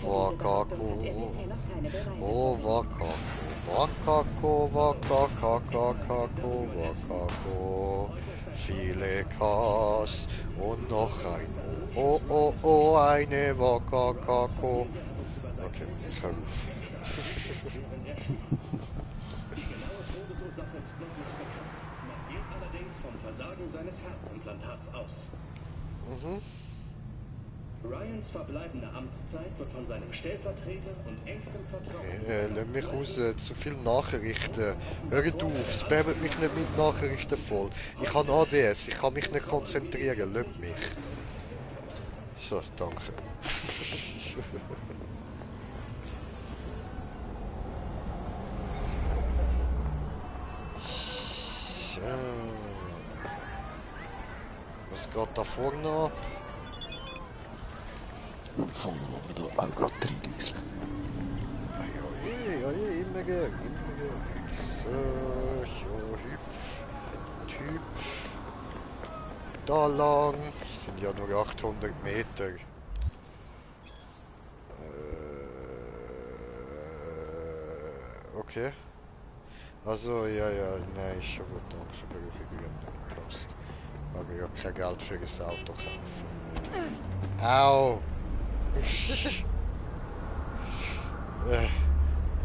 Wakako. Oh, Wakako. Wakako, Wakakakakako, Wakako. Viele Kas und noch ein Oh, oh, oh, eine Wakakako. Okay, ich höre auf. Genaue Todesursache ist noch nicht bekannt. Man geht allerdings vom Versagen seines Herzimplantats aus. Ryans verbleibende Amtszeit wird von seinem Stellvertreter und engstem Vertrauen. Lass mich raus, zu viele Nachrichten. Hört auf, spammt mich nicht mit Nachrichten voll. Ich habe ADS, ich kann mich nicht konzentrieren, lasst mich. So, danke. So. Was geht da vorne ab? Fangen wir wieder auch gerade rein. Ja, immer gern, immer gern. So, hüpf, hüpf. Da lang, das sind ja nur 800 Meter. Okay. Also, ja, nein, ist schon gut, danke, brauche ich grün nicht, passt. Aber ja kein Geld für ein Auto kaufen. Au!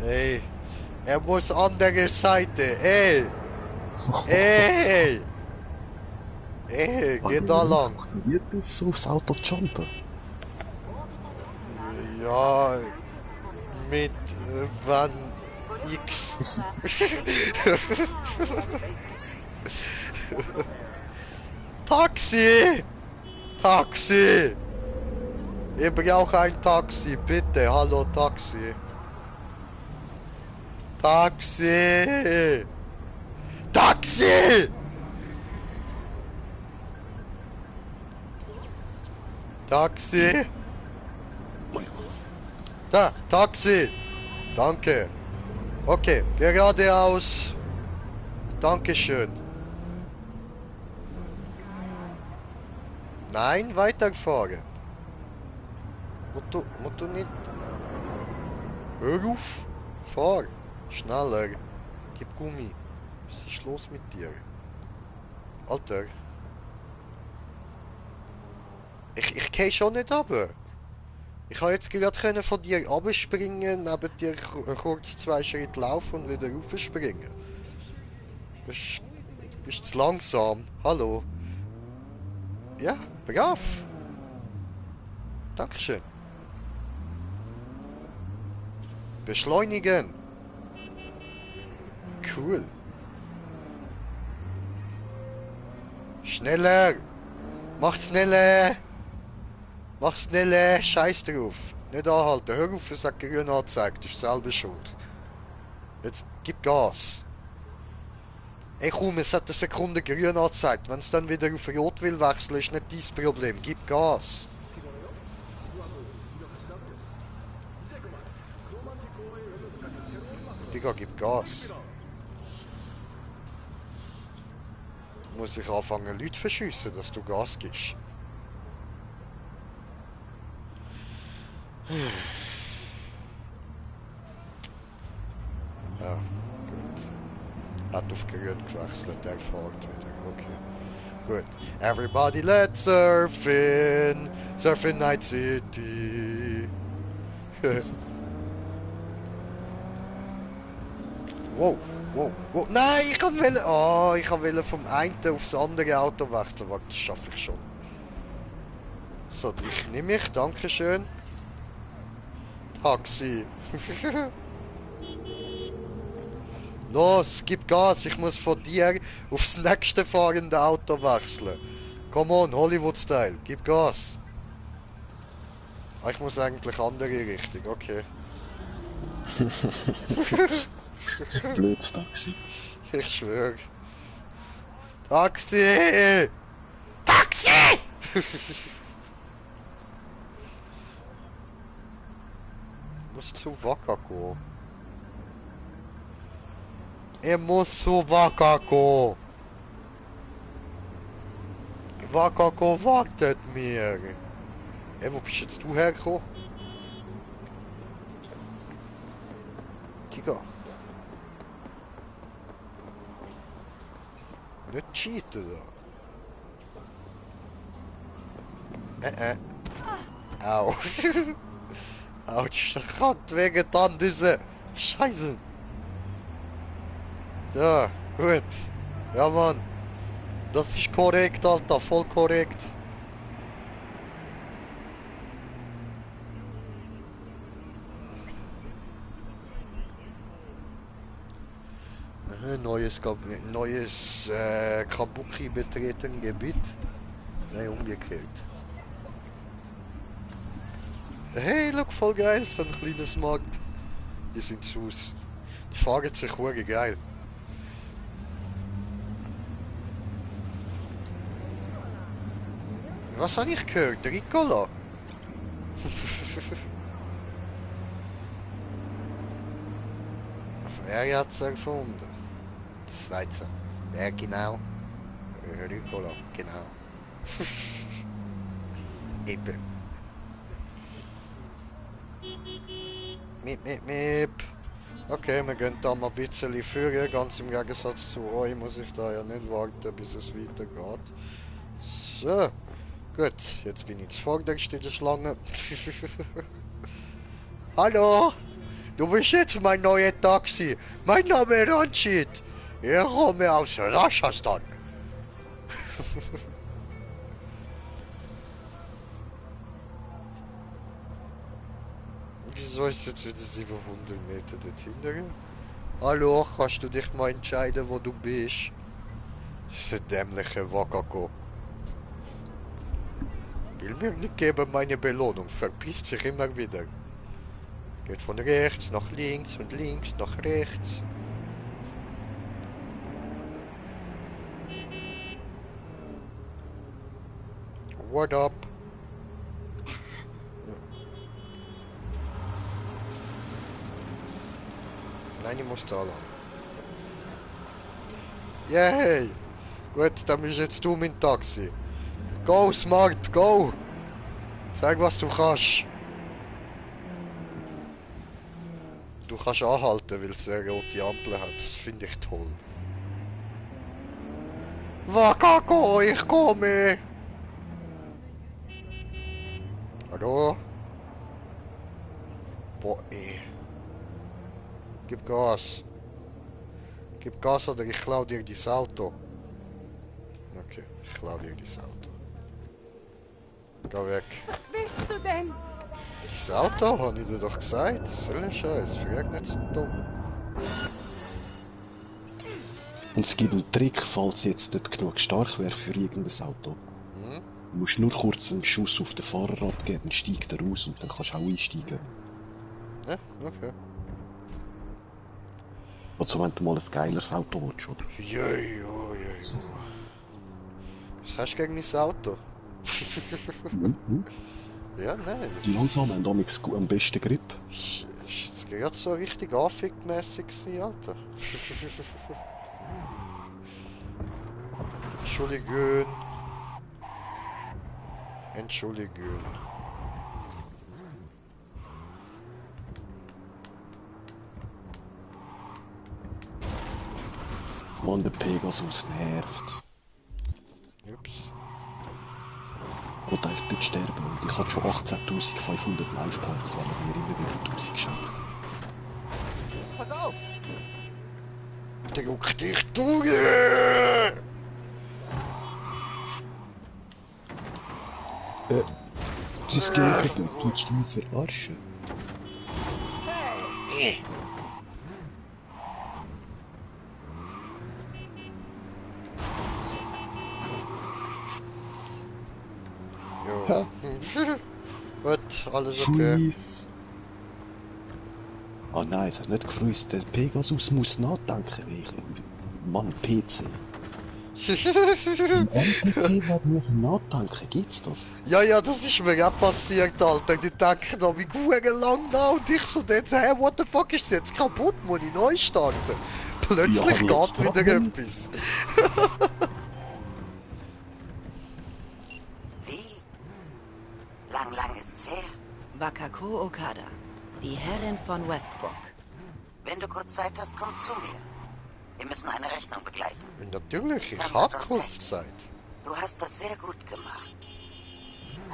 Ey, er muss andere Seite, ey! Ey! Ey, geh da lang! Funktioniert das so aufs Auto zu jumpen? Ja, mit wann X. Taxi! Taxi! Ich brauche ein Taxi, bitte. Hallo, Taxi. Taxi! Taxi! Taxi! Da, Taxi! Danke. Okay, geradeaus. Dankeschön. Nein, weiterfahren. Motto nicht. Hör auf. Fahr. Schneller. Gib Gummi. Was ist los mit dir? Alter. Ich geh schon nicht runter. Ich habe jetzt gerade von dir abspringen, neben dir kurz 2 Schritte laufen und wieder raufspringen. Bist zu langsam. Hallo. Ja, brav. Dankeschön. Beschleunigen. Cool. Schneller. Mach schneller. Mach schneller. Scheiß drauf. Nicht anhalten. Hör auf, es hat grün angezeigt. Das ist selber schuld. Jetzt gib Gas. Ey komm, es hat eine Sekunde grün angezeigt. Wenn es dann wieder auf Rot will wechseln, ist nicht dein Problem. Gib Gas. Digga, gib Gas. Muss ich anfangen, Leute verschiessen, dass du Gas gibst? Ja, gut. Hat auf grün gewechselt, der fährt wieder. Okay. Gut. Everybody let's surfing. Surfing Night City. Wow, wow, wow. Nein, ich kann wollen. Oh, ich kann wollen vom einen aufs andere Auto wechseln. Warte, das schaffe ich schon. So, dich nehme ich. Dankeschön. Taxi. Los, gib Gas. Ich muss von dir aufs nächste fahrende Auto wechseln. Come on, Hollywood-Style. Gib Gas. Ah, ich muss eigentlich andere Richtung. Okay. Blödes Taxi. Ich schwöre. Taxi! Taxi! Muss zu Wakako. Er muss zu Wakako. Wakako wartet mir. Ey, wo bist jetzt du hergekommen? Digga. Nicht cheaten da. Au. Autsch, der Rand wehgetan, diese. Scheiße. So, gut. Ja, Mann. Das ist korrekt, Alter. Voll korrekt. Neues Kabuki betreten Gebiet. Nein, umgekehrt. Hey, look, voll geil, so ein kleines Markt. Die sind Sus. Die fahren sich hure geil. Was habe ich gehört? Ricola? Wer hat es erfunden? Das Weizen. Wer genau? Ricola, genau. Eben. Miep. Okay, wir gehen da mal ein bisschen führen. Ganz im Gegensatz zu euch muss ich da ja nicht warten, bis es weitergeht. So. Gut, jetzt bin ich zuvorderst in der Schlange. Hallo! Du bist jetzt mein neuer Taxi. Mein Name ist Ranjit. Ich komme aus Rajasthan. Wieso ist jetzt wieder 700 Meter dorthin? Hallo, kannst du dich mal entscheiden, wo du bist? Das ist ein dämlicher Wakako. Will mir nicht geben meine Belohnung, verpisst sich immer wieder. Geht von rechts nach links und links nach rechts. What up? Nein, ich muss da lang. Yay! Gut, dann bist jetzt du mein Taxi. Go, Smart, go! Sag, was du kannst. Du kannst anhalten, weil es eine rote Ampel hat. Das finde ich toll. Wakako, ich komme! Hallo? Boah, ey. Gib Gas. Gib Gas oder ich klau dir das Auto. Okay, ich klau dir das Auto. Geh weg. Was willst du denn? Das Auto, habe ich dir doch gesagt. Das soll ein Scheiß, frag nicht so dumm. Und es gibt einen Trick, falls jetzt nicht genug stark wäre für irgendein Auto. Hm? Du musst nur kurz einen Schuss auf den Fahrer abgeben, dann steigt er raus und dann kannst du auch einsteigen. Ja, okay. Also wenn du mal ein geileres Auto willst, oder? Jojo. Was hast du gegen mein Auto? Ja, nein. Die langsamen haben damit am besten Grip. Ist jetzt gerade so richtig anfickmässig gewesen, Alter. Entschuldigung. Entschuldigung. Mann, der Pegasus nervt. Ups. Und darf nicht sterben. Und ich habe schon 18.500 Life-Points, weil er mir immer wieder 1000 geschenkt. Pass auf! Druck dich durch! Das Gleiche, du tust mich verarschen. Jo. Ja. Gut, alles okay. Freeze. Ah nein, es hat nicht gefreust. Der Pegasus muss nachdenken. Mann, PC. Ein PC, der muss nachdenken. Gibt's das? Ja, das ist mir auch passiert, Alter. Die denken da, wie gut lang da und ich so dort, hey, what the fuck ist jetzt kaputt? Muss ich neu starten? Plötzlich Ja, geht wieder etwas. Wie? Lang ist's her. Wakako Okada, die Herrin von Westbrook. Wenn du kurz Zeit hast, komm zu mir. Wir müssen eine Rechnung begleichen. Natürlich, ich Sandra, hab du hast kurz recht. Zeit. Du hast das sehr gut gemacht.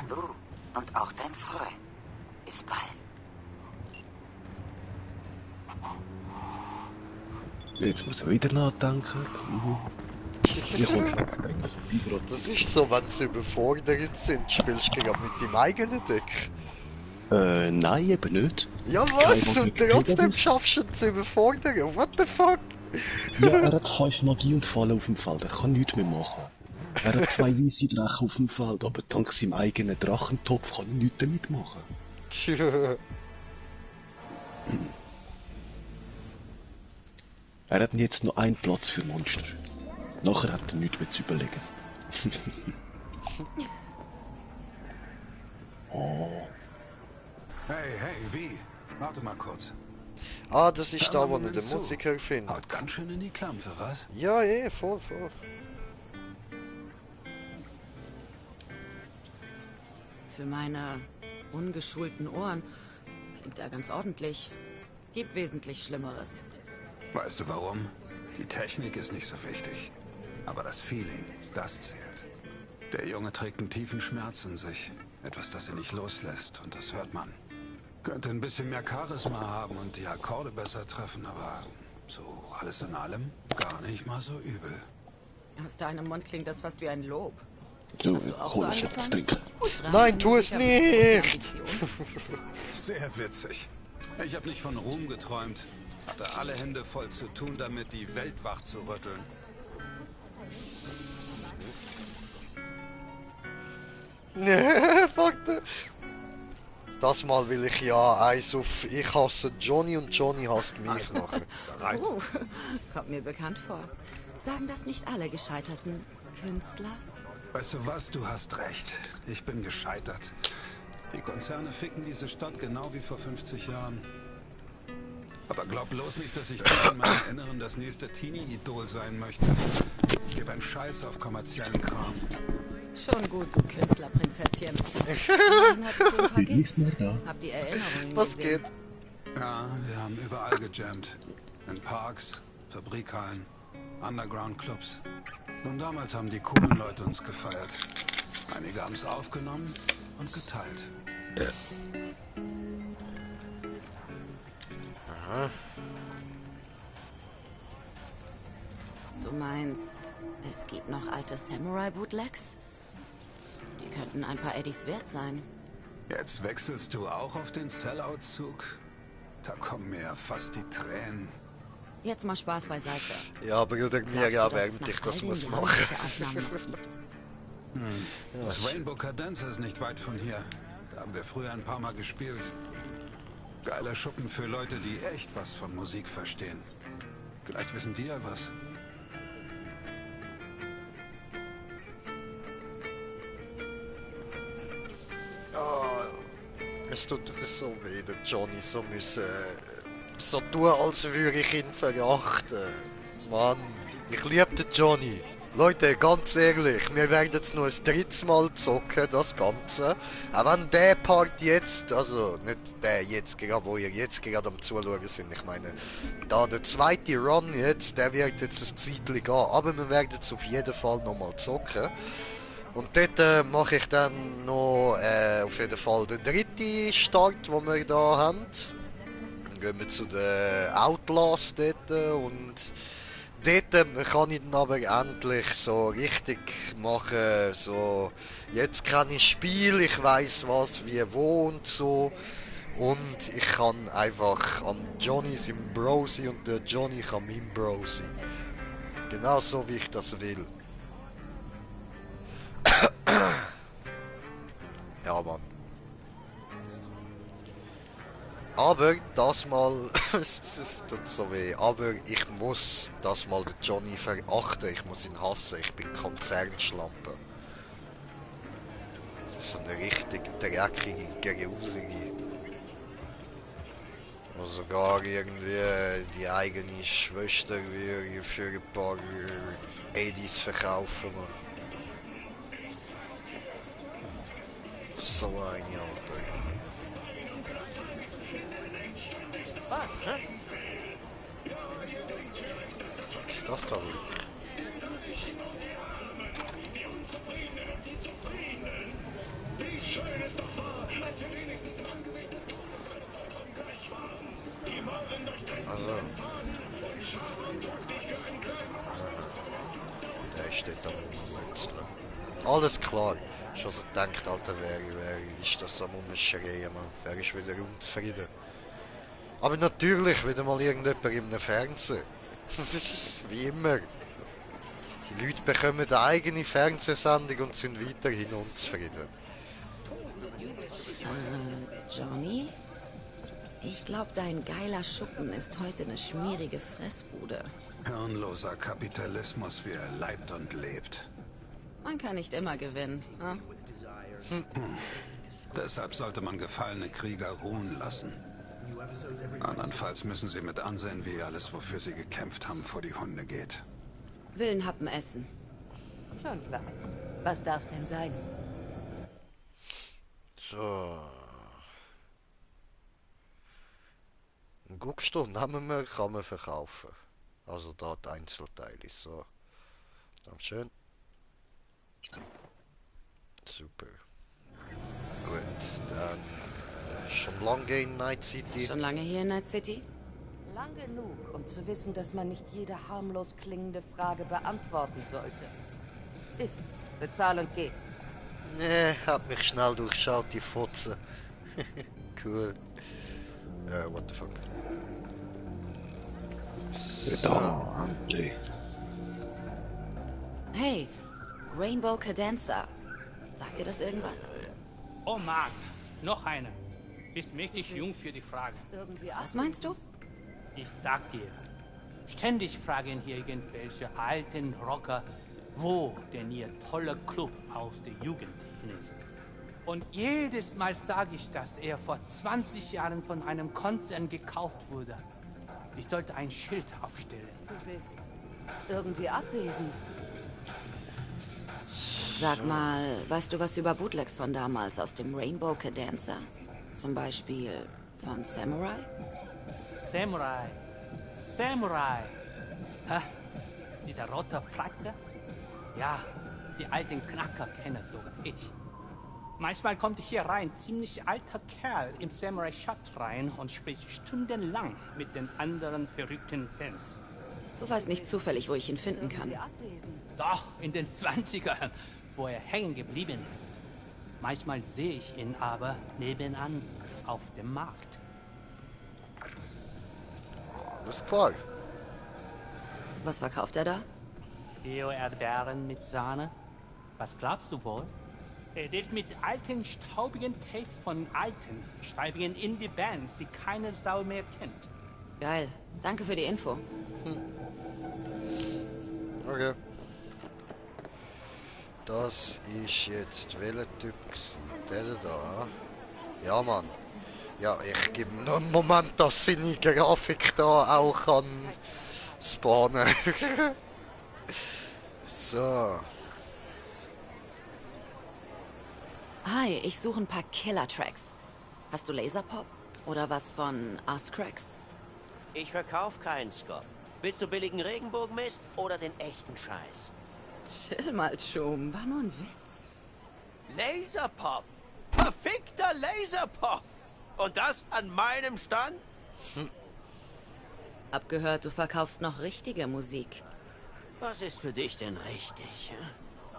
Du und auch dein Freund. Bis bald. Jetzt muss ich wieder nachdenken. Ich komme jetzt denken, ich bin Das ist so, wenn sie überfordert sind, spielst du gerade mit deinem eigenen Deck. nein, eben nicht. Ja Kein was? Bock Und mit trotzdem Pegasus. schaffst du ihn zu überfordern. What the fuck? Ja, er hat 5 Magie und Fallen auf dem Feld, er kann nichts mehr machen. Er hat 2 weisse Drachen auf dem Feld, aber dank seinem eigenen Drachentopf kann er nichts damit machen. Er hat jetzt nur einen Platz für Monster. Nachher hat er nichts mehr zu überlegen. Oh, Hey, hey, wie? Warte mal kurz. Ah, das ist da, wo Moment er den zu. Musiker findet. Haut ganz schön in die Klampfe, was? Ja, voll. Für meine ungeschulten Ohren klingt er ganz ordentlich. Gibt wesentlich Schlimmeres. Weißt du warum? Die Technik ist nicht so wichtig. Aber das Feeling, das zählt. Der Junge trägt einen tiefen Schmerz in sich. Etwas, das ihn nicht loslässt. Und das hört man. Könnte ein bisschen mehr Charisma haben und die Akkorde besser treffen, aber so alles in allem gar nicht mal so übel. Aus deinem Mund klingt das fast wie ein Lob. du, Hast du auch hol so einen Schnaps angefangen? trinken. Gut dran, Nein, tu es Musiker mit großen nicht. Ambitionen. Sehr witzig. Ich habe nicht von Ruhm geträumt. Hatte alle Hände voll zu tun, damit die Welt wach zu rütteln. Fuck. Das Mal will ich ja eins auf ich hasse Johnny und Johnny hasst mich nachher. Bereit? Kommt mir bekannt vor. Sagen das nicht alle gescheiterten Künstler? Weißt du was, du hast recht. Ich bin gescheitert. Die Konzerne ficken diese Stadt genau wie vor 50 Jahren. Aber glaub bloß nicht, dass ich tief in meinem Inneren das nächste Teenie-Idol sein möchte. Ich gebe einen Scheiß auf kommerziellen Kram. Schon gut, du Künstlerprinzesschen. Immerhin hattest du ein paar Bin Gigs. nicht mehr da. Hab die Erinnerungen Was gesehen. geht? Ja, wir haben überall gejammt. In Parks, Fabrikhallen, Underground-Clubs. Und damals haben die coolen Leute uns gefeiert. Einige haben es aufgenommen und geteilt. Du meinst, es gibt noch alte Samurai-Bootlegs? Die könnten ein paar Eddies wert sein. Jetzt wechselst du auch auf den Sellout-Zug? Da kommen mir ja fast die Tränen. Jetzt mal Spaß beiseite. Ja, Bruder, mir Glaubst du, ja, dass es während nach ich das all muss den Jahren machen. solche Aufnahmen noch gibt? Das Rainbow Cadenza ist nicht weit von hier. Da haben wir früher ein paar Mal gespielt. Geiler Schuppen für Leute, die echt was von Musik verstehen. Vielleicht wissen die ja was. Es tut so weh, der Johnny so müssen so tun, als würde ich ihn verachten. Mann, ich liebe den Johnny. Leute, ganz ehrlich, wir werden jetzt noch ein drittes Mal zocken, das Ganze. Auch wenn der Part jetzt, also nicht der jetzt gerade, wo ihr jetzt gerade am Zuschauen sind, ich meine, da der zweite Run jetzt, der wird jetzt ein Zeitchen gehen, aber wir werden jetzt auf jeden Fall nochmal zocken. Und dort mache ich dann noch auf jeden Fall den dritten Start, den wir da haben. Dann gehen wir zu den Outlaws dort und dort kann ich dann aber endlich so richtig machen, so jetzt kann ich Spiel, ich weiß was, wie, wo und so. Und ich kann einfach am Johnny sein Bro sein und der Johnny kann mein Bro sein. Genau so wie ich das will. Ja, Mann. Aber das Mal, es tut so weh, aber ich muss das mal den Johnny verachten, ich muss ihn hassen, ich bin Konzernschlampe. So eine richtig dreckige, grausige. Wo sogar irgendwie die eigene Schwester würde für ein paar Eddies verkaufen. So ein Alter. Was? Hä? Was ist das da wohl? Also. Der steht da oben jetzt dran. Alles klar. Schon so gedacht, Alter, wer ist das am Umschreien, man? Wer ist wieder unzufrieden? Aber natürlich wieder mal irgendjemand in einem Fernsehen. Wie immer. Die Leute bekommen eine eigene Fernsehsendung und sind weiterhin unzufrieden. Johnny? Ich glaube, dein geiler Schuppen ist heute eine schmierige Fressbude. Hirnloser Kapitalismus, wie er leibt und lebt. Man kann nicht immer gewinnen, hm? Deshalb sollte man gefallene Krieger ruhen lassen. Andernfalls müssen sie mit ansehen, wie alles, wofür sie gekämpft haben, vor die Hunde geht. Will 'n Happen essen. Schon klar. Was darf's denn sein? So. Ein Guckstuhl nehmen wir, kann man verkaufen. Also da die Einzelteile. So. Dankeschön. Super. Gut, dann schon lange in Night City. Schon lange hier in Night City? Lang genug, um zu wissen, dass man nicht jede harmlos klingende Frage beantworten sollte. Iss, bezahl und geh. Nee, hab mich schnell durchschaut, die Fotze. Cool. What the fuck. Da, endlich. Hey, Rainbow Cadenza. Sagt dir das irgendwas? Oh Mann, noch eine. Bist mächtig jung für die Frage. Irgendwie Was meinst du? Ich sag dir, ständig fragen hier irgendwelche alten Rocker, wo denn ihr toller Club aus der Jugend hin ist. Und jedes Mal sage ich, dass er vor 20 Jahren von einem Konzern gekauft wurde. Ich sollte ein Schild aufstellen. Du bist irgendwie abwesend. Sag mal, weißt du was über Bootlegs von damals aus dem Rainbow Cadenza? Zum Beispiel von Samurai? Samurai. Samurai. Ha? Dieser rote Fratze? Ja, die alten Knacker kenne sogar ich. Manchmal kommt hier rein, ziemlich alter Kerl im Samurai-Shut rein und spricht stundenlang mit den anderen verrückten Fans. Du weißt nicht zufällig, wo ich ihn finden kann. Doch, in den 20ern, wo er hängen geblieben ist. Manchmal sehe ich ihn aber nebenan auf dem Markt. Alles klar. Was verkauft er da? Bio-Erdbeeren mit Sahne? Was glaubst du wohl? Er lebt mit alten, staubigen Tape von alten, staubigen Indie-Bands, die keine Sau mehr kennt. Geil. Danke für die Info. Okay. Das ist jetzt welcher Typ gewesen? Der da? Ja, Mann. Ja, ich gebe nur einen Moment, dass seine Grafik da auch kann spawnen. So. Hi, ich suche ein paar Killer-Tracks. Hast du Laserpop? Oder was von Ascrax? Ich verkauf keinen Scott. Willst du billigen Regenbogenmist oder den echten Scheiß? Chill mal, Chum. War nur ein Witz. Laserpop! Verfickter Laserpop! Und das an meinem Stand? Hab gehört, du verkaufst noch richtige Musik. Was ist für dich denn richtig?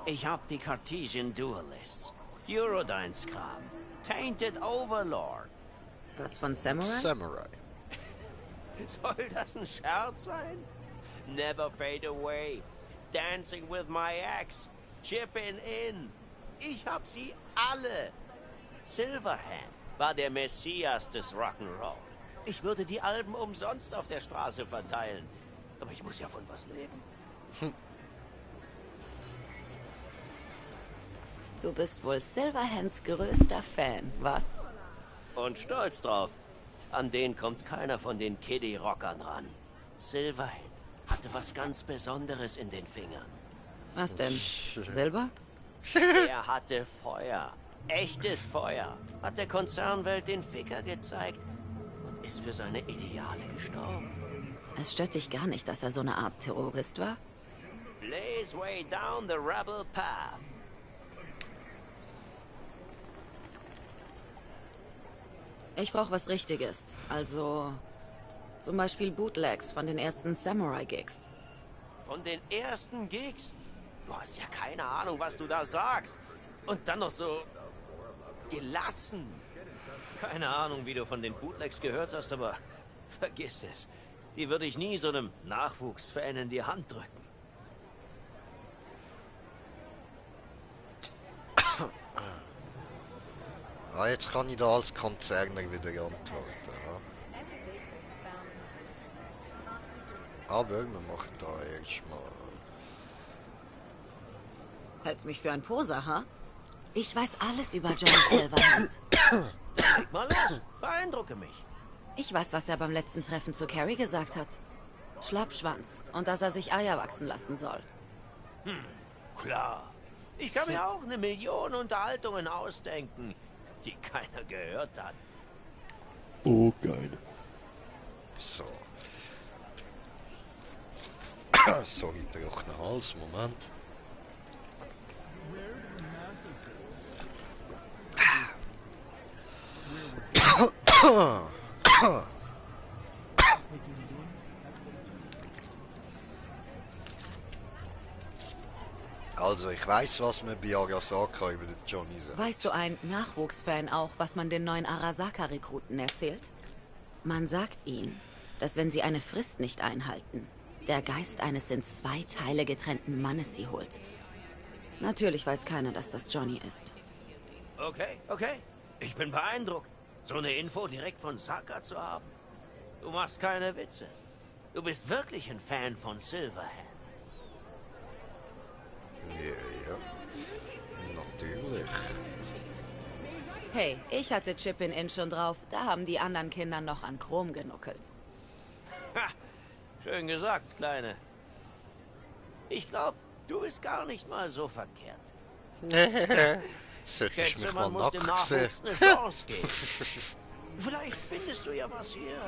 Ich hab die Cartesian Duelists, Eurodynes Kram, Tainted Overlord. Was von Samurai? Samurai. Soll das ein Scherz sein? Never fade away. Dancing with my axe. Chipping in. Ich hab sie alle. Silverhand war der Messias des Rock'n'Roll. Ich würde die Alben umsonst auf der Straße verteilen. Aber ich muss ja von was leben. Du bist wohl Silverhands größter Fan, was? Und stolz drauf. An den kommt keiner von den Kiddie-Rockern ran. Silverhand hatte was ganz Besonderes in den Fingern. Was denn? Silber? Er hatte Feuer. Echtes Feuer. Hat der Konzernwelt den Ficker gezeigt und ist für seine Ideale gestorben. Es stört dich gar nicht, dass er so eine Art Terrorist war? Blaze way down the rebel path. Ich brauche was Richtiges. Also zum Beispiel Bootlegs von den ersten Samurai-Gigs. Von den ersten Gigs? Du hast ja keine Ahnung, was du da sagst. Und dann noch so gelassen. Keine Ahnung, wie du von den Bootlegs gehört hast, aber vergiss es. Die würde ich nie so einem Nachwuchsfan in die Hand drücken. Ja, jetzt kann ich da als Konzerner wieder antworten. Ja. Aber wir machen da erstmal. Hältst mich für ein Poser, ha? Ich weiß alles über Johnny Silverhand. Dann leg mal los. Beeindrucke mich. Ich weiß, was er beim letzten Treffen zu Carrie gesagt hat. Schlappschwanz. Und dass er sich Eier wachsen lassen soll. Klar. Ich kann mir auch 1 Million Unterhaltungen ausdenken, die keiner gehört hat. Oh, geil. So. Sorry, trockener Hals, Moment. Also, ich weiß, was man bei Arasaka über den Johnny sagt. Weißt du, ein Nachwuchsfan auch, was man den neuen Arasaka-Rekruten erzählt? Man sagt ihnen, dass wenn sie eine Frist nicht einhalten, der Geist eines in 2 Teile getrennten Mannes sie holt. Natürlich weiß keiner, dass das Johnny ist. Okay, okay. Ich bin beeindruckt, so eine Info direkt von Saka zu haben. Du machst keine Witze. Du bist wirklich ein Fan von Silverhand. Ja, natürlich. Hey, ich hatte Chip-in-In schon drauf. Da haben die anderen Kinder noch an Chrom genuckelt. Ha! Schön gesagt, Kleine. Ich glaube, du bist gar nicht mal so verkehrt. Sollte ich Schätze, mich man mal muss dem nackt sehen. Nachwuchs eine Chance geben. Vielleicht findest du ja was hier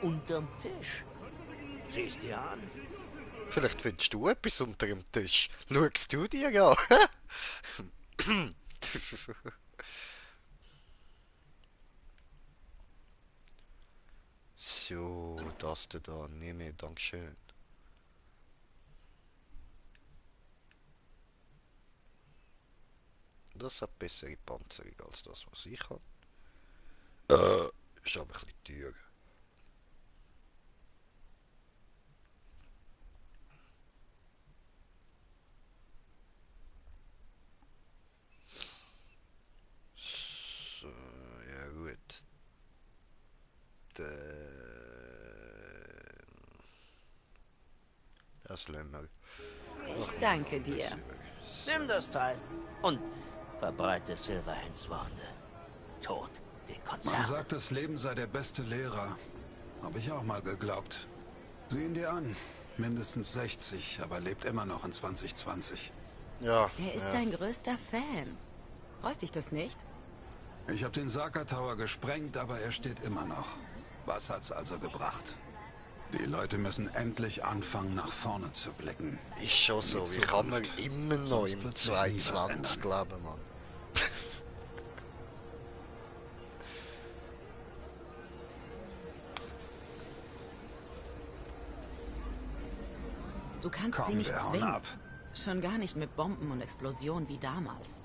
unterm Tisch. Siehst dir an. Vielleicht findest du etwas unter dem Tisch. Schaust du dir an? So, das da, nehme, Dankeschön. Das hat bessere Panzerung als das, was ich habe. Ist aber ein bisschen teuer. So, ja gut. Das lassen wir. Ich danke dir. Nimm das Teil und verbreite Silverhands Worte. Tod den Man Konzern. sagt, das Leben sei der beste Lehrer. Habe ich auch mal geglaubt. Sieh ihn dir an. Mindestens 60, aber lebt immer noch in 2020. Ja. Er ist ja. dein größter Fan. Freut dich das nicht? Ich habe den Saka Tower gesprengt, aber er steht immer noch. Was hat's also gebracht? Die Leute müssen endlich anfangen, nach vorne zu blicken. Ist schon so, wie kann man immer noch Sonst im wird sich nie was 22 ändern. leben, Mann? Du kannst sie Komm, nicht wir hauen zwingen. ab. Schon gar nicht mit Bomben und Explosionen wie damals.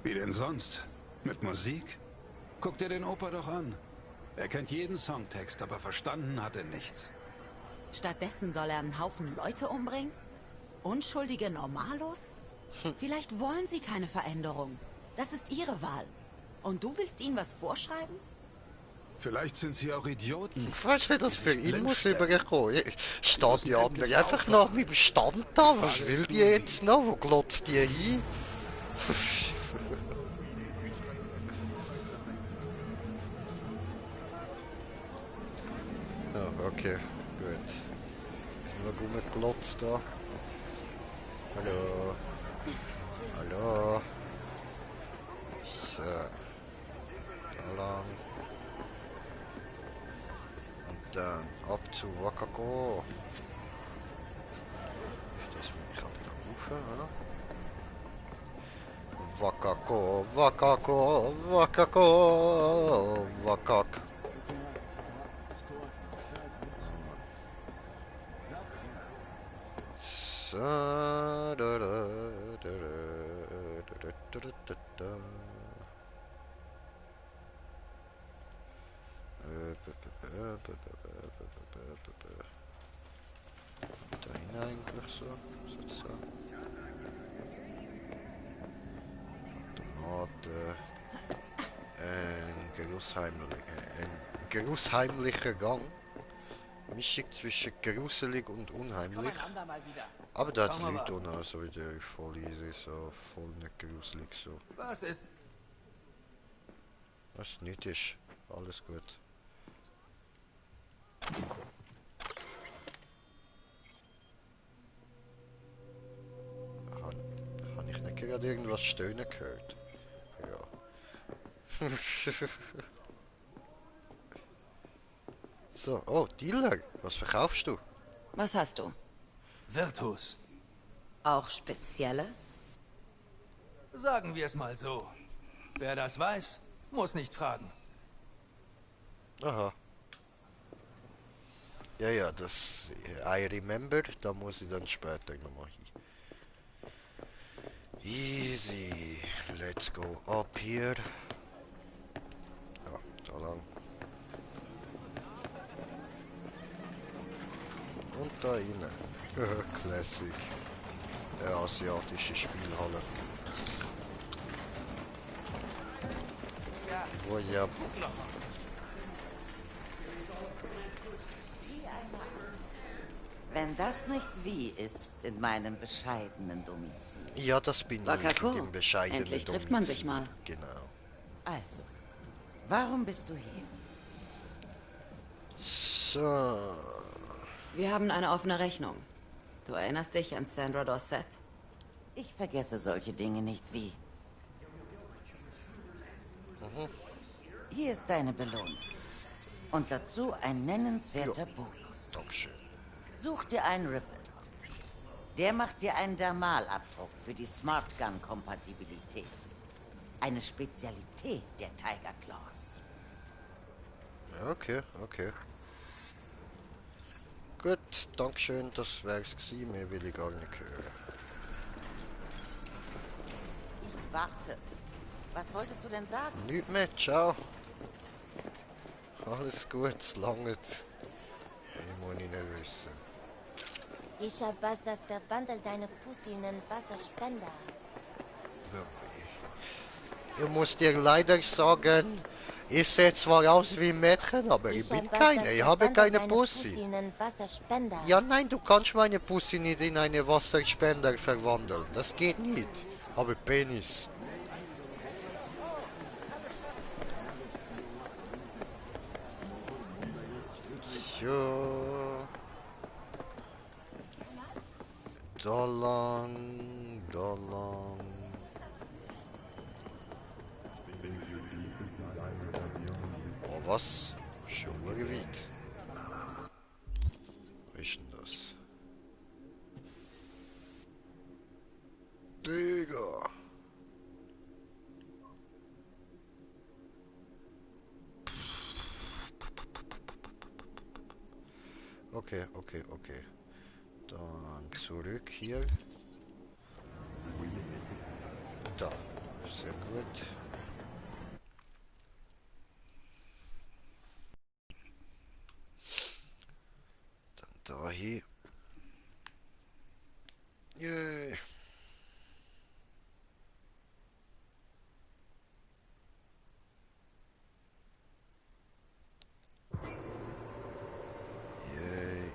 Wie denn sonst? Mit Musik? Guck dir den Opa doch an. Er kennt jeden Songtext, aber verstanden hat er nichts. Stattdessen soll er einen Haufen Leute umbringen? Unschuldige Normalos? Vielleicht wollen sie keine Veränderung. Das ist ihre Wahl. Und du willst ihnen was vorschreiben? Vielleicht sind sie auch Idioten. Weißt du, wie das für Nicht ihn muss blind werden. überkommen? Steht die andere einfach nach meinem Stand da? Was will die jetzt noch? Wo glotzt die hin? Ja, okay, gut. Nur rumgeglotzt da. Hallo. Hallo. So. Da lang. Und Dann ab zu Wakako. Das bin ich aber da rufen, oder? Wakako, Wakako, Wakako, Wakak. So, da, da, da, da, da, da, da, da. Dahin eigentlich so, so. Tomate. Ein geruchsheimlicher Gang. Mischung zwischen gruselig und unheimlich. Aber da hat's Leute ohne, also wie der voll easy, so voll nicht gruselig so. Was ist? Was nicht ist, alles gut. Habe ich nicht gerade irgendwas stöhnen gehört? Ja. So, oh, Dealer, was verkaufst du? Was hast du? Virtus. Auch spezielle? Sagen wir es mal so. Wer das weiß, muss nicht fragen. Aha. Ja, ja, das I remember, da muss ich dann später nochmal hin. Easy, let's go up here. Ja, da lang. Und da rein. Classic. Eine asiatische Spielhalle. Oh ja. Wenn das nicht wie ist in meinem bescheidenen Domizil. Ja, das bin Wakako, ich, in dem bescheidenen endlich trifft man sich mal. Genau. Also, warum bist du hier? So. Wir haben eine offene Rechnung. Du erinnerst dich an Sandra Dorset? Ich vergesse solche Dinge nicht wie. Hier ist deine Belohnung. Und dazu ein nennenswerter Bonus. Dankeschön. Such dir einen Rippeldog. Der macht dir einen Dermalabdruck für die Smart Gun Kompatibilität. Eine Spezialität der Tiger Claws. Okay, okay. Gut, Dankeschön, das wär's gewesen, mehr will ich gar nicht hören. Ich warte. Was wolltest du denn sagen? Nicht mehr, ciao. Alles gut, es langt. Ich muss nicht wissen. Ich hab was, das verwandelt deine Pussy in einen Wasserspender. Ich muss dir leider sagen, ich sehe zwar aus wie ein Mädchen, aber ich bin keine. Ich habe keine Pussy. Ja, nein, du kannst meine Pussy nicht in eine Wasserspender verwandeln. Das geht nicht. Aber Penis. Ja. Da lang, da lang. Oh, was? Schon weit. Was ist denn das? Digga. Okay, okay, okay. Dann zurück hier. Da. Sehr gut. Dann da hier. Yay. Yay.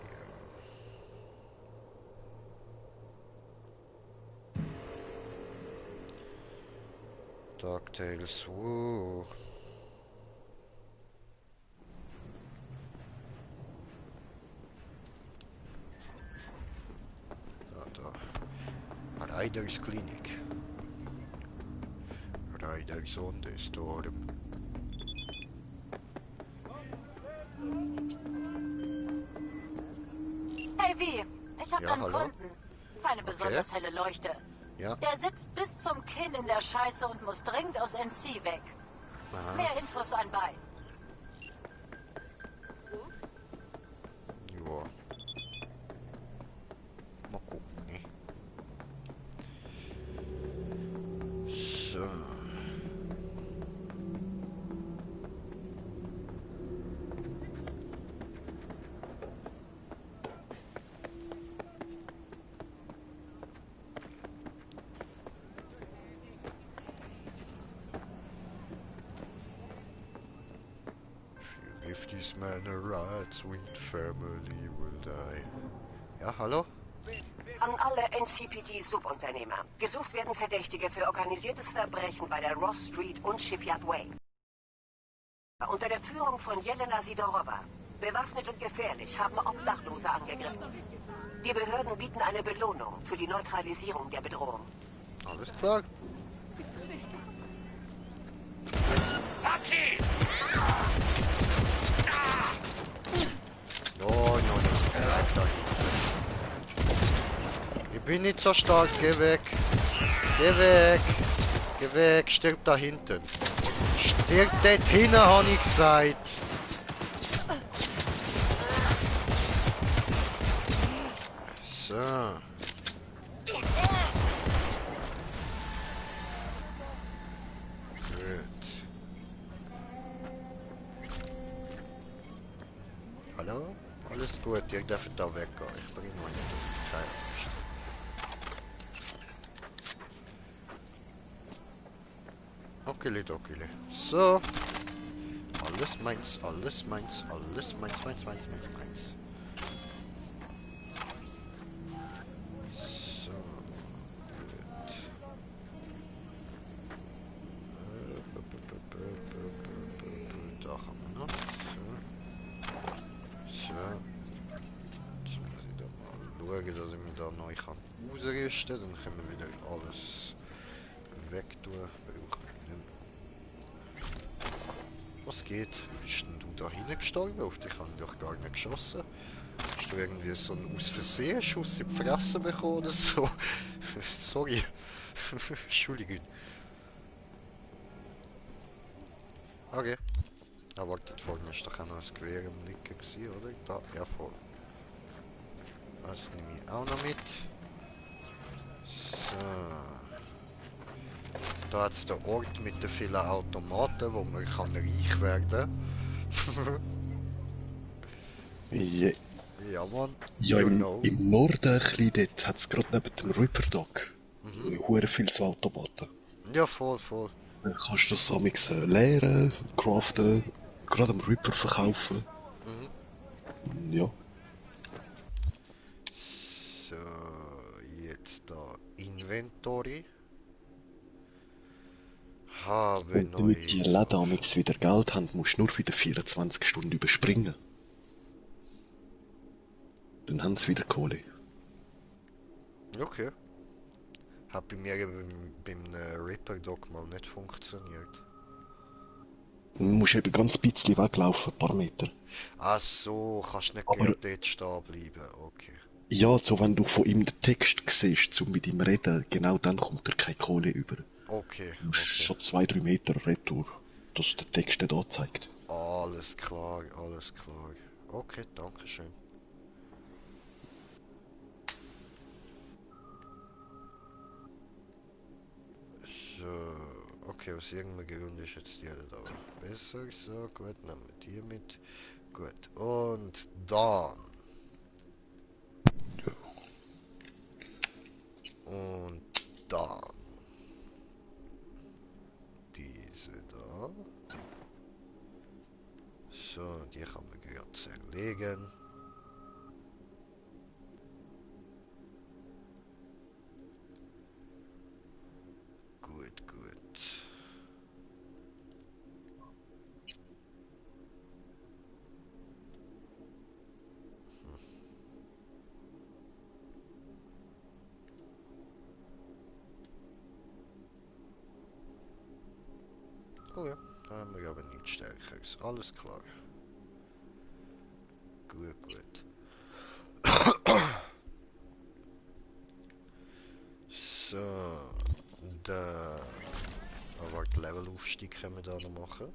DuckTales, woo. Riders Clinic. Riders on the storm. Wie? Ich habe Ja, einen hallo? Kunden. Keine besonders helle Leuchte. Ja. Der sitzt bis zum Kinn in der Scheiße und muss dringend aus NC weg. Aha. Mehr Infos anbei. Ja. Mal gucken, ne? So. If this man arrives, sweet family will die. Ja, hallo? An alle NCPD-Subunternehmer. Gesucht werden Verdächtige für organisiertes Verbrechen bei der Ross Street und Shipyard Way. Unter der Führung von Jelena Sidorova. Bewaffnet und gefährlich haben Obdachlose angegriffen. Die Behörden bieten eine Belohnung für die Neutralisierung der Bedrohung. Alles klar. Hab sie! No, bleib da hinten. Ich bin nicht so stark, geh weg. Geh weg. Geh weg, stirb da hinten. Stirb dort hinten, habe ich gesagt. So. Gut. Hallo? Alles gut, ihr dürft da weggehen. Ich bringe noch nicht um. Keine Angst. Okili dokili. So. Alles meins, alles meins, alles meins, meins, meins, meins, meins. So. Gut. Da haben wir noch. So. Jetzt muss ich da mal schauen, dass ich mich da neu ausrüsten kann. Dann können wir wieder alles wegtun. Brauchen wir nicht mehr. Was geht? Bist denn du da hinten gestorben? Auf dich habe ich doch gar nicht geschossen. Hast du irgendwie so einen aus Versehen Schuss in die Fresse bekommen oder so? Sorry. Entschuldigung. Okay. Ah, warte, da vorne ist doch auch noch ein Gewehr im Nicken gewesen, oder? Da, ja voll. Das nehme ich auch noch mit. So. Da hat es den Ort mit den vielen Automaten, wo man kann reich werden. Yeah. Ja, Mann. Ja, You im know. Norden ein bisschen, dort hat es gerade neben dem Ripper Dock hure viel so Automaten. Ja, voll, voll. Dann kannst du das amigs leeren, craften, gerade am Ripper verkaufen. Ja. So, jetzt da Inventory. Habe Und damit die Läden amigs wieder Geld haben, musst du nur wieder 24 Stunden überspringen. Dann haben sie wieder Kohle. Okay. Hat bei mir beim Ripper Dock mal nicht funktioniert. Du musst eben ganz ein bisschen weglaufen, ein paar Meter. Ach so, kannst nicht Aber- gerade dort stehen bleiben, okay. Ja, so wenn du von ihm den Text siehst, um mit ihm reden, genau dann kommt er keine Kohle über. Okay, Du musst schon 2-3 Meter retour, dass der Text nicht anzeigt. Alles klar, alles klar. Okay, danke schön. So, okay, aus irgendeinem Grund ist jetzt die da besser. So, gut, nehmen wir die mit. Gut, und dann. Und dann. Diese da. So, die kann man gerade zerlegen. Gut, gut. Oh ja, da haben wir aber nichts Stärkeres. Alles klar. Gut, gut. Aber den Levelaufstieg können wir da noch machen.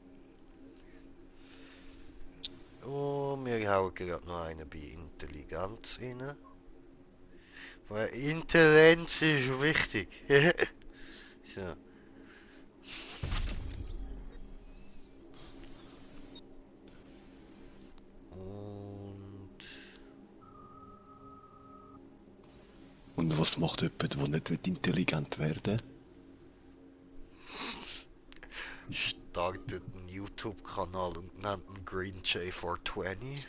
Und wir hauen gerade noch einen bei Intelligenz rein. Weil Intelligenz ist wichtig. So. Und was macht jemand, der nicht intelligent werden will? Startet einen YouTube-Kanal und nennt ihn Green J420.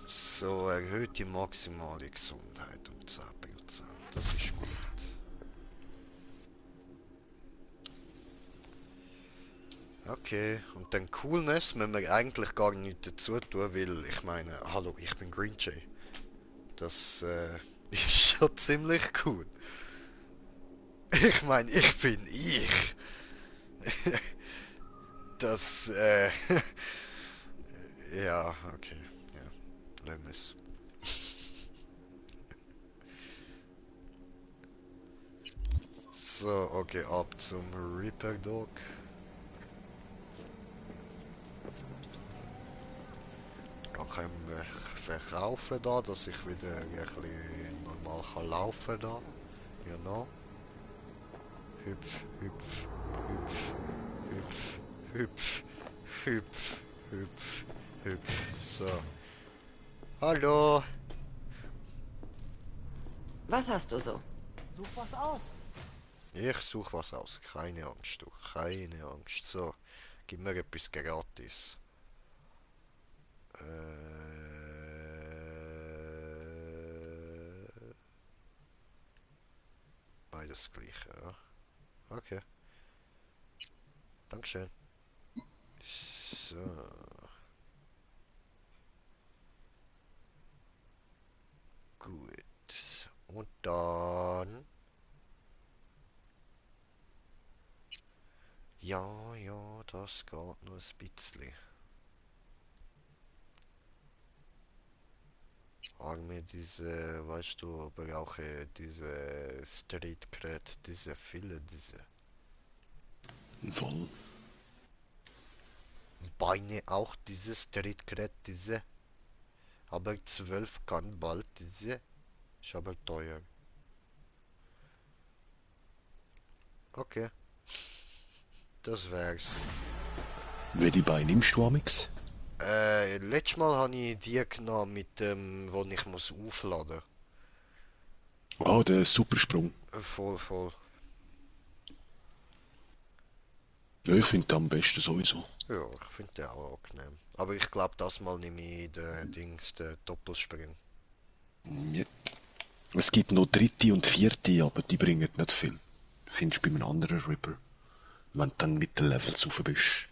So, erhöht die maximale Gesundheit um 10%. Das ist gut. Okay, und dann Coolness müssen wir eigentlich gar nicht dazu tun, weil ich meine, hallo, ich bin Green Jay. Das ist schon ziemlich cool. Ich meine, ich bin ich. Das, ja, okay, ja, lassen wir es. So, okay, ab zum Reaper Dog. Dann können wir verkaufen da, dass ich wieder ein bisschen normal kann laufen da. Genau. Hüpf, hüpf, hüpf, hüpf, hüpf, hüpf, hüpf, hüpf. So. Hallo. Was hast du so? Such was aus. Ich suche was aus. Keine Angst, du. Keine Angst. So. Gib mir etwas gratis. Beides gleiche, ja. Okay. Dankeschön. So. Gut. Und dann... Ja, ja, das geht noch ein bisschen. Haben wir diese, weißt du, aber auch diese Street Cred, diese viele, diese. Voll. Beine auch diese Street Cred, diese. Aber 12 kann bald diese. Ist aber teuer. Okay. Das wär's. Welche Beine nimmst du, Amix? Letztes Mal habe ich die genommen mit dem, wo ich muss aufladen. Ah, der Supersprung. Voll, voll. Ja, ich finde am besten sowieso. Ja, ich finde den auch angenehm. Aber ich glaube, das Mal nehme ich den Dings, den Doppelspring. Ja. Es gibt noch dritte und vierte, aber die bringen nicht viel. Findest du bei einem anderen Ripper. Wenn du dann mit den Levels rauf bist.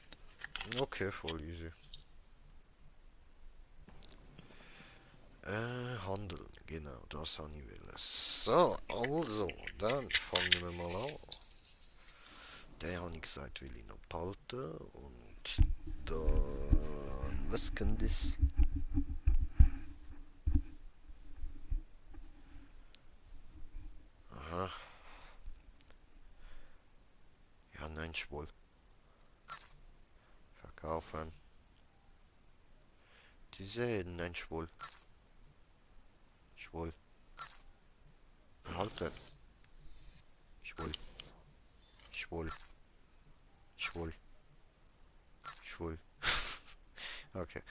Okay, voll easy. Handeln, genau, das habe ich will. So, also, dann fangen wir mal an. Den habe ich gesagt, will ich noch behalten. Und dann, was kann das? Aha. Ja, nein, schwul. Verkaufen. Diese, nein, schwul. Schwul. Behalten. Schwul. Schwul. Schwul. Schwul. Okay.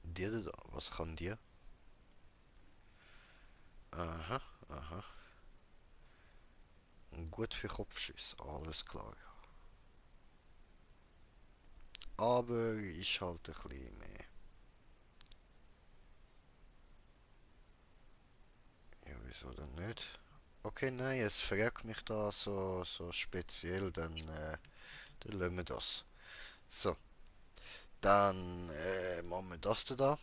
Dir da, was kann dir? Aha, aha. Gut für Kopfschüsse, alles klar. Aber ich halt ein bisschen mehr. Ja, wieso denn nicht? Okay, nein, es fragt mich da so speziell, dann lassen wir das. So, dann machen wir das da.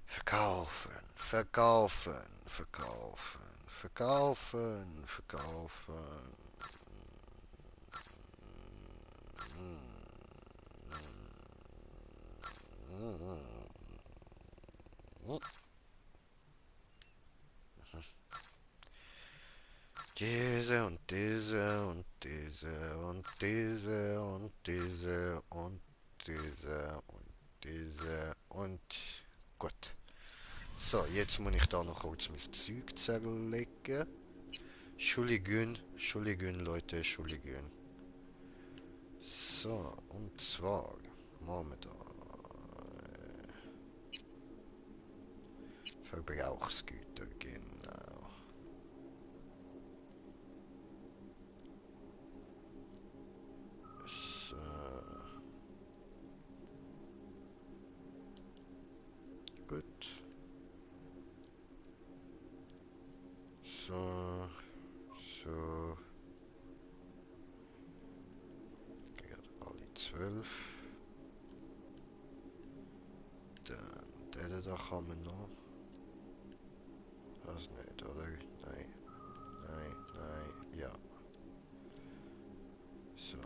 Verkaufen, verkaufen, verkaufen, verkaufen, verkaufen. Diese und diese und diese und diese und diese und diese und diese und gut. So, jetzt muss ich da noch kurz mein Zeug zerlegen. Entschuldigung Leute, Entschuldigung. So, und zwar machen wir da Verbrauchsgüter, genau. So. Gut. So. So. Geht alle 12. Dann der da kann man noch. Das nicht, oder? Nein. Nein, nein, ja. So,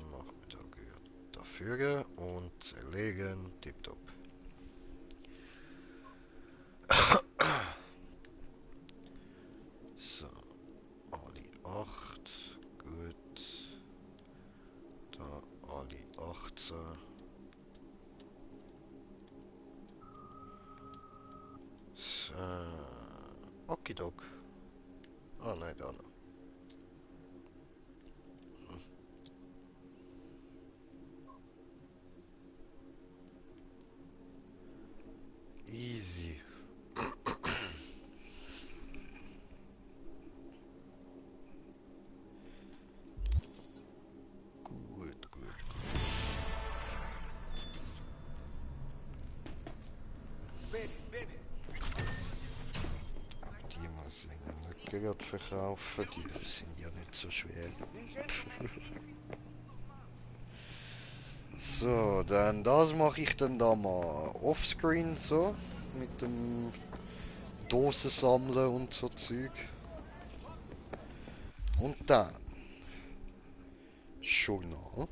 machen wir da gut dafür und erlegen, tipptopp. So, alle 8, gut. Da alle 18. So, okidok. Ah nein, da noch. Easy. Gut, gut. Aber die muss ich nicht gerade verkaufen, die sind ja nicht so schwer. So, dann das mache ich dann da mal offscreen so, mit dem Dosen sammeln und so Zeug. Und dann Journal.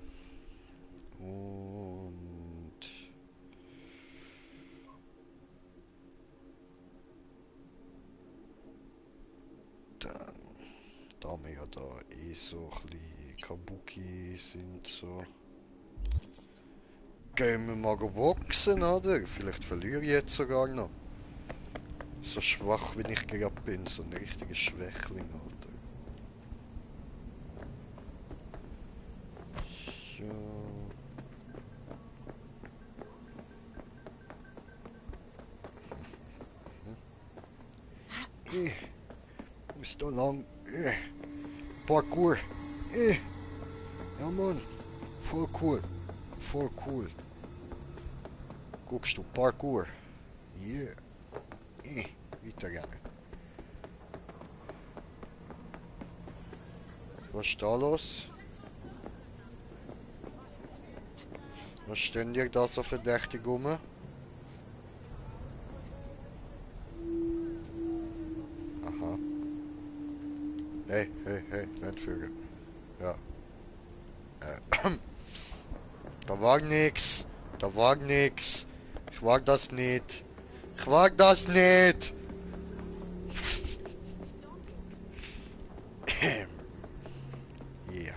Und dann, da wir ja da eh so ein bisschen Kabuki sind, so gehen wir mal boxen, oder? Vielleicht verliere ich jetzt sogar noch. So schwach wie ich gerade bin, so ein richtiger Schwächling, oder? So. Muss da lang. Parkour. Ja Mann. Voll cool. Voll cool. Guckst du, Parkour. Yeah. Weitergegangen. Was ist da los? Was stehen dir da so verdächtig rum? Aha. Hey, nicht fügen. Ja. Da war nix. Da war nix. Ich wag das nicht. Ich wag das nicht. Ja.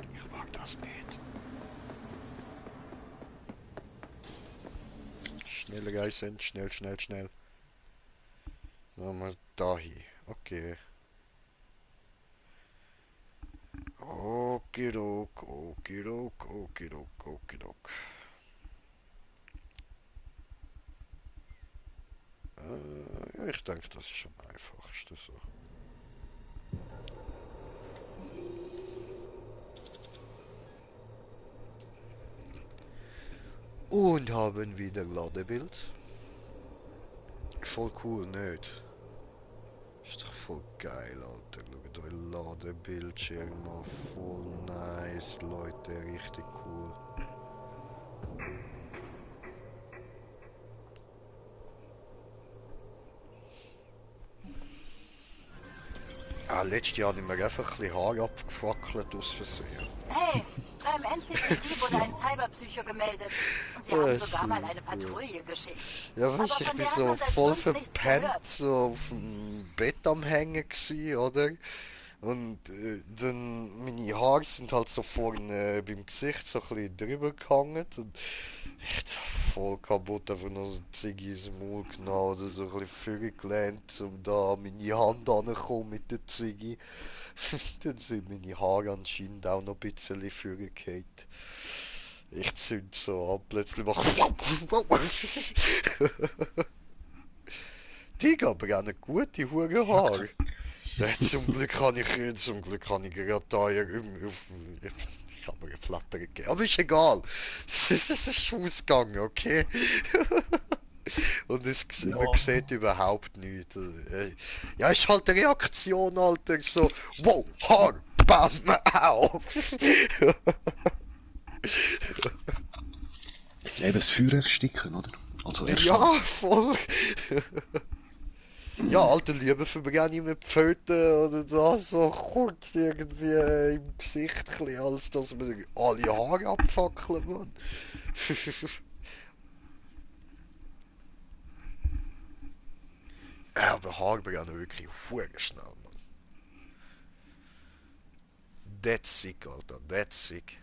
Ich wag das nicht. Schnell reißen, schnell. Nochmal da hier. Okay. Okidok. Ja, ich denke, das ist am einfachsten so. Und haben wieder Ladebild. Voll cool, nicht? Ist doch voll geil, Alter. Schaut euch Ladebildschirm an. Voll nice, Leute. Richtig cool. Letztes Jahr habe ich mir einfach ein bisschen Haar abgefackelt aus Versehen. Hey, Beim NCPD wurde ein Cyberpsycho gemeldet. Und sie haben sogar mal eine Patrouille geschickt. Ja, weißt, Aber ich von bin der so hat man seit voll Stunden nichts verpennt, gehört. so auf dem Bett am Hängen gsi, oder? Und dann, meine Haare sind halt so vorne beim Gesicht so ein bisschen drüber gehangen. Und echt voll kaputt, einfach noch so Ziggy ins Maul genommen oder so ein bisschen vorgelehnt, um da an meine Hand ranzukommen mit der Ziggy. Dann sind meine Haare anscheinend auch noch ein bisschen vorgefallen. Ich zünd so ab, plötzlich mach die gehen aber auch nicht gut, die Hurenhaare. Zum Glück habe ich gerade da ich habe mir geflattert gegeben. Aber ist egal. Es ist ausgegangen, okay? Und man sieht überhaupt nichts. Ja, ist halt eine Reaktion, Alter. So, wow, Haar, bam, au. Eben das Feuer ersticken, oder? Also erst Ja, voll. Ja, Alter, lieber verbrenne ich mit Pfoten oder das so kurz irgendwie im Gesicht, als dass wir alle Haare abfackeln, Mann. Ja, aber Haare brennen wirklich verdammt schnell, Mann. That's sick, Alter, that's sick.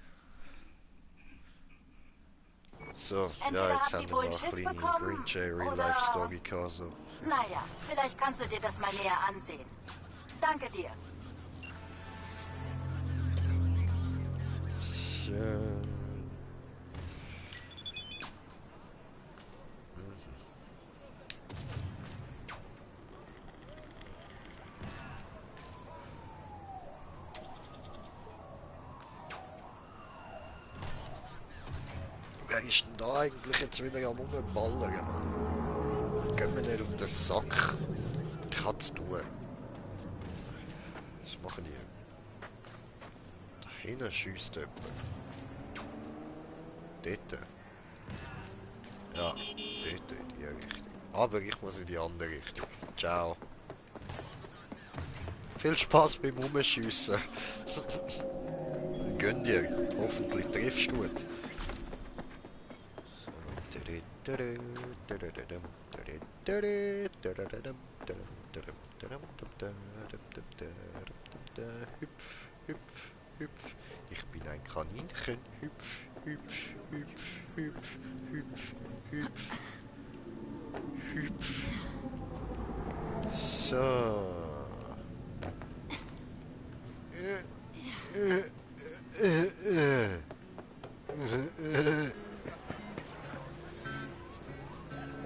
So, Entweder ja, jetzt habt haben ihr wir wohl mal eine Schiss kleine bekommen, Green Real oder- Life Story gehabt, so. Naja, vielleicht kannst du dir das mal näher ansehen. Danke dir. Schön. Wer ist denn da eigentlich jetzt wieder am Rumballern, Mann? Gehen wir nicht auf den Sack. Ich kann es tun. Was machen die? Da hinten schiesst jemand. Dort. Ja, dort in die Richtung. Aber ich muss in die andere Richtung. Ciao. Viel Spaß beim Rumschiessen. Gönn dir. Hoffentlich triffst du gut. Hüpf, hüpf, hüpf. Ich bin ein Kaninchen. Hüpf, hüpf, hüpf, hüpf, hüpf, hüpf. Hüpf. So.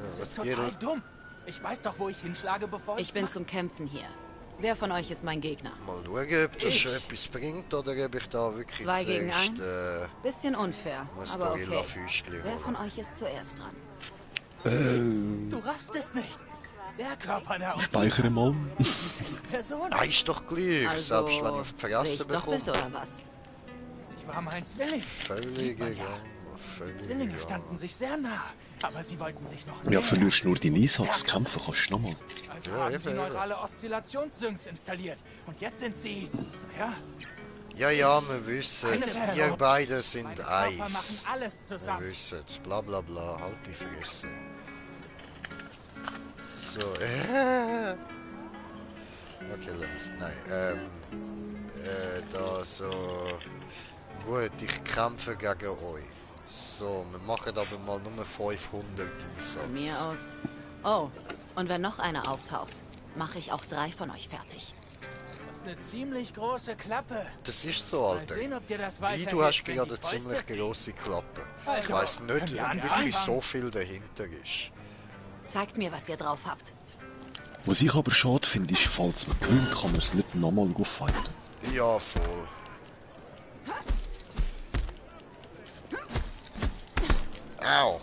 Das ist total dumm. Ich weiß doch, wo ich hinschlage, bevor Ich bin zum Kämpfen hier. Wer von euch ist mein Gegner? Mal schauen, ob das schon etwas bringt oder ob ich da wirklich 2 gegen 1? zuerst, Bisschen unfair, muss aber okay. Gorilla-Füßchen Wer holen. von euch ist zuerst dran? Du raffst es nicht. Der Körper da unten. Speichere mal. Person. Ah, ist doch gleich, Also, selbst wenn ich auf die Fresse bekomme. doppelt oder was? Ich war mein Zwilling. Völlig Sieht man ja. egal. Völlig Zwillinge egal. standen sich sehr nah, aber sie wollten sich noch Ja, nähern. verlierst nur deinen Einsatz, kämpfen kannst du nochmal. Also Ja, haben eben, sie eben. neurale Oszillationssyncs installiert. Und jetzt sind sie... Ja, Ja, ja, wir wissen Eine es. Person. Ihr beide sind meine Körper machen eins. alles Wir zusammen. wissen es. Bla bla bla. Halt die Fresse. So, Okay, los. Nein, da so... Gut, ich kämpfe gegen euch. So, wir machen aber mal nur 500 Einsatz. Von mir aus. Oh, und wenn noch einer auftaucht, mache ich auch 3 von euch fertig. Das ist eine ziemlich große Klappe. Das ist so, Mal Alter. sehen, ob dir das Wie, weiterhilft, du hast wenn gerade die eine Fäuste- ziemlich grosse Klappe. Ich Also, weiss nicht, können wir ob anfangen? wirklich so viel dahinter ist. Zeigt mir, was ihr drauf habt. Was ich aber schade finde, ist, falls man gewinnt, kann man es nicht nochmal fighten. Ja, voll. Au. Au.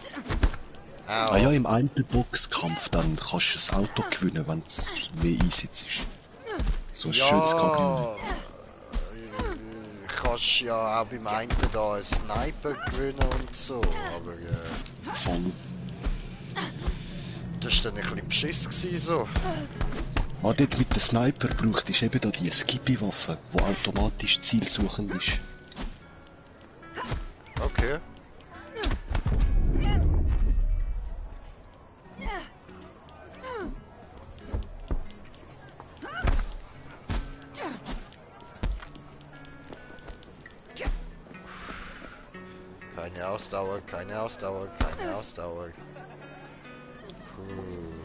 Ah ja, im Einzelboxkampf, dann kannst du das Auto gewinnen, wenn es mehr Einsatz ist. So ein schönes Kagel. Kannst ja auch beim einen da einen Sniper gewinnen und so, aber Voll. das war dann ein bisschen beschiss gewesen, so. Ah, dort mit dem Sniper braucht ist eben da die Skippy-Waffe, die automatisch zielsuchend ist. Okay. Keine Ausdauer, keine Ausdauer, keine Ausdauer.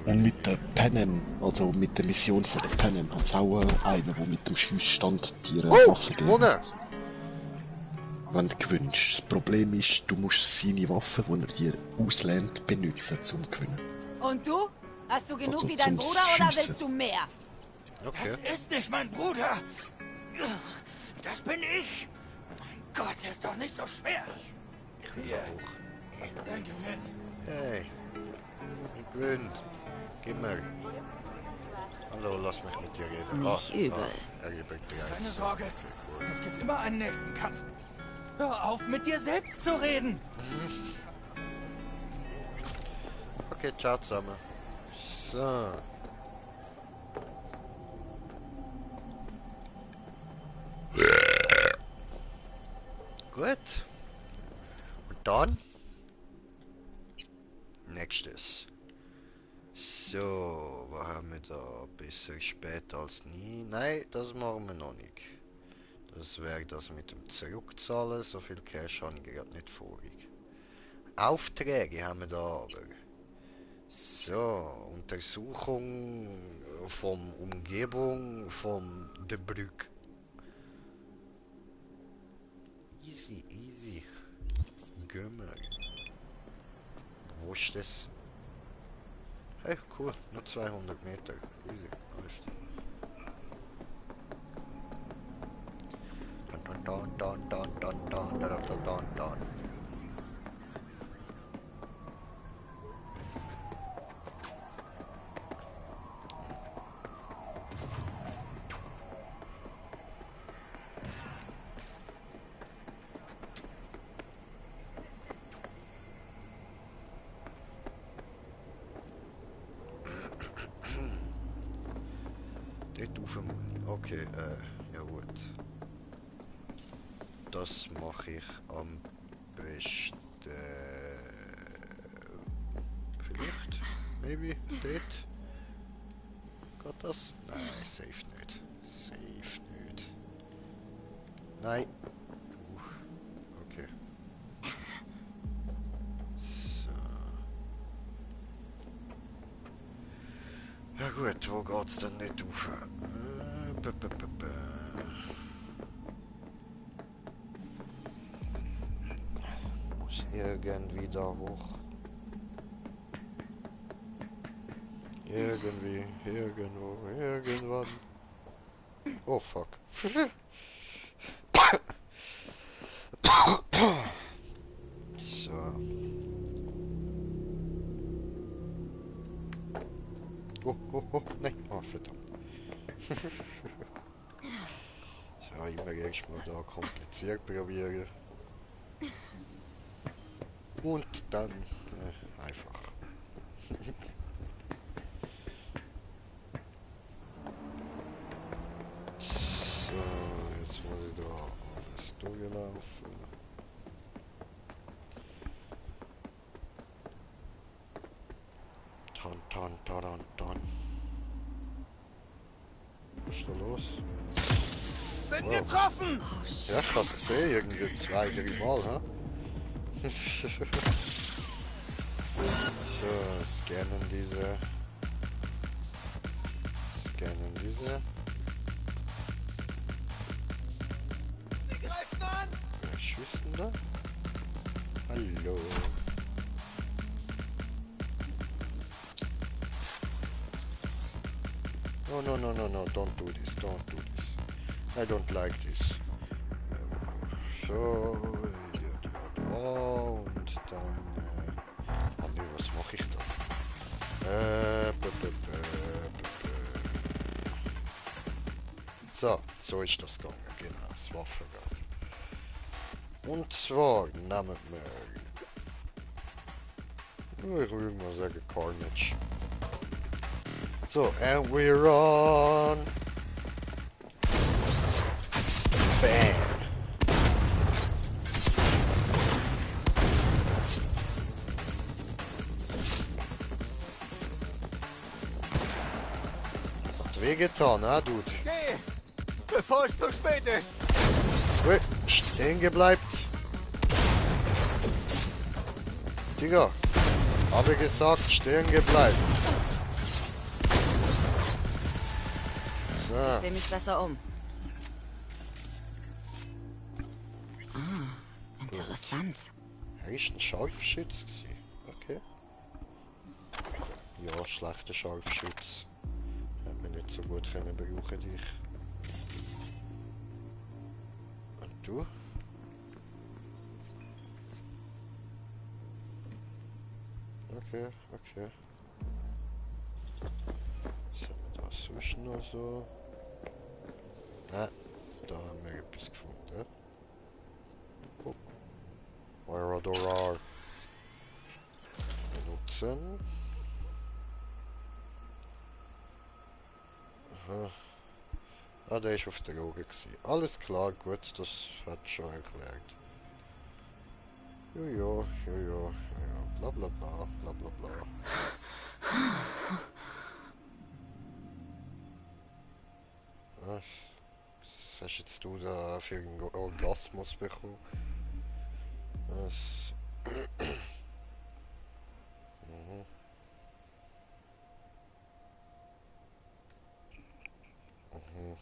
Und mit der Panem, also mit der Mission von der Panem, hat es auch einen, der mit dem Schussstand dir eine Waffe geben hat. Wenn du gewinnst. Das Problem ist, du musst seine Waffe, die er dir auslehnt, benutzen, zum gewinnen. Und du? Hast du genug Also wie dein zum Bruder oder Schiessen. willst du mehr? Okay. Das ist nicht mein Bruder. Das bin ich. Mein Gott, er ist doch nicht so schwer. Hier. Danke, Finn. Hey. Ich bin. Gib mir. Hallo, lass mich mit dir reden. Nicht übel. Er gibt dir Keine eins. Sorge. Es gibt immer einen nächsten Kampf. Hör auf, mit dir selbst zu reden. Okay, ciao zusammen. So. Gut. Und dann? Nächstes. So, was haben wir da? Besser spät als nie. Nein, das machen wir noch nicht. Das wäre das mit dem Zurückzahlen. So viel Cash habe ich gerade nicht vorig. Aufträge haben wir da aber. So, Untersuchung vom Umgebung von der Brücke. Easy, easy. Gömmer. Wo ist das? Hey, cool, nur 200 Meter. Easy, läuft. Dann. Okay, ja gut. Das mache ich am besten. Vielleicht? Maybe? Dort? Geht das? Nein, safe nicht. Safe nicht. Nein. Okay. So. Ja gut, wo geht's denn nicht auf? Muss irgendwie da hoch. Irgendwie, irgendwo, irgendwann. Oh fuck. So. Oh, nein. Oh, verdammt. So, immer erstmal da kompliziert probieren. Und dann einfach. So, jetzt muss ich da alles durchlaufen. Tan. Was ist da los? Bin getroffen! Ja, ich hab's gesehen, irgendwie 2, 3 Mal, ha? So, scannen diese. Sie greifen an! Wer schießt denn da? Hallo. No, don't do this. I don't like this. So, ja, und dann, nee, was mache ich da? So ist das gegangen, genau, das Waffenrad. Und zwar nehmen wir, ich würde mal sagen, Carnage. So, and we're on. Bam. wehgetan, ne, Dude? Geh! Bevor es zu spät ist! Ui, stehen gebleibt. Digga, habe gesagt, stehen gebleibt. Ich sehe mich besser um. Interessant. Er ist ein Scharfschütz gewesen. Okay. Ja, schlechter Scharfschütz. Hat mir nicht so gut können brauchen dich. Und du? Okay, okay. Was haben wir da sonst noch so? Ah, da haben wir etwas gefunden. Oh. Eurodorar. Benutzen. Aha. Ah, der ist auf der Droge gewesen. Alles klar, gut, das hat schon erklärt. Jojo, jojo, jojo, bla bla bla, bla bla bla. Was hast jetzt du da für einen Orgasmus bekommen? Was? Mhm. Mhm.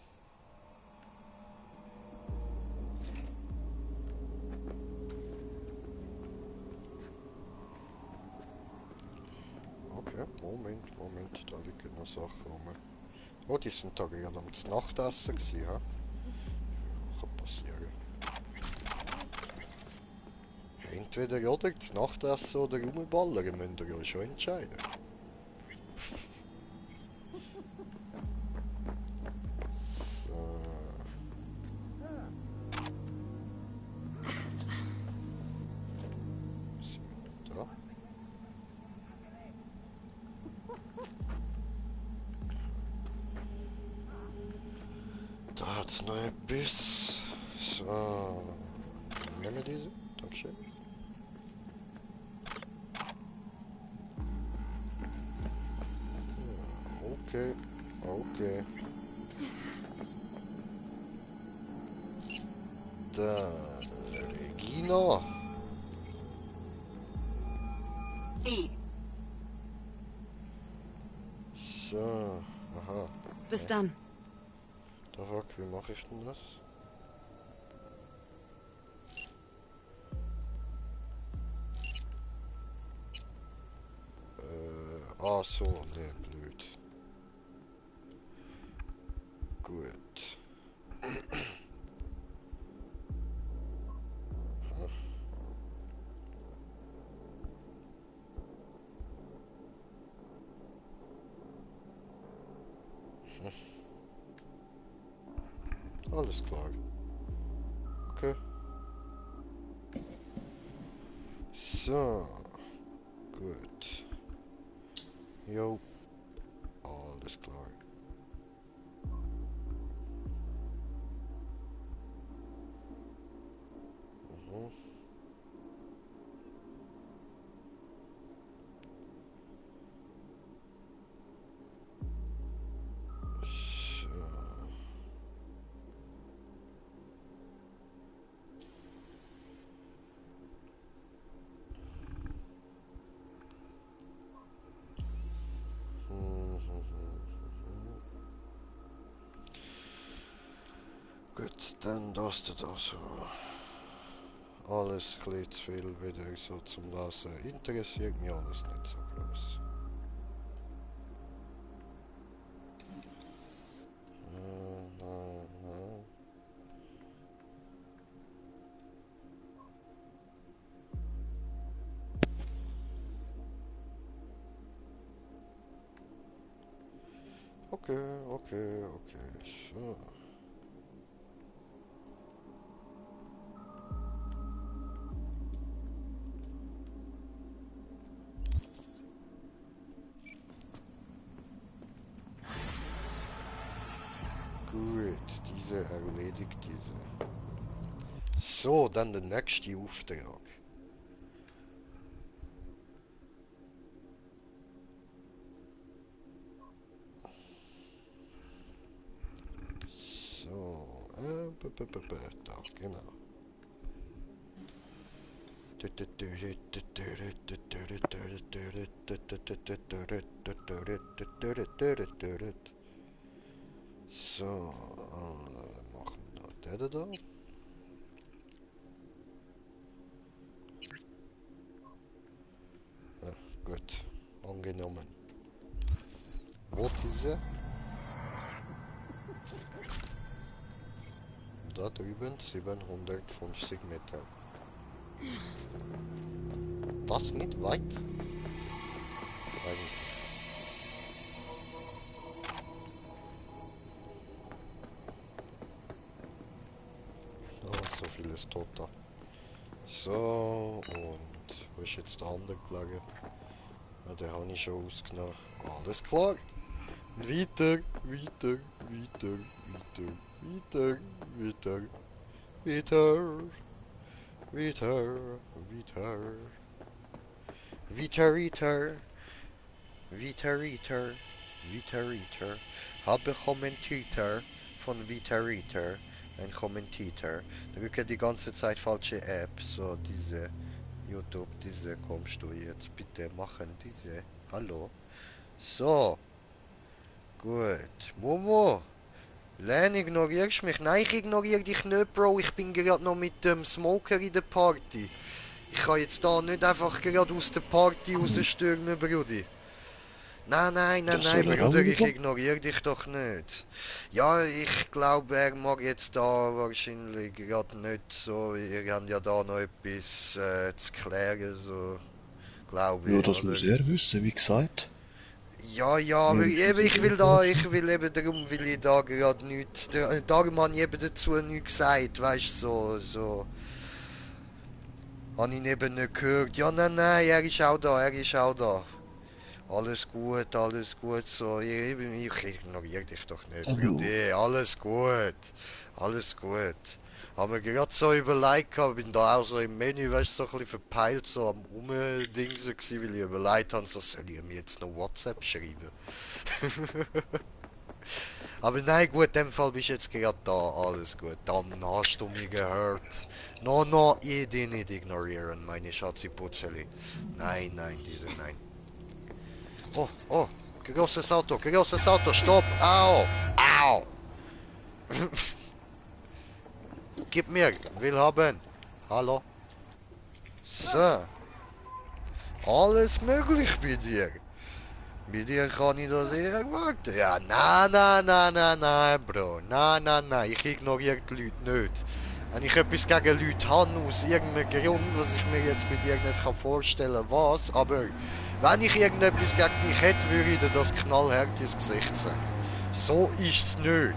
Okay, Moment, da liegen noch Sachen rum. Oh, die sind da gerade am Nachtessen gewesen, ha? Kann passieren. Entweder oder das Nachtessen oder rumballern, müsst ihr ja schon entscheiden. So. Was sind wir denn da? Da hat's noch etwas. So. Nehmen wir diese. Dankeschön. Okay. Okay. Dann Regina. So. Aha. Bis dann. Da fuck, wie mache ich denn das? Ah so, ne, blöd. Gut. Alles klar. Okay. So. Gut. Jo. Alles klar. Mhm. Gut, dann das da so. Alles ein bisschen zu viel wieder so zum Lesen. Interessiert mich alles nicht so groß. Okay. So. Gut, diese erledigt diese. So, dann der nächste Auftrag. Da, genau. So, machen wir noch den da. Ja, gut, angenommen. Wo ist sie? Da drüben 750 Meter. Das nicht weit? Eigentlich. Oh, so viel ist tot da. So, und wo ist jetzt der andere gelegen? Ja, den habe ich schon ausgenommen. Alles klar. Weiter, weiter, weiter, weiter, weiter, weiter, weiter, weiter, weiter, weiter, weiter, weiter, weiter, habe Kommentator von Vitariter, ein Kommentator. Drücke die ganze Zeit falsche App, so diese YouTube, diese kommst du jetzt bitte machen, diese, hallo. So. Gut. Momo. Len, ignorierst mich? Nein, ich ignoriere dich nicht, Bro. Ich bin gerade noch mit dem Smoker in der Party. Ich kann jetzt da nicht einfach gerade aus der Party rausstürmen, Brudi. Nein, Bruder, ich ignoriere dich doch nicht. Ja, ich glaube, er mag jetzt da wahrscheinlich gerade nicht so. Ihr habt ja da noch etwas zu klären, so. Glaube ich. Ja, das muss er wissen, wie gesagt. Ja, aber eben, ich will eben, darum will ich da gerade nichts, darum habe ich eben dazu nichts gesagt, weißt du, so. Habe ich eben nicht gehört, ja, nein, er ist auch da, Alles gut, so, ich ignoriere dich doch nicht, Bruder, alles gut. Haben wir gerade so überlegt, bin da auch so im Menü, weißt du, so ein bisschen verpeilt, so am Rumdingsen gewesen, weil ich überlegt habe, so soll ich mir jetzt noch WhatsApp schreiben. Aber nein, gut, in dem Fall bist du jetzt gerade da, alles gut. Dann hast du mich gehört. No, ich dich nicht ignorieren, meine Schatzi-Putzeli. Nein, nein. Oh, großes Auto, stopp, au! Gib mir, will haben. Hallo? So. Alles möglich bei dir. Bei dir kann ich das eher erwarten. Ja, nein, Bro. Nein. Ich ignoriere die Leute nicht. Wenn ich etwas gegen Leute habe, aus irgendeinem Grund, was ich mir jetzt bei dir nicht vorstellen kann, was, aber wenn ich irgendetwas gegen dich hätte, würde ich dir das knallhart ins Gesicht sagen. So ist es nicht.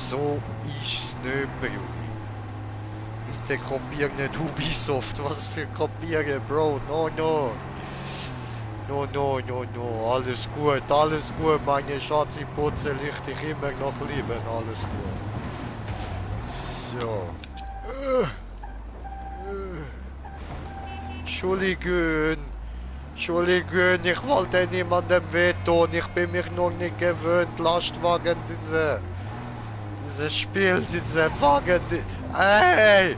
So ist es nicht, Brudi. Bitte kopier nicht Ubisoft. Was für kopieren, Bro? No. Alles gut, meine Schatzi-Putze, ich dich immer noch lieben. Alles gut. So. Entschuldigung, ich wollte niemandem wehtun. Ich bin mich noch nicht gewöhnt. Lastwagen, dieses Spiel, diese Wagen, hey!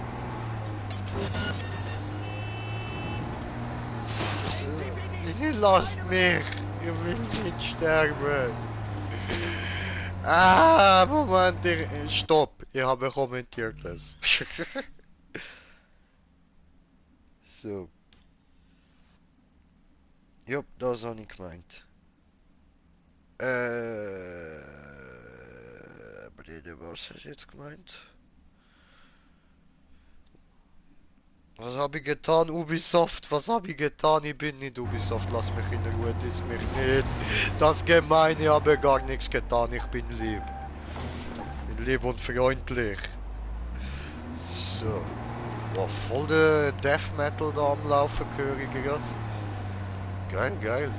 Lasst mich! Ich will nicht sterben! Moment, stopp! Ich habe kommentiert das. So. Jupp, das habe ich gemeint. Brede, was hast du jetzt gemeint? Was habe ich getan, Ubisoft? Was habe ich getan? Ich bin nicht Ubisoft, lass mich in Ruhe, das ist mich nicht. Das gemein, ich habe gar nichts getan, ich bin lieb. Ich bin lieb und freundlich. So. Wow, voll der Death Metal da am Laufen, höre ich gerade. Geil.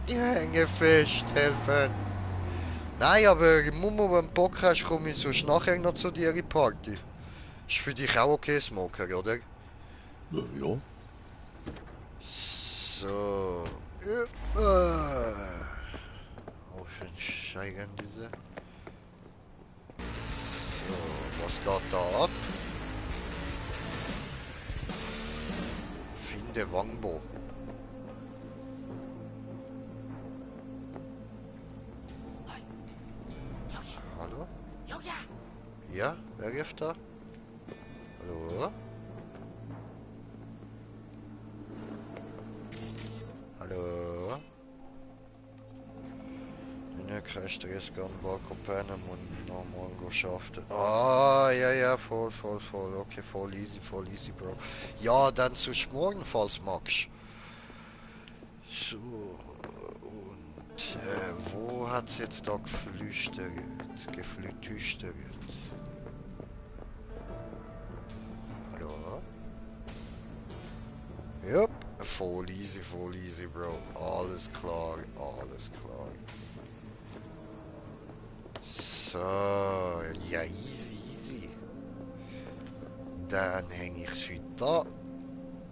Ich hänge fest, helfen. Nein, aber Momo, wenn du Bock hast, komme ich sonst nachher noch zu dir in die Party. Ist für dich auch okay, Smoker, oder? Ja. So. Aufsteigen diese. So, was geht da ab? Finde Wangbo. Hallo? Ja, wer ruft da? Hallo? Hallo? Ne, kriegst du jetzt gar einen Balkon pennen und normal geschafft. Ah, ja, voll. Okay, voll easy, Bro. Ja, dann zu morgen, falls magst. So, und wo hat's jetzt da geflüstert? Hallo? Jupp, voll easy, Bro. Alles klar. So, ja, easy. Dann hänge ich es heute da.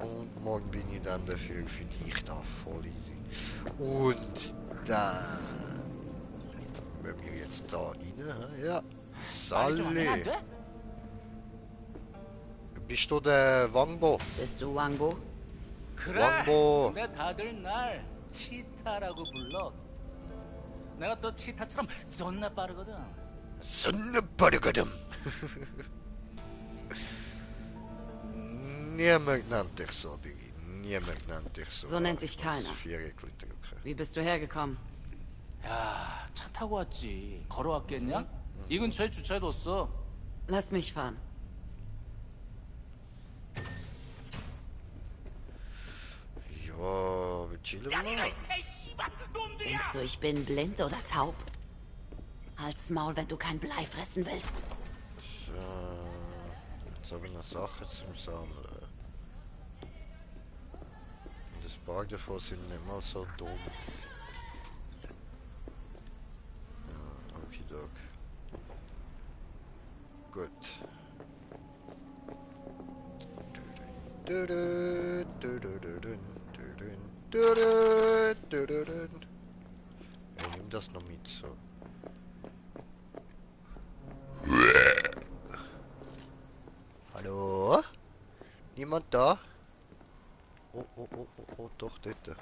Und morgen bin ich dann dafür für dich da, voll easy. Und dann müssen wir jetzt da rein, ja. Salli. Bist du der Wangbo? Bist du Wangbo? 그래. 왕보. 근데 다들 날 치타라고 불러. 내가 또 치타처럼 존나 빠르거든. Niemand nennt dich so, Digi. Niemand nennt dich so. So nennt dich keiner. Wie bist du hergekommen? 야, 차 타고 왔지. 걸어왔겠냐? 이 근처에 주차해뒀어. Lass mich fahren. Ja, wir chillen mal. Denkst du, ich bin blind oder taub? Halt's Maul, wenn du kein Blei fressen willst. So, jetzt habe ich eine Sache zum Sammeln. Und das paar davon sind nicht mal so dumm. Ja, okidok. Gut. Ich nehme das noch mit, so. Hallo? Niemand da? Oh, doch, dort.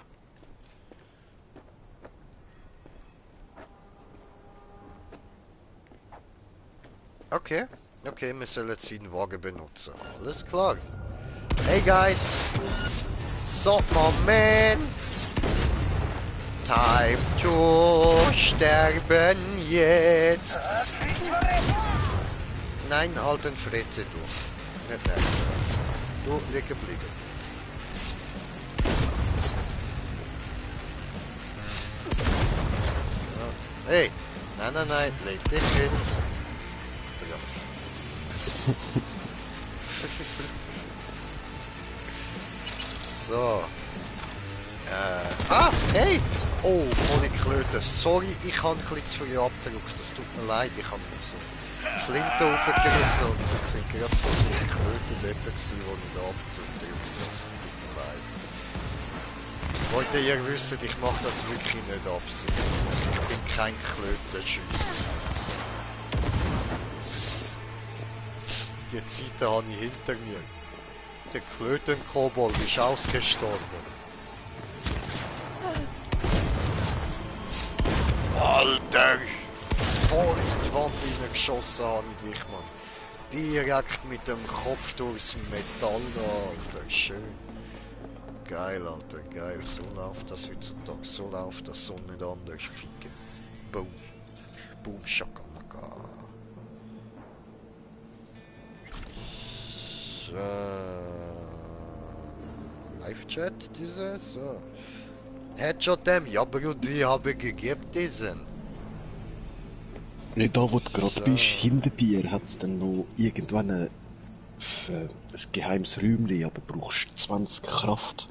Okay, wir sollen jetzt den Wagen benutzen. Alles klar. Hey guys! Sup my man! Time to sterben jetzt! Nein, halt den Fresse du. Nicht nein. Du, liegen bleiben. Ja. Hey! Nein, leg dich hin. So. Hey! Oh, volle Klöte. Sorry, ich habe ein bisschen zu früh abgedrückt. Das tut mir leid, ich habe mir so Flinte aufgerissen und jetzt sind gerade so viele Klöte dort gewesen, die ich da abzudrückt habe. Das tut mir leid. Leute, ihr wisst, ich mache das wirklich nicht absichtlich. Ich bin kein Klötenschüsser. Die Zeiten habe ich hinter mir. Der Klötenkobold ist ausgestorben. Alter! Voll in die Wand hineingeschossen habe ich dich, Mann. Direkt mit dem Kopf durchs Metall da, Alter. Schön. Geil, Alter, geil. So läuft das heutzutage. So läuft das so nicht anders. Ficke. Boom. Boom, Shakalaka. Live-Chat, diese, so. Headshot dem, ja Bro, die habe gegeben, diesen. Nicht da, wo du gerade bist, hinter dir hat es dann noch irgendwann ein geheimes Räumchen, aber brauchst 20 Kraft.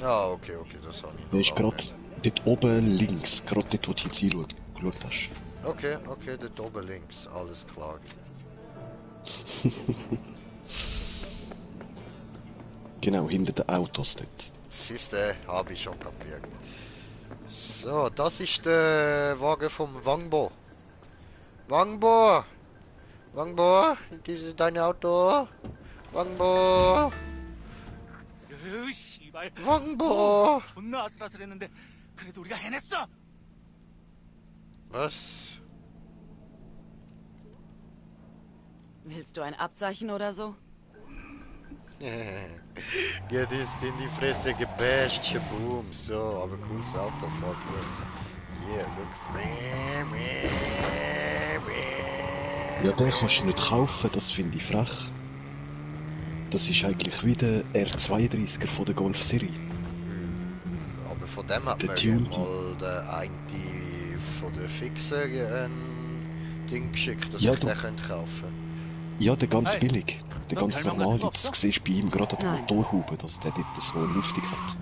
Ah, okay, das habe ich noch. Du bist gerade dort oben links, gerade dort, wo du jetzt geschaut hast. Okay, dort oben links, alles klar. Genau, hinter den Autos dort. Siehste, habe ich schon kapiert. So, das ist der Wagen vom Wangbo. Wangbo! Wangbo, das ist dein Auto. Wangbo! 왕보! 존나 아슬아슬했는데 그래도 우리가 해냈어. Was? Willst du ein Abzeichen oder so? Geht ist in die Fresse gebasht, Shaboom. So, aber cooles Auto, voll gut. Yeah, look. Ja, den kannst du nicht kaufen, das finde ich frech. Das ist eigentlich wie der R32er von der Golf-Serie. Aber von dem hat man ja mal der eine von der Fixer ein Ding geschickt, dass ich den kaufen könnte. Ja, der ganz billig. Der ganz normale. Das siehst du bei ihm gerade an der Motorhaube, dass der dort so luftig hat.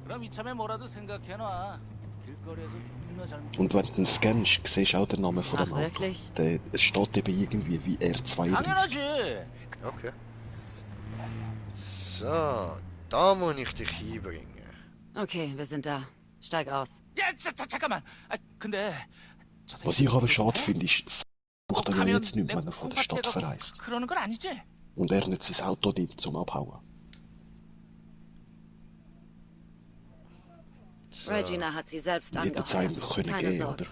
그럼 이참에 뭐라도 생각해놔. 길거리에서 존나 잘. Und wenn du ihn scannst, siehst du auch den Namen von dem Auto. Wirklich? Es steht eben irgendwie wie R32. 당연하지. Okay. So, da muss ich dich hinbringen. Okay, wir sind da. Steig aus. 야, 잠깐만. 근데 Was ich aber schade finde, ist, es braucht er ja jetzt nicht mehr, wenn er von der Stadt verreist. 그러는 건 a니지? Und er nicht sein Auto nimmt zum Abhauen. So. Regina hat sie selbst angeheuert. Keine gehen, Sorge.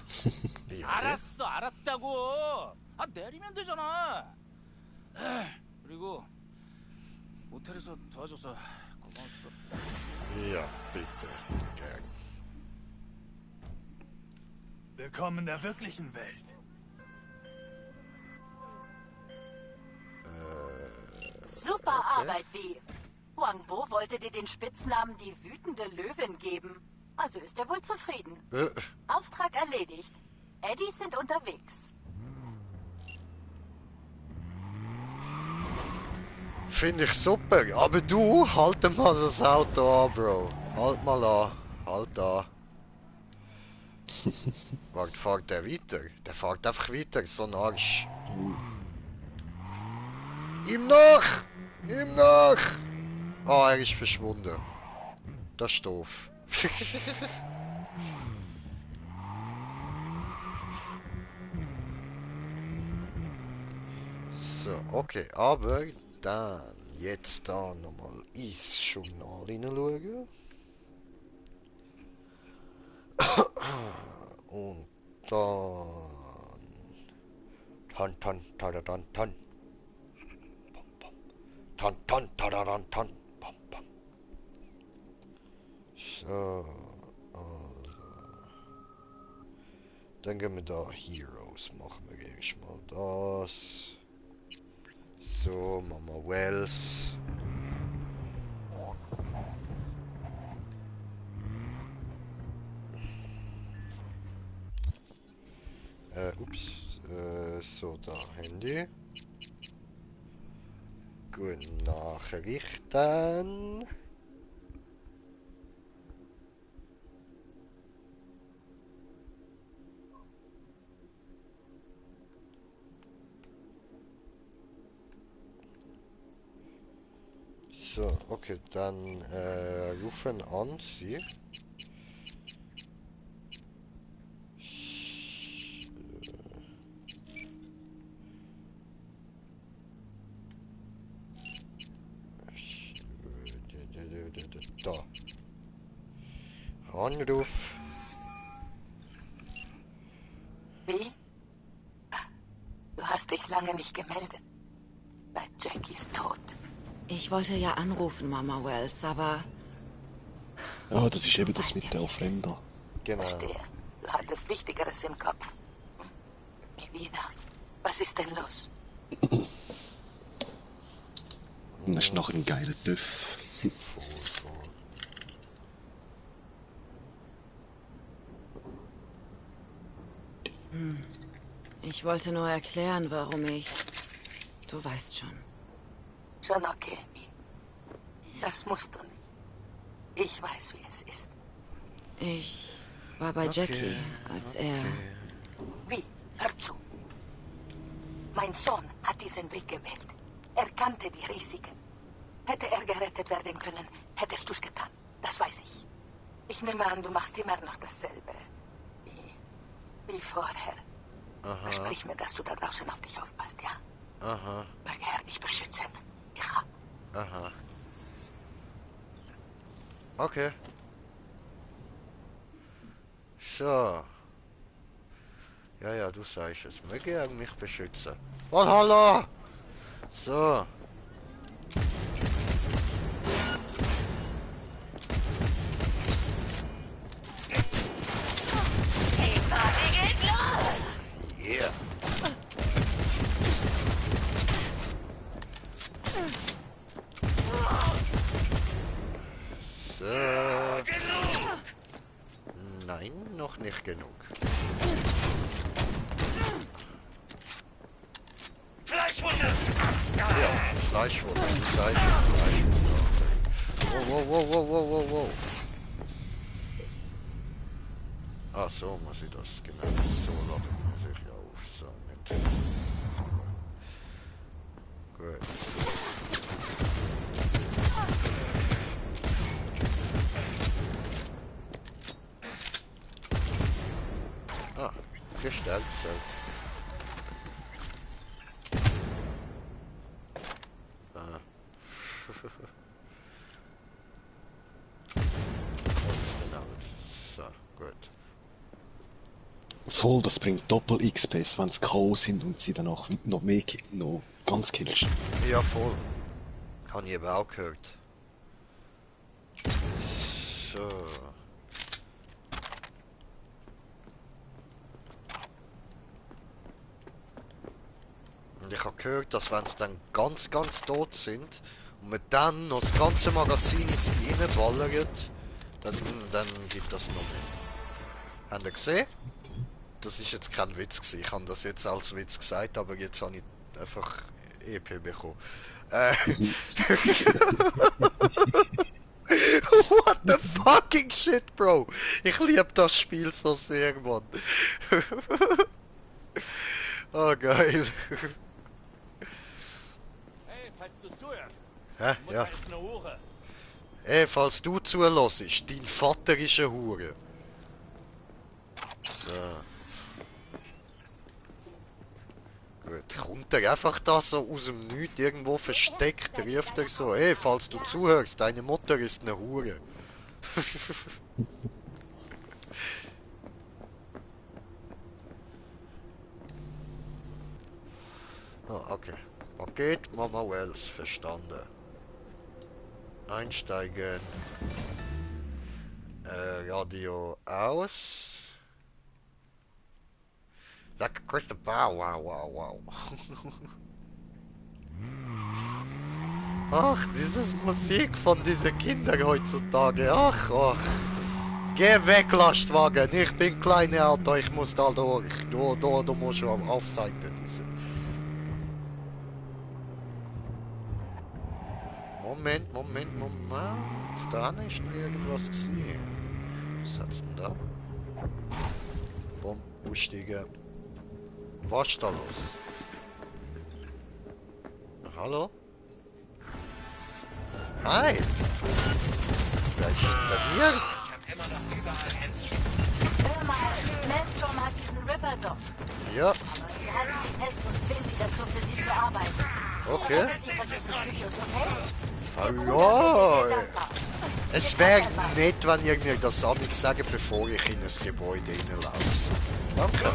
알았어, 알았다고. 내리면 되잖아. 그리고 모텔에서 도와줘서 고마웠어. Ja, bitte. Gern. Willkommen in der wirklichen Welt. Super Arbeit, Wie. Wangbo wollte dir den Spitznamen die wütende Löwin geben. Also ist er wohl zufrieden. Auftrag erledigt. Eddies sind unterwegs. Finde ich super. Aber du, halt mal so das Auto an, Bro. Halt mal an. Halt an. Warte, fährt der weiter? Der fährt einfach weiter, so ein Arsch. Ihm nach! Ihm nach! Ah, er ist verschwunden. Das ist doof. So, okay, aber dann jetzt da nochmal ins Journal hineinschauen. Und dann tan tan tan. Tan tan tararan tan. Pam pam. So, also. Dann gehen wir da Heroes, machen wir erstmal das. So, machen wir Wells. Ups. So, da Handy. Gut, Nachrichten. So, okay, dann rufen an sie. Da. Anruf. Wie? Du hast dich lange nicht gemeldet. Bei Jackies Tod. Ich wollte ja anrufen, Mama Wells, aber... Ah, das ist eben das mit der Offrenda. Genau. Verstehe. Du hattest Wichtigeres im Kopf. Nie wieder. Was ist denn los? Das ist noch ein geiler Duff. Ich wollte nur erklären, warum ich... Du weißt schon. Schon okay. Das musst du nicht. Ich weiß, wie es ist. Ich war bei Jackie, als er... Wie? Hör zu. Mein Sohn hat diesen Weg gewählt. Er kannte die Risiken. Hätte er gerettet werden können, hättest du's getan. Das weiß ich. Ich nehme an, du machst immer noch dasselbe. Wie vorher. Aha. Versprich mir, dass du da draußen auf dich aufpasst, ja? Aha. Möge er dich beschützen. Ja. Aha. Okay. So. Ja, ja, du sagst es. Möge er mich beschützen. Valhalla! So. Die Party geht los! Yeah. So. Nein, noch nicht genug. Fleischwunde! Ja, Fleischwunde. Die Seite Fleischwunde. Wow, wow, wow, wow, wow, wow. Ah, so muss ich das genau. So laden muss ich auf. So nicht. Gut. Ah, gestellt so. Ah. Genau. So, gut. Voll, das bringt Doppel-XPs, wenn es K.O. sind und sie danach noch mehr, noch ganz killst. Ja, voll. Habe ich eben auch gehört. So. Und ich habe gehört, dass wenn sie dann ganz tot sind und man dann noch das ganze Magazin in sie reinballert, dann gibt das noch mehr. Habt ihr gesehen? Das ist jetzt kein Witz gewesen. Ich habe das jetzt als Witz gesagt, aber jetzt habe ich einfach EP bekommen. What the fucking shit, Bro? Ich liebe das Spiel so sehr, Mann. Oh, geil. Hey, falls du zuhörst. Hä? Mutter Ja. ist eine Hure. Ey, falls du zulässt, dein Vater ist eine Hure. So. Gut, kommt er einfach da so aus dem Nichts irgendwo versteckt, ruft er so, ey, falls du zuhörst, deine Mutter ist eine Hure. Oh, okay. Paket Mama Wells, verstanden. Einsteigen. Radio aus. Like Crystal Bow, wow. Ach, dieses Musik von diesen Kindern heutzutage. Ach. Geh weg, Lastwagen. Ich bin kleine Auto, ich muss da durch. Du musst auf Seite diese. Moment. Da ist noch irgendwas gesehen. Was hat's denn da? Bumm, aussteigen. Was ist da los? Hallo? Hi! Wer ist denn hier? Hör mal, Maelstrom hat diesen Ripper doch. Ja. Aber wir halten sie fest und zwingen sie dazu, für sie zu arbeiten. Okay. Retten sie von diesen Psychos, okay? Ah, ja. Es wäre nett, wenn ihr mir das an mich sagt, bevor ich in das Gebäude reinlaufe. Danke.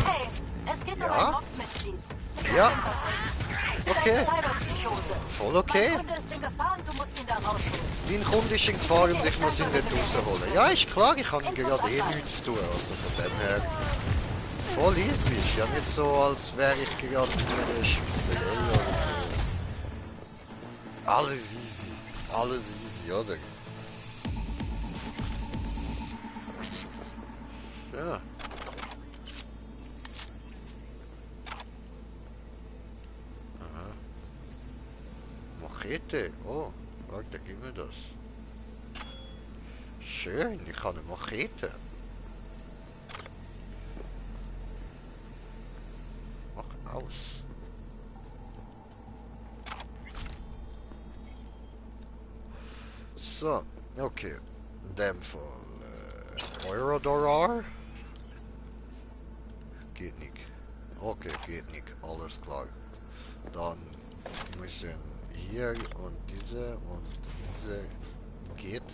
Hey, es geht um Ja? ein Boxmitglied. Ja. Okay. Cyberpsychose. Voll okay. Mein Kunde ist in Gefahr und du musst ihn da rausholen. Dein Kunde ist in Gefahr und ich muss ihn dort rausholen. Ja, ist klar, ich kann gerade nichts zu tun. Also von dem her. Voll easy. Ist ja nicht so, als wäre ich gerade in einer Schüsselei oder so. Alles easy, oder? Ja. Aha. Machete. Oh, warte, gib mir das. Schön, ich habe eine Machete. Mach aus. So, okay. In dem Fall. Eurodollar? Geht nicht. Okay, geht nicht. Alles klar. Dann müssen hier und diese geht.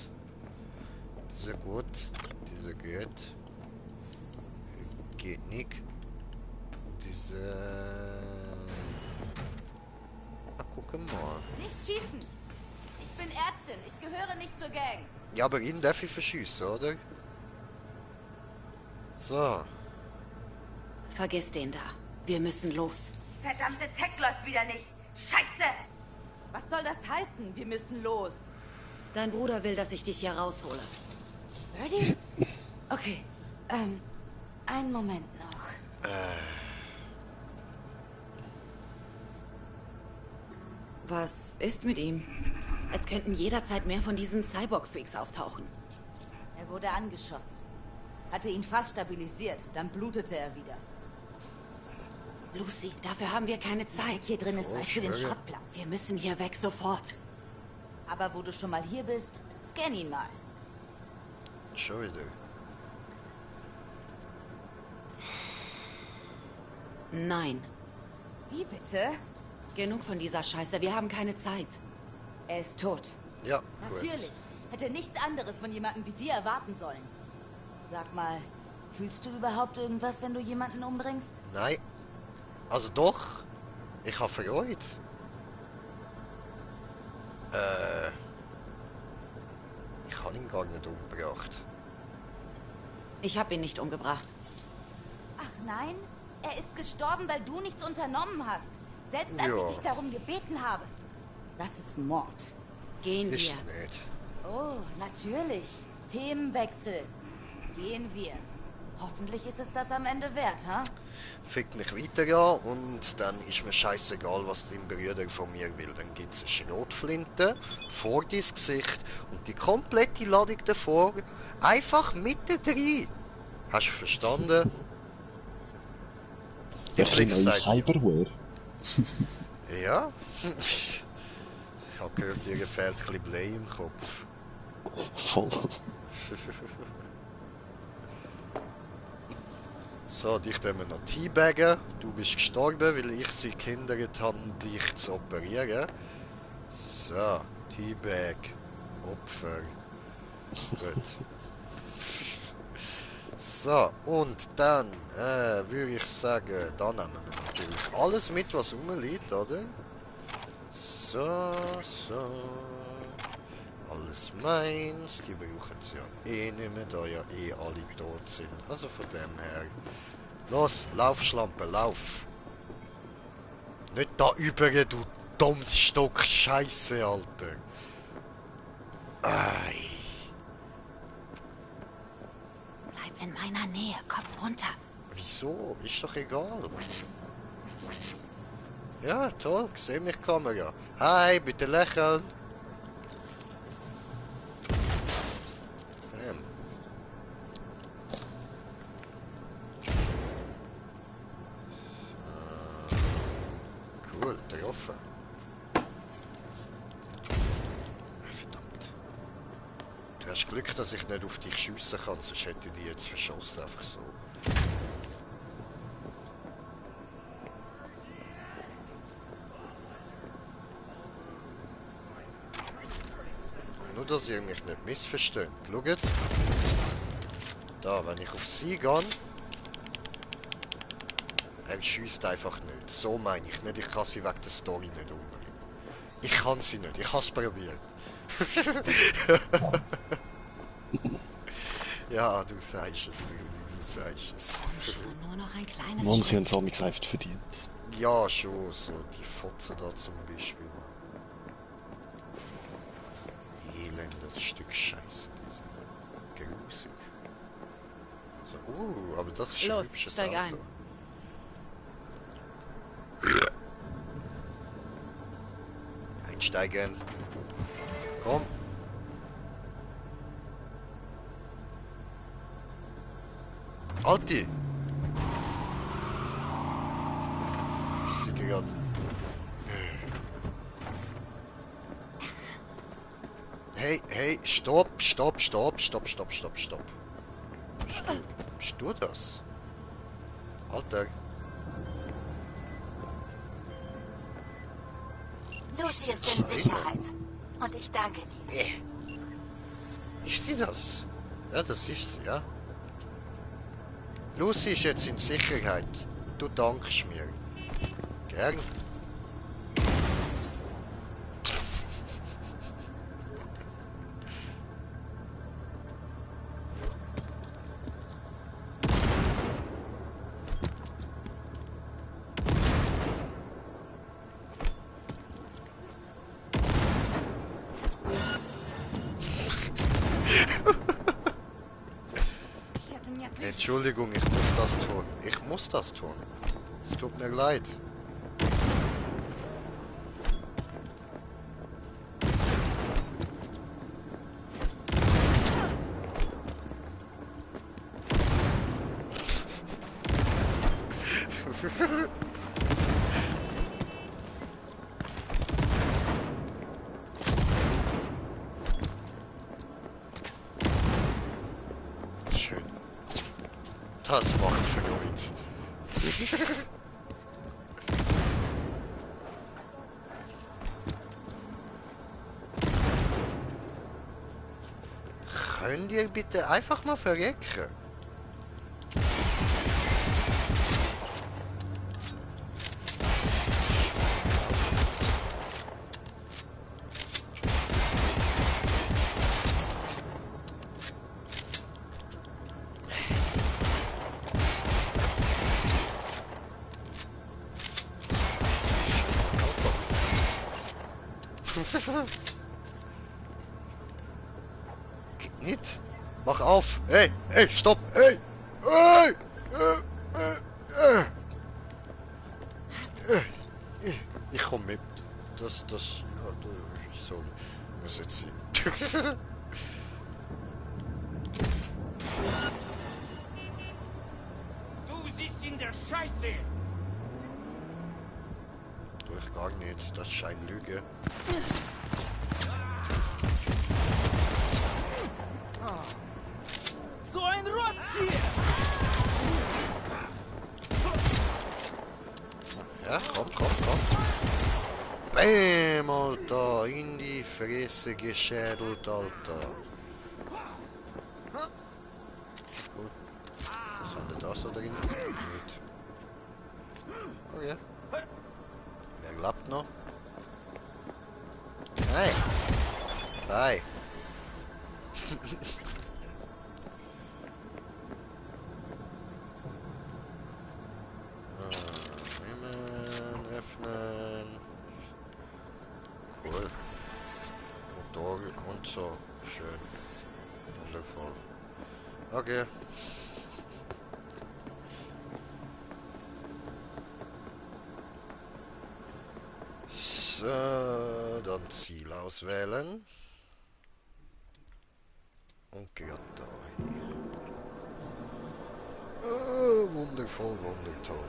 Diese gut. Diese geht. Geht nicht. Diese... Ah, guck mal. Nicht schießen! Ich bin Ärztin, ich gehöre nicht zur Gang. Ja, aber ihn darf ich verschießen, oder? So. Vergiss den da. Wir müssen los. Verdammte Tech läuft wieder nicht. Scheiße! Was soll das heißen? Wir müssen los. Dein Bruder will, dass ich dich hier raushole. Birdie? Okay. Einen Moment noch. Was ist mit ihm? Es könnten jederzeit mehr von diesen Cyborg-Freaks auftauchen. Er wurde angeschossen. Hatte ihn fast stabilisiert, dann blutete er wieder. Lucy, dafür haben wir keine Zeit. Hier drin ist weit für den Schrottplatz. Wir müssen hier weg, sofort. Aber wo du schon mal hier bist, scan ihn mal. Schon wieder. Nein. Wie bitte? Genug von dieser Scheiße, wir haben keine Zeit. Er ist tot. Ja, natürlich. Hätte nichts anderes von jemandem wie dir erwarten sollen. Sag mal, fühlst du überhaupt irgendwas, wenn du jemanden umbringst? Nein. Also doch. Ich habe Freude. Ich habe ihn gar nicht umgebracht. Ich habe ihn nicht umgebracht. Ach nein? Er ist gestorben, weil du nichts unternommen hast. Selbst als ich dich darum gebeten habe. Das ist Mord. Gehen wir. Ist nicht. Oh, natürlich. Themenwechsel. Gehen wir. Hoffentlich ist es das am Ende wert, ha? Fickt mich weiter ja und dann ist mir scheißegal, was dein Bruder von mir will. Dann gibt es eine Schrotflinte vor dein Gesicht und die komplette Ladung davor einfach mittendrin. Hast du verstanden? Ich bin Cyberware. Ja? Ich habe gehört, dir fehlt ein bisschen Blei im Kopf. Voll. So, dich können wir noch teabaggen. Du bist gestorben, weil ich sie gehindert habe, dich zu operieren. So, Teabag. Opfer. Gut. So, und dann würde ich sagen, da nehmen wir natürlich alles mit, was rumliegt, oder? So, so. Alles meins. Die brauchen es ja eh nicht mehr, da ja eh alle tot sind. Also von dem her. Los, lauf Schlampe, lauf. Nicht da über, du Dummstock Scheiße, Alter. Ei. Bleib in meiner Nähe, Kopf runter. Wieso? Ist doch egal. Ja, toll, seh mich Kamera. Hi, bitte lächeln. Cool, getroffen. Verdammt. Du hast Glück, dass ich nicht auf dich schiessen kann, sonst hätte ich dich jetzt verschossen, einfach so. Nur, dass ihr mich nicht missversteht. Schaut. Da, wenn ich auf sie gehe, er schießt einfach nicht. So meine ich nicht. Ich kann sie wegen der Story nicht umbringen. Ich kann sie nicht. Ich habe es probiert. Ja, du sagst es, du sagst es. Schon nur noch ein kleines Mann, sie haben es amigs einfach verdient. Ja, schon. So die Fotzen da zum Beispiel. Elendes Stück Scheiße, diese. Grusig. So, aber das ist ein hübsches steig Auto. ein. Einsteigen. Komm. Alti. Sie gerade. Hey, stopp. Bist du das? Alter. Lucy ist in Sicherheit. Und ich danke dir. Ist sie das? Ja, das ist sie, ja. Lucy ist jetzt in Sicherheit. Du dankst mir. Gern. Entschuldigung, ich muss das tun. Es tut mir leid. Schön. Das macht Freude. Könnt ihr bitte einfach mal verrecken? Geht nicht. Mach auf. Hey, stopp. Hey. Ich komm mit. Das, ja, so muss jetzt sein. Du sitzt in der Scheiße! Durch gar nicht. Das scheint Lüge. So ein Rotz hier! Ja, komm. Bäm, Alter. In die Fresse geschädelt, Alter. Gut. Was haben wir da so drin? Nicht. Okay. Wer glaubt noch? Hey! Hi! Öffnen. Cool. Motor und so. Schön. Wundervoll. Okay. So, dann Ziel auswählen. Und gerade da hier. Oh, wundervoll, wundertoll.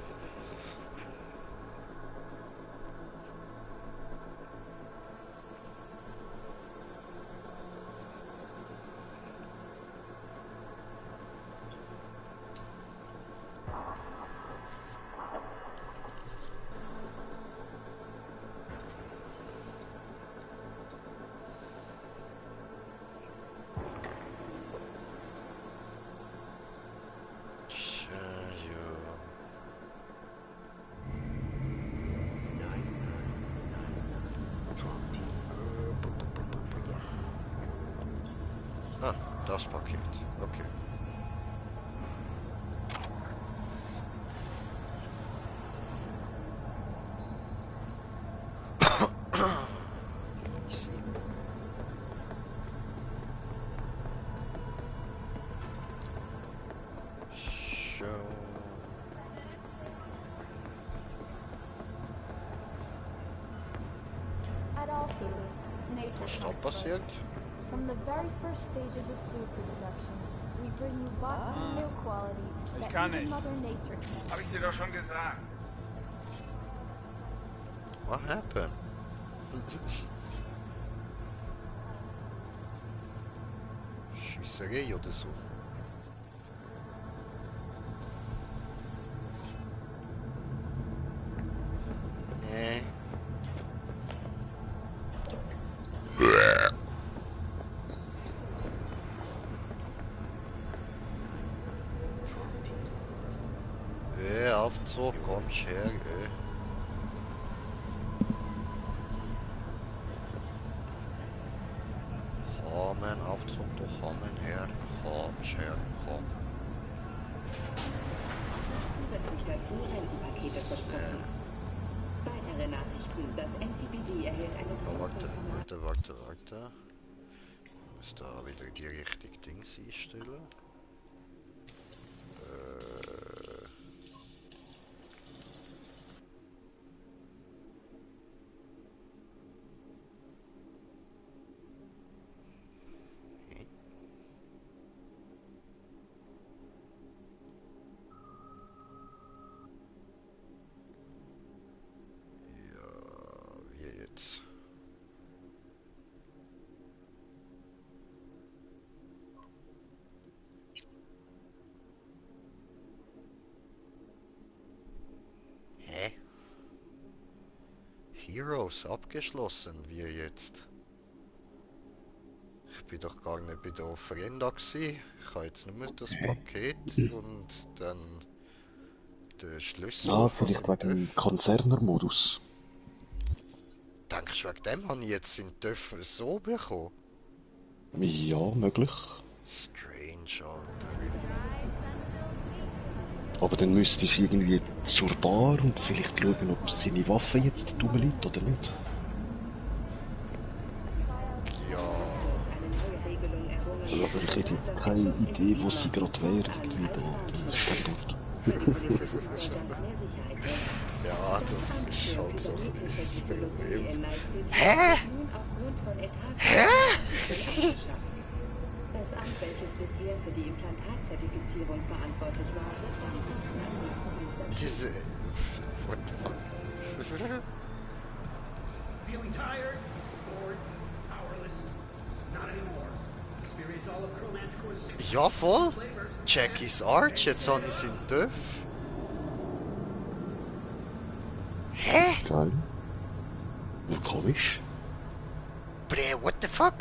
Ah, das Paket. Okay. Was ist da passiert? From the very first stages of food production, we bring you bottom milk quality that even Mother Nature can. Hab ich dir doch schon gesagt. What happened? Confiserie oder so. Nee. Aufzug, kommst her, Kommen, Aufzug, du kommen her, kommst her, komm. Zusätzlich dazu Rentenpakete versprochen. Weitere Nachrichten, das NCPD erhält eine... Warte. Ich muss da wieder die richtige Dings einstellen. Heroes abgeschlossen, wie jetzt? Ich bin doch gar nicht bei der Offerenda gsi. Ich habe jetzt nur das Paket und dann den Schlüssel. Ah, vielleicht wegen dem Konzernermodus. Denkst du, wegen dem habe ich jetzt in Töff so bekommen? Ja, möglich. Strange, Alter. Aber dann müsste ich irgendwie zur Bar und vielleicht schauen, ob seine Waffe jetzt rumliegt oder nicht. Ja. Aber ich hätte jetzt keine Idee, wo sie gerade wäre, irgendwie der Standort. Ja, das ist halt so ein das Problem. Hä? Hä? Das Amt, welches bisher für die Implantatzertifizierung verantwortlich war, wird seine Daten am nächsten Dienstag... Diese... What the fuck? Feeling tired, bored, powerless? Not anymore. Experience all of Chrome Manticore's 6 Ja, voll. Jackie's Arch, jetzt habe ich es in Töff. Hä? Geil. Wie komisch. Bre, what the fuck?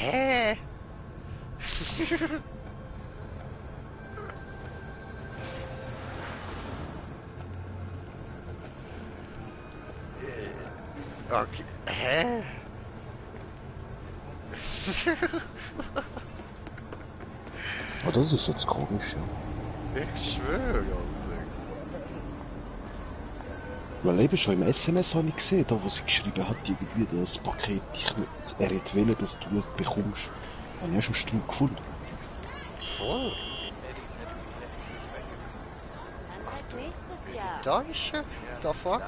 Hä? Okay. Hä? Oh, das ist jetzt komisch, ja. Ich schwöre, Alter. Weil eben schon im SMS habe ich gesehen, da wo sie geschrieben hat, irgendwie das Paket, er hätte wollen, dass du es bekommst. Habe ich ja schon Stuhl gefunden. Voll. Da ist er. Da fuck.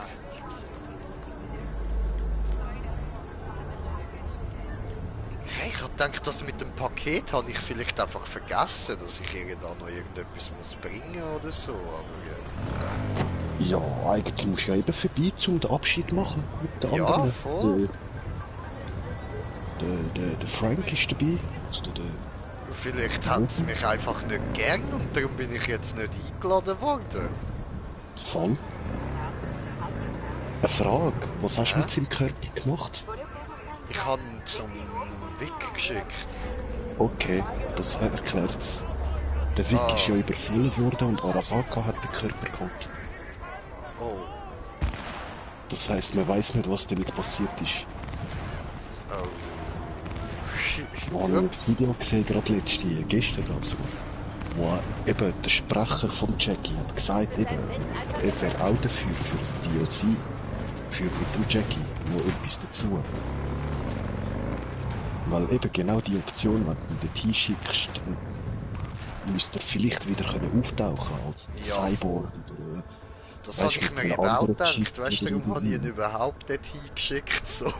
Hey, ich hab gedacht, das mit dem Paket habe ich vielleicht einfach vergessen, dass ich ihr da noch irgendetwas muss bringen oder so, aber ja, eigentlich musst du ja eben vorbei, um den Abschied zu machen mit den anderen. Ja, voll. Der Frank ist dabei. Also vielleicht haben sie mich einfach nicht gern und darum bin ich jetzt nicht eingeladen worden. Voll. Eine Frage, was hast du mit seinem Körper gemacht? Ich habe ihn zum Vic geschickt. Okay, das erklärt's. Der Vic ist ja überfallen worden und Arasaka hat den Körper geholt. Oh. Das heisst, man weiss nicht, was damit passiert ist. Oh. Ich habe das Video gesehen, gerade gestern glaube ich, wo eben der Sprecher von Jackie hat gesagt, eben, er wäre auch dafür, für das DLC, für mit dem Jackie, noch etwas dazu. Weil eben genau die Option, wenn du den T schickst, dann müsste er vielleicht wieder auftauchen als Cyborg oder... Das habe ich mir eben auch gedacht, weißt du, darum habe ich ihn überhaupt nicht hingeschickt, so.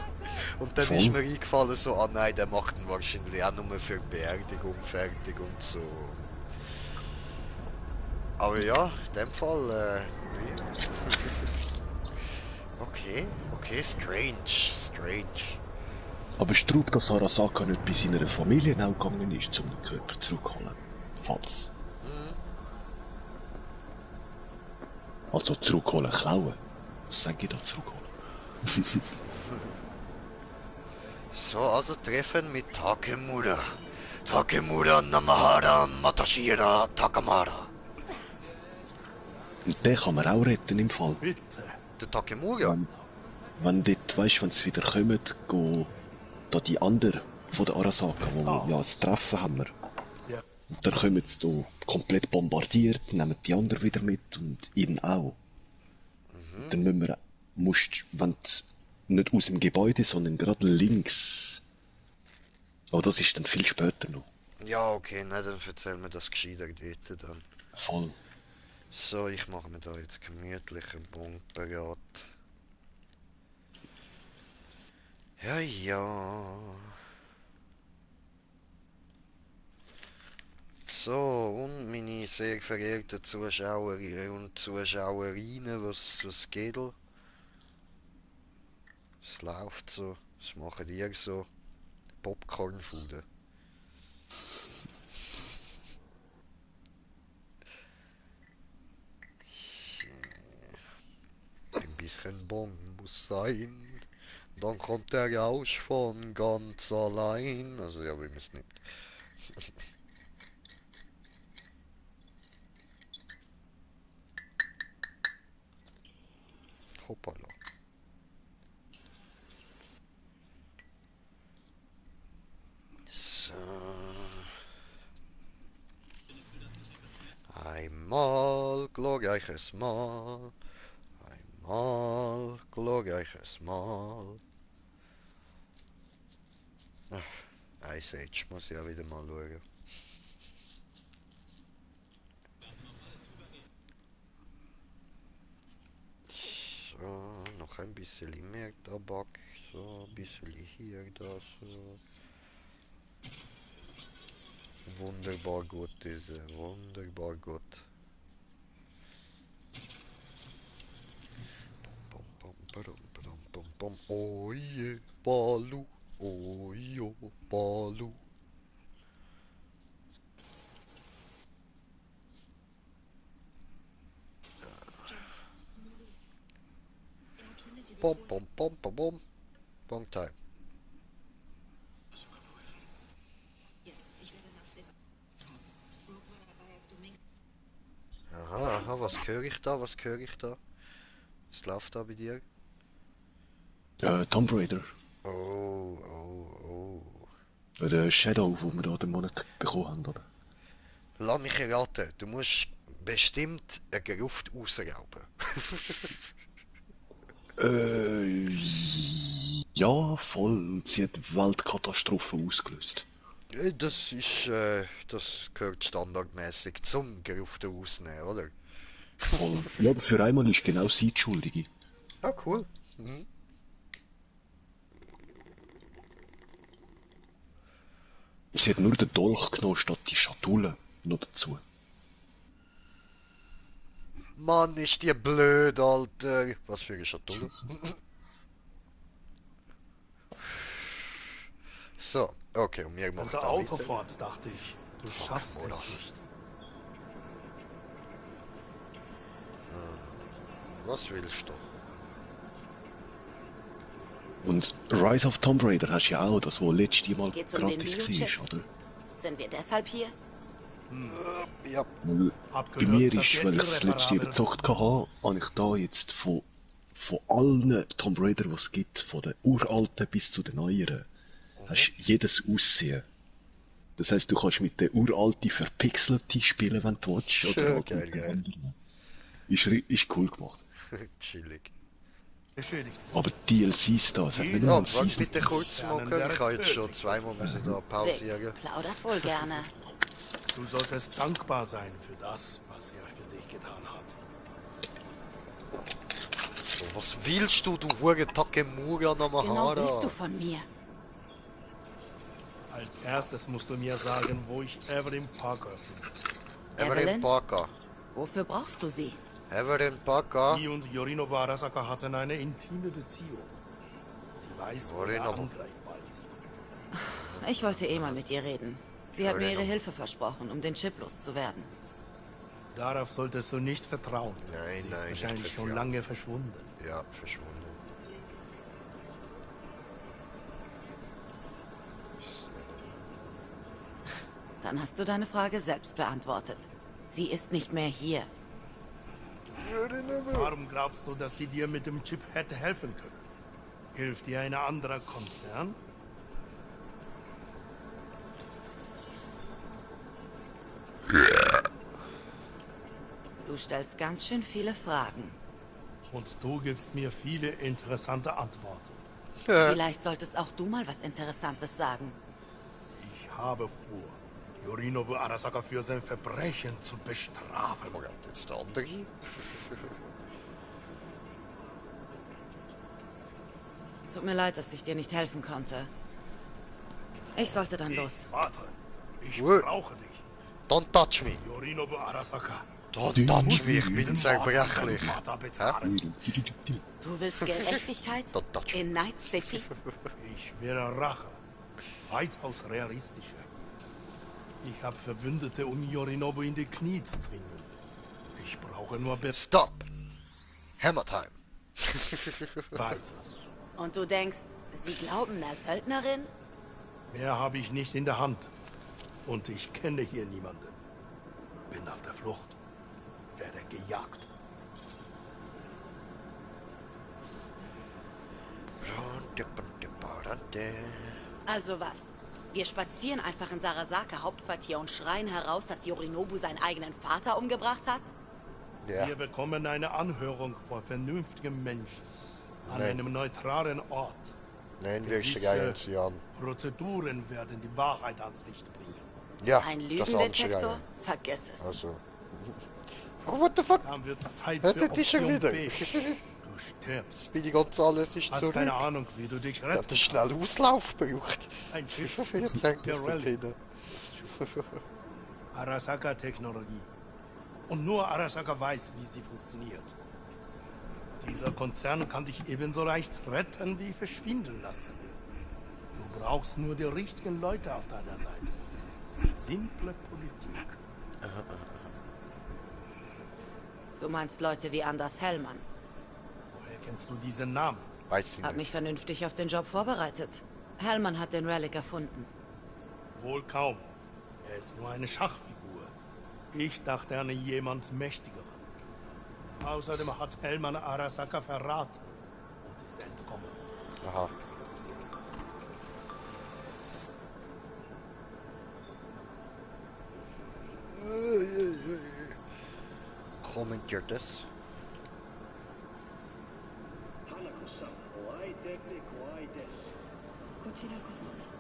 Und dann ist mir eingefallen, so, ah nein, der macht ihn wahrscheinlich auch nur für Beerdigung fertig und so. Aber ja, in dem Fall, nee. Okay, okay, strange. Aber ist traurig, dass Arasaka nicht bei seiner Familie auch gegangen ist, um den Körper zurückzuholen. Falls. Also zurückholen, klauen. Was sage ich da zurückholen? So, also Treffen mit Takemura. Takemura Namahara Matashira Takamara. Und den kann man auch retten im Fall. Bitte. Der Takemura? Wenn dort, weißt, wenn sie wieder kommen, gehen da die anderen von der Arasaka, wo wir ja das Treffen haben wir. Ja. Und dann kommen sie da komplett bombardiert, nehmen die anderen wieder mit und ihn auch. Dann müssen wir, wenn du nicht aus dem Gebäude, sondern gerade links. Aber das ist dann viel später noch. Ja, okay, nein, dann erzählen wir das gescheiter dort dann. Voll. So, ich mache mir da jetzt gemütlichen Punkt bereit. Ja. So, und meine sehr verehrten Zuschauerinnen und Zuschauerinnen, was geht da? Es läuft so, was macht ihr so? Popcorn-Fude. Ein bisschen Bon muss sein. Dann kommt der Rausch von ganz allein. Also ja, wie man es nimmt. Hoppala. So. Einmal glorreiches Mal. Einmal glorreiches Mal. Ach, Ice Age muss ich ja wieder mal schauen. So, noch ein bisschen mehr Tabak. So, ein bisschen hier, da, so. Wunderbar gut, diese. Wunderbar gut. Oje, Balu. Ojo, Balu. Bom. Bom time. Aha, was höre ich da? Was läuft da bei dir? Tomb Raider. Oh. Der Shadow, wo wir da den Monat bekommen haben, oder? Lass mich erraten, du musst bestimmt eine Gruft ausrauben. Ja, voll. Und sie hat Weltkatastrophen ausgelöst. Das gehört standardmäßig zum Gruft ausnehmen, oder? Voll. Ja, aber für einmal ist genau sie die Schuldige. Ah, cool. Mhm. Sie hat nur den Dolch genommen statt die Schatulle noch dazu. Mann, ist die blöd, Alter. Was für eine Schatulle. So, okay, und wir machen unter Autofahrt dachte ich, du schaffst es nicht. Was willst du? Und Rise of Tomb Raider hast du ja auch, das wo letztes Mal Geht's gratis war, oder? Sind wir deshalb hier? Ja. Bei mir ist, weil ich das letzte Jahr gezockt habe ich da jetzt von allen Tomb Raider, die es gibt, von den uralten bis zu den neueren, hast jedes Aussehen. Das heisst, du kannst mit den uralten verpixelten spielen, wenn du willst. Oder halt geil. Ist cool gemacht. Chillig. Aber DLCs da, es hat nicht nur ein Season. Bitte kurz machen, ich habe jetzt schon zweimal müssen da pausieren. Plaudert wohl gerne. Du solltest dankbar sein für das, was er für dich getan hat. So, was willst du hure Takemura Namahara? Was genau willst du von mir? Als erstes musst du mir sagen, wo ich Evelyn Parker finde. Evelyn Parker. Wofür brauchst du sie? Evelyn Parker. Sie und Yorinobu Arasaka hatten eine intime Beziehung. Sie weiß, wo er angreifbar ist. Ich wollte eh mal mit ihr reden. Sie hat mir ihre Hilfe versprochen, um den Chip loszuwerden. Darauf solltest du nicht vertrauen. Nein, Sie nein, ist wahrscheinlich schon lange verschwunden. Ja, verschwunden. Dann hast du deine Frage selbst beantwortet. Sie ist nicht mehr hier. Warum glaubst du, dass sie dir mit dem Chip hätte helfen können? Hilft dir ein anderer Konzern? Du stellst ganz schön viele Fragen. Und du gibst mir viele interessante Antworten. Vielleicht solltest auch du mal was Interessantes sagen. Ich habe vor, Yorinobu Arasaka für sein Verbrechen zu bestrafen. Das ist der andere. Tut mir leid, dass ich dir nicht helfen konnte. Ich sollte dann los. Warte, ich brauche dich. Don't touch me. Yorinobu Arasaka. Don't touch me, ich bin zerbrechlich. Du willst Gerechtigkeit in Night City? Ich wäre Rache. Weitaus realistischer. Ich habe Verbündete, um Yorinobu in die Knie zu zwingen. Ich brauche nur Stop! Hammer Time. Weise. Und du denkst, sie glauben einer Söldnerin? Mehr habe ich nicht in der Hand. Und ich kenne hier niemanden. Bin auf der Flucht. Werde gejagt. Also was? Wir spazieren einfach in Sarasaka Hauptquartier und schreien heraus, dass Yorinobu seinen eigenen Vater umgebracht hat? Ja. Wir bekommen eine Anhörung von vernünftigen Menschen. An einem neutralen Ort. Nein, wir schreien sie an. Prozeduren werden die Wahrheit ans Licht bringen. Ja, ein Lügendetektor? Vergiss es. Also. Oh, what the fuck? Dann wird's Zeit für Option wieder. B. Du stirbst. Wie die Gonzales ist Hast zurück. keine Ahnung, wie du dich retten kannst. Schnell Auslauf braucht. Ein Schiff. Jetzt hängt das dorthin. Arasaka-Technologie. Und nur Arasaka weiß, wie sie funktioniert. Dieser Konzern kann dich ebenso leicht retten wie verschwinden lassen. Du brauchst nur die richtigen Leute auf deiner Seite. Simple Politik. Du meinst Leute wie Anders Hellmann? Woher kennst du diesen Namen? Weiß ich Hab mich vernünftig auf den Job vorbereitet. Hellmann hat den Relic erfunden. Wohl kaum. Er ist nur eine Schachfigur. Ich dachte an jemand Mächtigeren. Außerdem hat Hellmann Arasaka verraten und ist entkommen. Aha. Kommentiert das?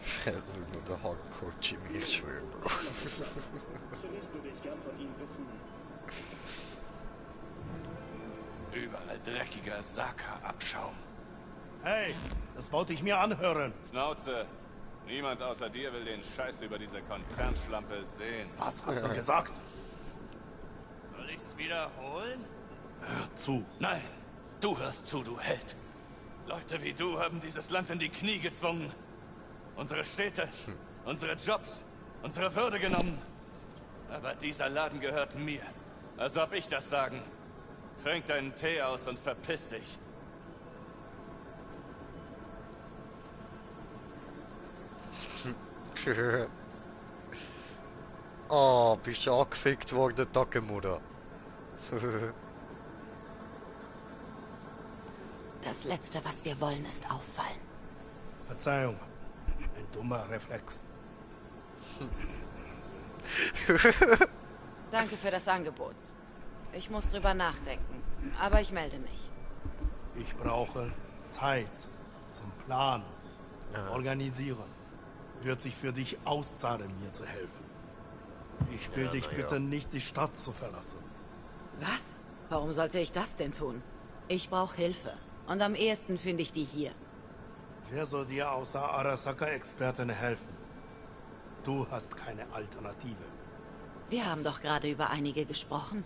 Fällt nur der Hardcore Jimmy, ich schwöre, Bro. Überall dreckiger Saka-Abschaum. Hey, das wollte ich mir anhören. Schnauze. Niemand außer dir will den Scheiß über diese Konzernschlampe sehen. Was hast du gesagt? Soll ich's wiederholen? Hör zu. Nein, du hörst zu, du Held. Leute wie du haben dieses Land in die Knie gezwungen. Unsere Städte, unsere Jobs, unsere Würde genommen. Aber dieser Laden gehört mir. Also hab ich das Sagen. Trink deinen Tee aus und verpiss dich. Oh, bist du angefickt worden, Takemuda. Das Letzte, was wir wollen, ist auffallen. Verzeihung. Ein dummer Reflex. Danke für das Angebot. Ich muss drüber nachdenken, aber ich melde mich. Ich brauche Zeit zum Planen, Organisieren. Wird sich für dich auszahlen, mir zu helfen. Ich will dich bitten, nicht die Stadt zu verlassen. Was? Warum sollte ich das denn tun? Ich brauche Hilfe. Und am ehesten finde ich die hier. Wer soll dir außer Arasaka-Experten helfen? Du hast keine Alternative. Wir haben doch gerade über einige gesprochen.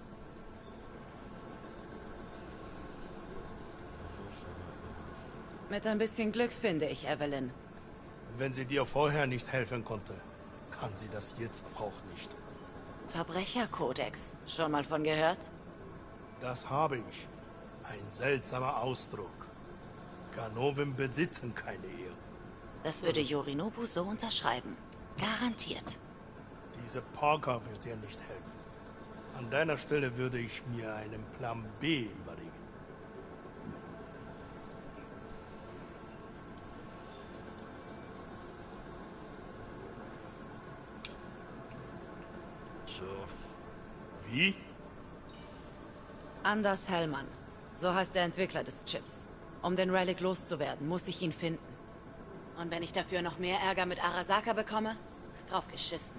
Mit ein bisschen Glück finde ich Evelyn. Wenn sie dir vorher nicht helfen konnte, kann sie das jetzt auch nicht. Verbrecherkodex. Schon mal von gehört? Das habe ich. Ein seltsamer Ausdruck. Ganoven besitzen keine Ehre. Das würde Yorinobu so unterschreiben. Garantiert. Diese Parker wird dir nicht helfen. An deiner Stelle würde ich mir einen Plan B überlegen. So. Wie? Anders Hellman. So heißt der Entwickler des Chips. Um den Relic loszuwerden, muss ich ihn finden. Und wenn ich dafür noch mehr Ärger mit Arasaka bekomme, drauf geschissen.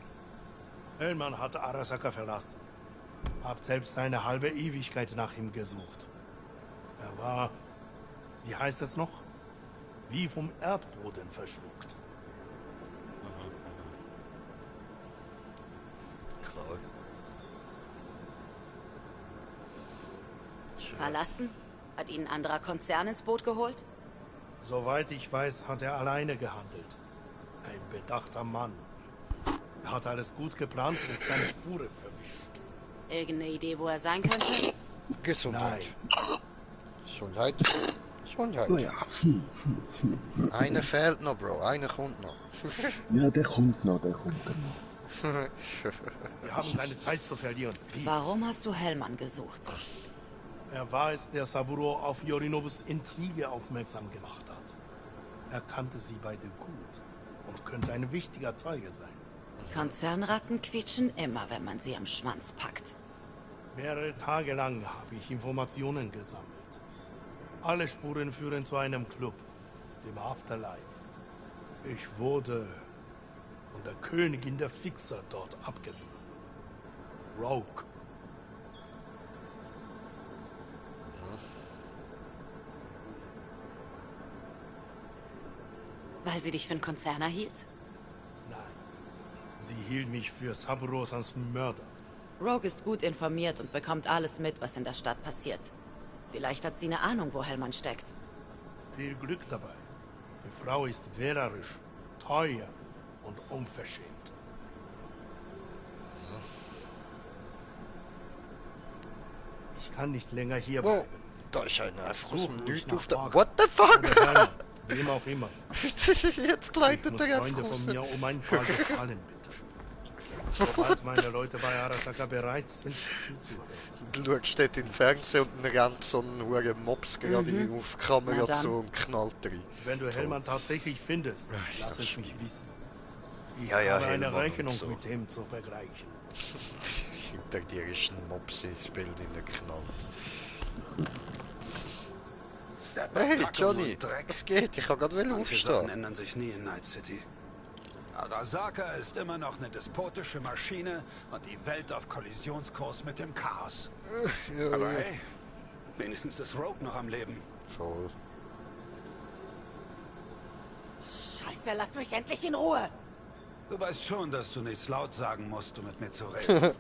Hellman hat Arasaka verlassen. Hab selbst eine halbe Ewigkeit nach ihm gesucht. Er war, wie heißt es noch? Wie vom Erdboden verschluckt. Klar. Verlassen? Hat ihn ein anderer Konzern ins Boot geholt? Soweit ich weiß, hat er alleine gehandelt. Ein bedachter Mann. Er hat alles gut geplant und seine Spuren verwischt. Irgendeine Idee, wo er sein könnte? Gesundheit. Gesundheit. Gesundheit. Oh ja. Einer fehlt noch, Bro. Einer kommt noch. Ja, der kommt noch. Wir haben keine Zeit zu verlieren. Wie? Warum hast du Hellman gesucht? Er war es, der Saburo auf Yorinobus Intrige aufmerksam gemacht hat. Er kannte sie beide gut und könnte ein wichtiger Zeuge sein. Konzernratten quietschen immer, wenn man sie am Schwanz packt. Mehrere Tage lang habe ich Informationen gesammelt. Alle Spuren führen zu einem Club, dem Afterlife. Ich wurde von der Königin der Fixer dort abgewiesen. Rogue. Weil sie dich für einen Konzerner hielt? Nein. Sie hielt mich für Saburo-sans Mörder. Rogue ist gut informiert und bekommt alles mit, was in der Stadt passiert. Vielleicht hat sie eine Ahnung, wo Hellman steckt. Viel Glück dabei. Die Frau ist wählerisch, teuer und unverschämt. Ich kann nicht länger hier bleiben. Da ist einer einfach aus dem Nichts auf der... What the fuck? Wem auch immer. Jetzt gleitet er Freunde einfach raus. von mir um ein paar Gefallen bitte. Sobald meine Leute bei Arasaka bereit sind, zuzuhören. Du schaust dort in den Fernseher und dann rennt so ein hoher Mops gerade auf die Kamera zu und knallt rein. Wenn du Hellman tatsächlich findest, lass es mich wissen. Ich Ja, habe eine Hellman Rechnung und so. mit ihm zu begleichen. Hinter dir ist ein Mops ins Bild geknallt. Hey Johnny, was geht? Ich kann gerade Manche aufstehen. Sachen ändern sich nie in Night City. Arasaka ist immer noch eine despotische Maschine und die Welt auf Kollisionskurs mit dem Chaos. Ja, Aber ja. hey, wenigstens ist Rogue noch am Leben. Voll. Scheiße, lass mich endlich in Ruhe! Du weißt schon, dass du nichts laut sagen musst, um mit mir zu reden.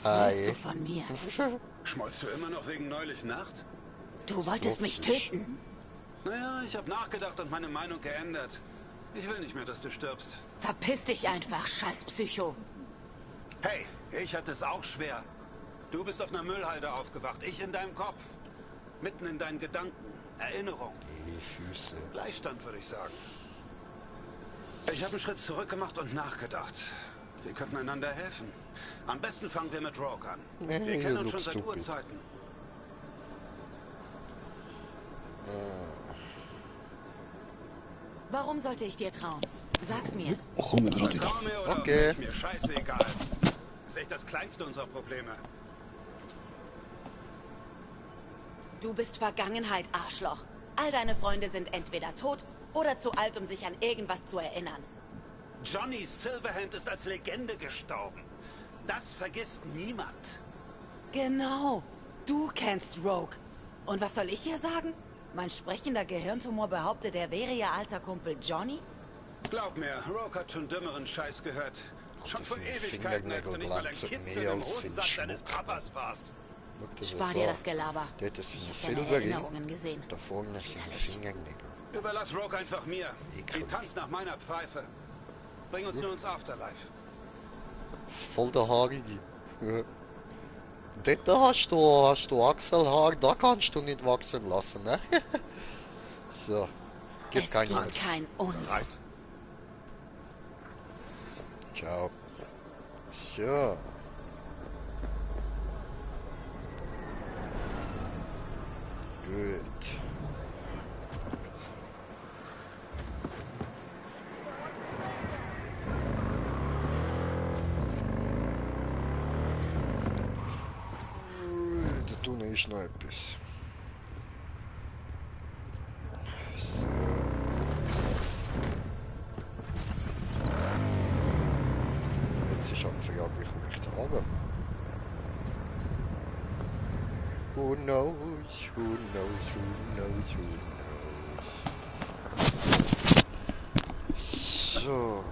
Was willst du von mir? Schmollst du immer noch wegen neulich Nacht? Du wolltest mich töten? Naja, ich habe nachgedacht und meine Meinung geändert. Ich will nicht mehr, dass du stirbst. Verpiss dich einfach, scheiß Psycho. Hey, ich hatte es auch schwer. Du bist auf einer Müllhalde aufgewacht, ich in deinem Kopf. Mitten in deinen Gedanken, Erinnerung. Die Füße. Gleichstand, würde ich sagen. Ich habe einen Schritt zurück gemacht und nachgedacht. Wir könnten einander helfen. Am besten fangen wir mit Rogue an. Wir Hey, kennen you uns schon look seit stupid. Urzeiten. Warum sollte ich dir trauen? Sag's mir. Komm gerade wieder. Vertrau mir oder Okay. ist mir scheißegal. Ist echt das kleinste unserer Probleme. Du bist Vergangenheit, Arschloch. All deine Freunde sind entweder tot oder zu alt, um sich an irgendwas zu erinnern. Johnny Silverhand ist als Legende gestorben. Das vergisst niemand. Genau. Du kennst Rogue. Und was soll ich hier sagen? Mein sprechender Gehirntumor behauptet, er wäre ihr alter Kumpel Johnny? Glaub mir, Rogue hat schon dümmeren Scheiß gehört. Schon vor diese Ewigkeiten, als du nicht mal ein Fingernägel Kitzel mehr im als im Hosensack deines Schmuck. Papas warst. Spar dir das Gelaber. Das ist Ich ein hab deine Silberring. Erinnerungen gesehen. Da vorne sind Fingernägel. Überlass Rogue einfach mir. Die tanzt nach meiner Pfeife. Bring uns nur ins Afterlife. Voll der Haarige. Dort hast du Achselhaar, da kannst du nicht wachsen lassen, ne? So. Gibt kein gibt Uns. kein Uns. Nein. Ciao. So. Gut. Da tun ist noch etwas. So. Jetzt ist halt die Frage, wie komme ich da runter? Who knows, who knows, who knows, who knows. So.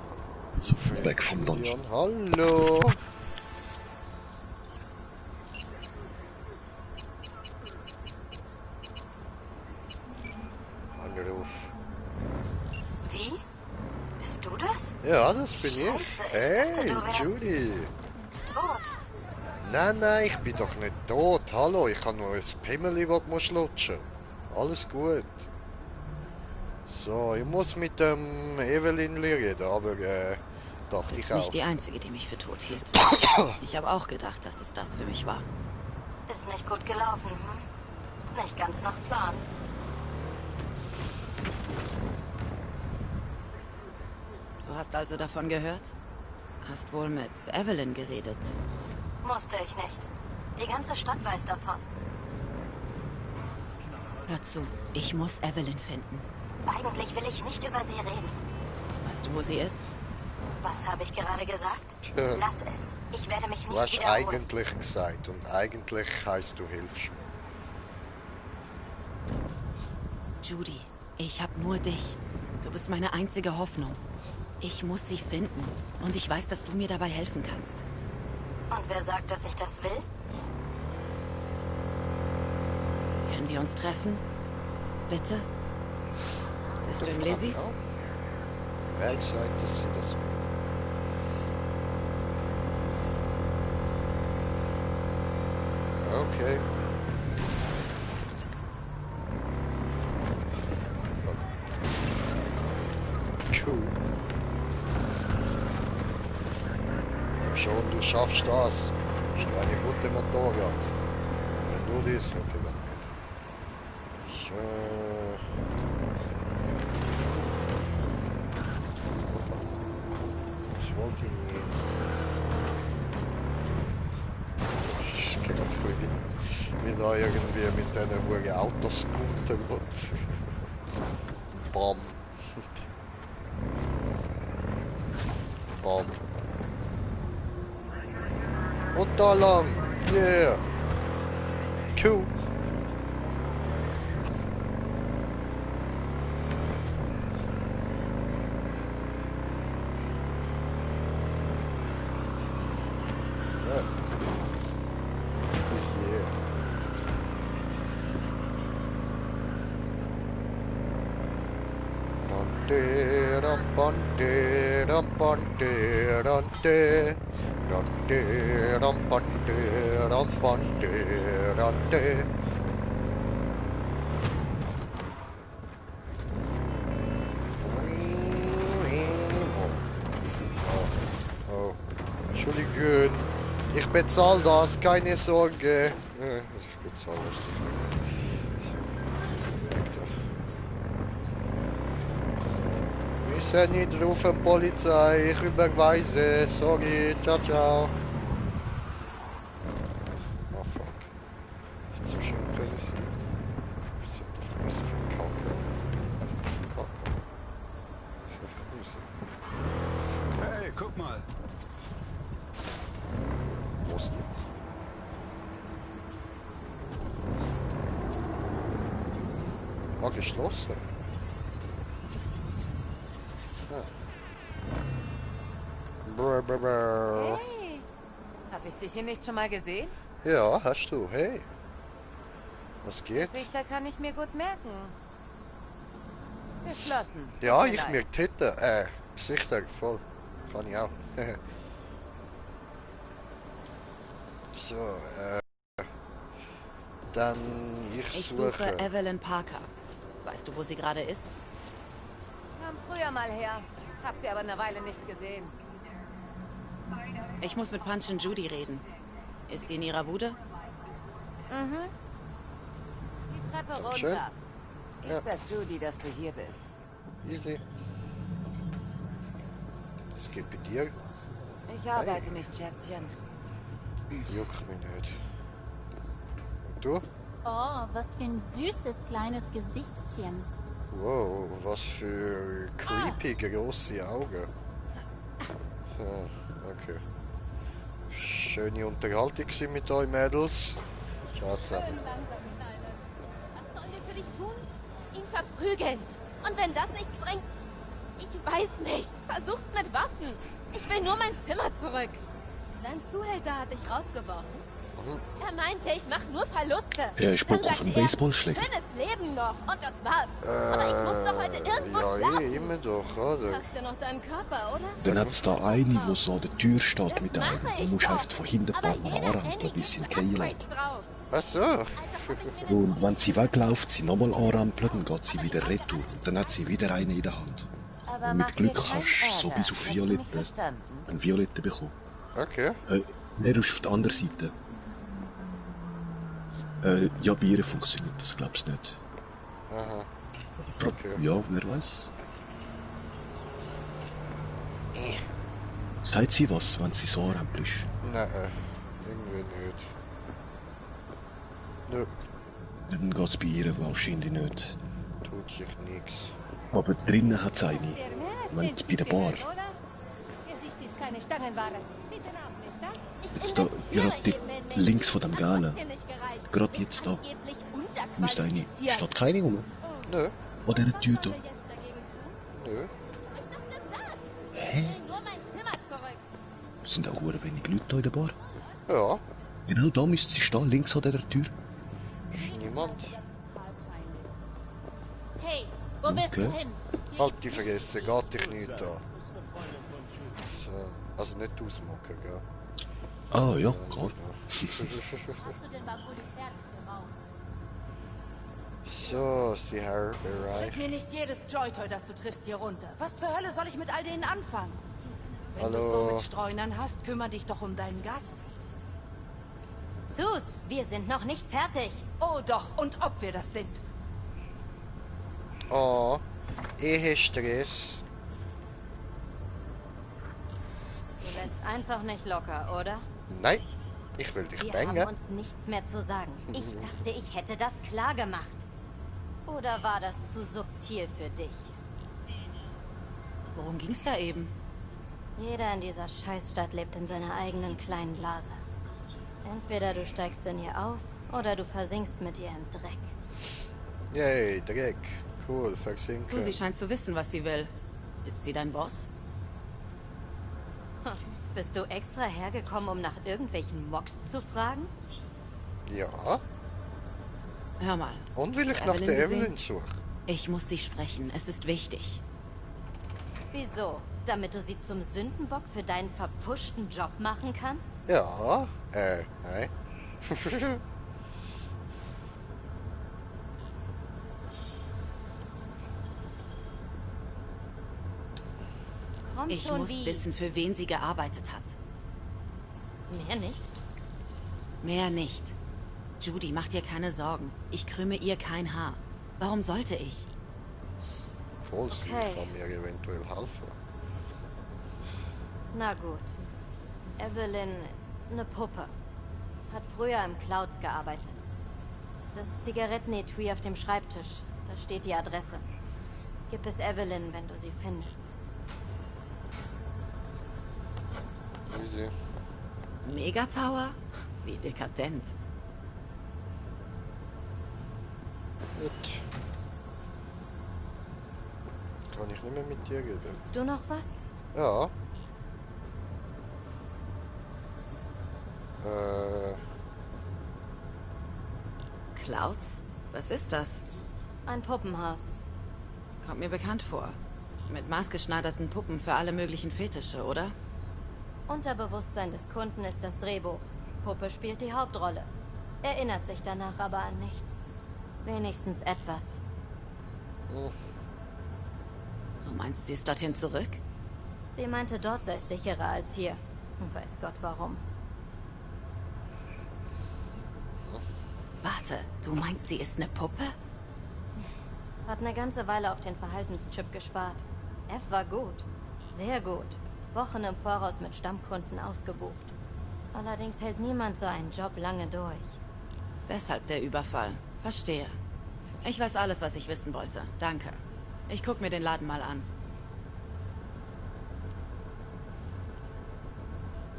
So weg vom Dungeon. Hallo. Anruf. Wie? Bist du das? Ja, das bin ich. Scheiße, ich Hey, dachte, du wärst Judy. tot. Nein, ich bin doch nicht tot. Hallo, ich habe nur ein Pimmeli, das muss lutschen. Alles gut. So, ich muss mit dem Evelyn reden, aber dachte Du ich bist auch. nicht die Einzige, die mich für tot hielt. Ich habe auch gedacht, dass es das für mich war. Ist nicht gut gelaufen, hm? Nicht ganz nach Plan. Du hast also davon gehört? Hast wohl mit Evelyn geredet. Musste ich nicht. Die ganze Stadt weiß davon. Hör zu, ich muss Evelyn finden. Eigentlich will ich nicht über sie reden. Weißt du, wo sie ist? Was habe ich gerade gesagt? Tja. Lass es. Ich werde mich Du nicht hast wiederholen. eigentlich gesagt und eigentlich heißt du hilfst mir. Judy, ich hab nur dich. Du bist meine einzige Hoffnung. Ich muss sie finden. Und ich weiß, dass du mir dabei helfen kannst. Und wer sagt, dass ich das will? Können wir uns treffen? Bitte? Bist du in Lizzies? Wer sagt, dass sie das will? Okay. Cool. Schon, du schaffst das. Bist du eine gute Motorrad? Wenn du das, okay, dann nicht. So. Was wollte ich jetzt? Ich gehe gerade voll wie da irgendwie mit diesen hohen Autoscooter und Bam. Bam. Und da lang. Yeah. Cool. Ja. Yeah. Dante, rampante, rampante, rante. Rante, rampante, rampante, rante. Oh. Entschuldigung, ich bezahle das, keine Sorge. Ich bezahle das. Wir sind nicht rufen, Polizei, ich überweise, sorry, ciao, ciao. Oh fuck. Ich so schön crazy. Ich sollte einfach nicht so viel Kacke. Einfach viel Kacke. Das ist einfach crazy. Hey, guck mal. Wo ist die? War geschlossen. Hey, hab ich dich hier nicht schon mal gesehen? Ja, hast du. Hey. Was geht? Gesichter kann ich mir gut merken. Geschlossen. Ja, Tut mir ich leid. mir Titel. Gesichter voll. Kann ich auch. So, dann Ich suche Evelyn Parker. Weißt du, wo sie gerade ist? Kam früher mal her. Hab sie aber eine Weile nicht gesehen. Ich muss mit Punch und Judy reden. Ist sie in ihrer Bude? Mhm. Die Treppe Dankeschön. runter. Ich Ja. sag Judy, dass du hier bist. Easy. Was geht bei dir? Ich arbeite nicht, Schätzchen. Juckt mich nicht. Und du? Oh, was für ein süßes kleines Gesichtchen. Wow, was für creepy grosse Augen. Okay. Schöne Unterhaltung gewesen mit euch Mädels. Ciao zusammen. Langsam, Kleine. Was sollen wir für dich tun? Ihn verprügeln. Und wenn das nichts bringt, ich weiß nicht. Versucht's mit Waffen. Ich will nur mein Zimmer zurück. Dein Zuhälter hat dich rausgeworfen. Er meinte, ich mache nur Verluste. Ja, ich Dann brauche sagt einen er, Baseballschläger. schönes Leben noch. Und das war's. Aber ich muss doch heute irgendwo ja, schlafen. immer doch, oder? Hast ja noch deinen Körper, oder? Dann hat's da eine, wo so an der Tür steht mit einem. Du musst einfach von hinten ein paar Mal anrammen, ein bisschen keilen. Ach so. Und wenn sie wegläuft, sie nochmal anrampeln, dann geht sie wieder retour. Und dann hat sie wieder eine in der Hand. Aber Und mach mit Glück dir keinen kannst du so Ärger. bis auf Hast du mich Violette verstanden? einen Violette bekommen. Okay. Er ist auf der anderen Seite. Ja, bei ihr funktioniert das, glaub's nicht. Aha. Okay. Ja, wer weiß. Sagt sie was, wenn sie so anrampelt? Nein, irgendwie nicht. Nö, Dann geht's bei ihr wahrscheinlich nicht. tut sich nichts. Aber drinnen hat's eine. Wenn bei der Bar. Gesicht ist keine Stangenware. Bitte Namen, nicht da? Jetzt da, gerade links von dem Gala. Gerade jetzt da. Müsste eine. Steht keine rum? Nö. Oder eine Tür da? Nö. Hä? Nur mein Zimmer zurück. Sind auch sehr wenig Leute da in der Bar? Ja. Genau da müsste sie stehen, links an der Tür. Ist niemand. Hey, wo bist Okay. du hin? Halt die vergessen, geht dich nicht an. So. Also nicht ausmachen, gell? Ah, ja, klar. Hast du den Baguli fertig geraucht? So, sie Herr Bereich. Schick mir nicht jedes Joy-Toy, das du triffst, hier runter. Was zur Hölle soll ich mit all denen anfangen? Wenn du so mit Streunern hast, kümmere dich doch um deinen Gast. Sus, wir sind noch nicht fertig. Oh doch, und ob wir das sind. Oh, Ehestress. Du lässt einfach nicht locker, oder? Nein, ich will dich Wir bangen. haben uns nichts mehr zu sagen. Ich dachte, ich hätte das klar gemacht. Oder war das zu subtil für dich? Worum ging's da eben? Jeder in dieser Scheißstadt lebt in seiner eigenen kleinen Blase. Entweder du steigst in ihr auf, oder du versinkst mit ihr im Dreck. Yay, Dreck. Cool, versinken. Susi scheint zu wissen, was sie will. Ist sie dein Boss? Bist du extra hergekommen, um nach irgendwelchen Mocks zu fragen? Ja. Hör mal. Und will ich nach Evelyn der gesehen? Evelyn suchen? Ich muss sie sprechen. Es ist wichtig. Wieso? Damit du sie zum Sündenbock für deinen verpfuschten Job machen kannst? Ja, nein. Komm Ich schon, muss wie? wissen, für wen sie gearbeitet hat. Mehr nicht? Mehr nicht. Judy, mach dir keine Sorgen. Ich krümme ihr kein Haar. Warum sollte ich? Voll, sie Okay. kann mir eventuell helfen. Na gut. Evelyn ist eine Puppe. Hat früher im Clouds gearbeitet. Das Zigarettenetui auf dem Schreibtisch. Da steht die Adresse. Gib es Evelyn, wenn du sie findest. Easy. Megatower? Wie dekadent. Gut. Kann ich nicht mehr mit dir reden? Willst du noch was? Ja. Clouds? Was ist das? Ein Puppenhaus. Kommt mir bekannt vor. Mit maßgeschneiderten Puppen für alle möglichen Fetische, oder? Unterbewusstsein des Kunden ist das Drehbuch. Puppe spielt die Hauptrolle. Erinnert sich danach aber an nichts. Wenigstens etwas. Du meinst, sie ist dorthin zurück? Sie meinte, dort sei es sicherer als hier. Weiß Gott warum. Warte, du meinst, sie ist eine Puppe? Hat eine ganze Weile auf den Verhaltenschip gespart. F war gut. Sehr gut. Wochen im Voraus mit Stammkunden ausgebucht. Allerdings hält niemand so einen Job lange durch. Deshalb der Überfall. Verstehe. Ich weiß alles, was ich wissen wollte. Danke. Ich guck mir den Laden mal an.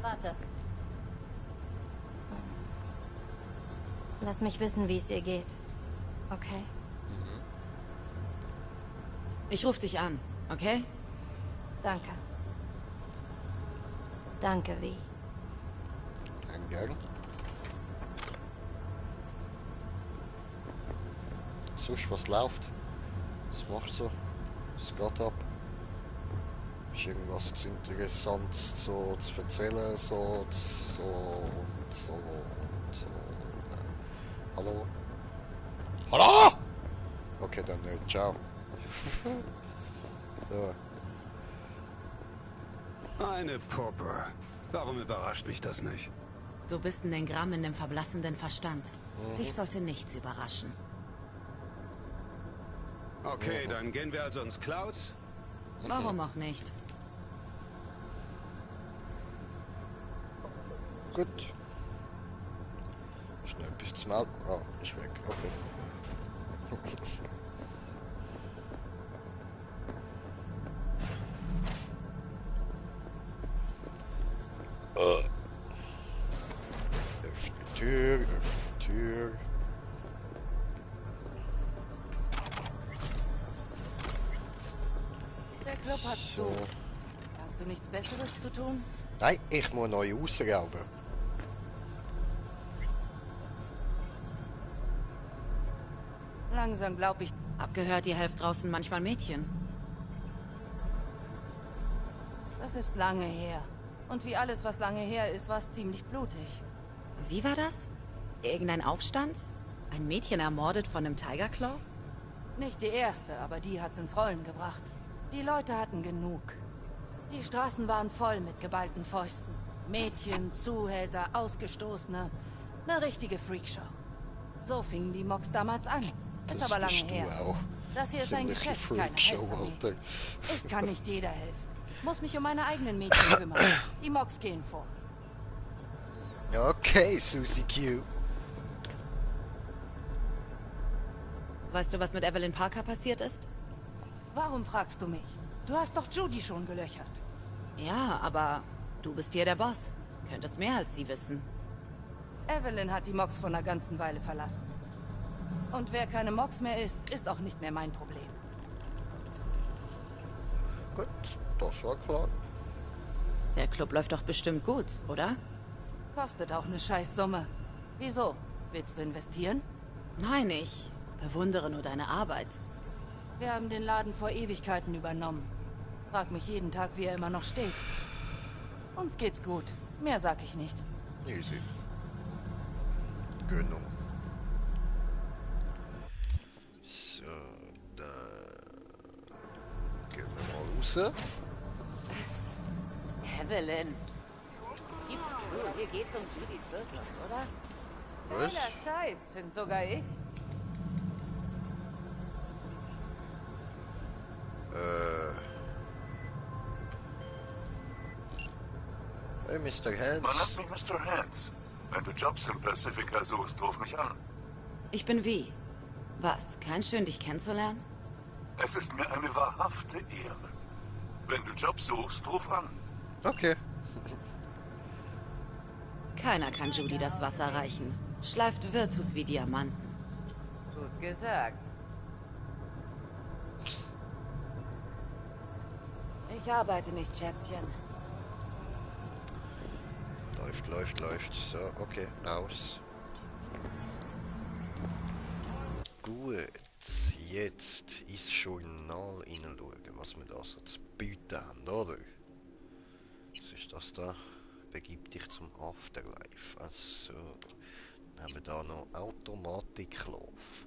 Warte. Lass mich wissen, wie es ihr geht. Okay? Ich rufe dich an, okay? Danke. Danke, Vi. Danke. Sonst, was läuft? Was macht so? Was geht ab? Ist irgendwas Interessantes zu erzählen? So und so. Hallo? Hallo? Okay, dann nicht. Ciao. So. Eine Puppe. Warum überrascht mich das nicht? Du bist ein Engramm in dem verblassenden Verstand. Dich sollte nichts überraschen. Okay, dann gehen wir also ins Cloud? Warum auch nicht? Gut. Schnell bis zum Auto. Oh, ist weg. Okay. Öffne die Tür, öffne die Tür. Der Club hat zu. Hast du nichts Besseres zu tun? Nein, ich muss neu rausrauben. Langsam glaub ich. Abgehört, ihr helft draußen manchmal Mädchen. Das ist lange her. Und wie alles, was lange her ist, war es ziemlich blutig. Wie war das? Irgendein Aufstand? Ein Mädchen ermordet von einem Tiger Claw? Nicht die erste, aber die hat's ins Rollen gebracht. Die Leute hatten genug. Die Straßen waren voll mit geballten Fäusten. Mädchen, Zuhälter, Ausgestoßene. Eine richtige Freakshow. So fingen die Mocks damals an. Ist aber lange her. Das hier ist ein Geschäft, keine Hetzerei. Ich kann nicht jeder helfen. Muss mich um meine eigenen Mädchen kümmern. Die Mocks gehen vor. Okay, Susie Q. Weißt du, was mit Evelyn Parker passiert ist? Warum fragst du mich? Du hast doch Judy schon gelöchert. Ja, aber du bist hier der Boss. Könntest mehr als sie wissen. Evelyn hat die Mocks vor einer ganzen Weile verlassen. Und wer keine Mocks mehr ist, ist auch nicht mehr mein Problem. Gut, das war klar. Der Club läuft doch bestimmt gut, oder? Kostet auch eine Scheißsumme. Wieso? Willst du investieren? Nein, ich bewundere nur deine Arbeit. Wir haben den Laden vor Ewigkeiten übernommen. Frag mich jeden Tag, wie er immer noch steht. Uns geht's gut. Mehr sag ich nicht. Easy. Gönnung. So, da gehen wir mal raus. Evelyn. Gib's zu, hier geht's um Judys Wirtes, oder? Was? Geiler Scheiß, find sogar ich. Hey, Mr. Hands. Man nennt mich Mr. Hands. Wenn du Jobs im Pacifica suchst, ruf mich an. Ich bin Vi. Was, kein schön, dich kennenzulernen? Es ist mir eine wahrhafte Ehre. Wenn du Jobs suchst, ruf an. Okay. Keiner kann Judy das Wasser reichen. Schleift Virtus wie Diamanten. Gut gesagt. Ich arbeite nicht, Schätzchen. Läuft. So, okay, raus. Gut, jetzt ins Journal hineinschauen, was wir da so zu bieten haben, oder? Was ist das da? Begib dich zum Afterlife. Also, dann haben wir da noch Automatiklauf.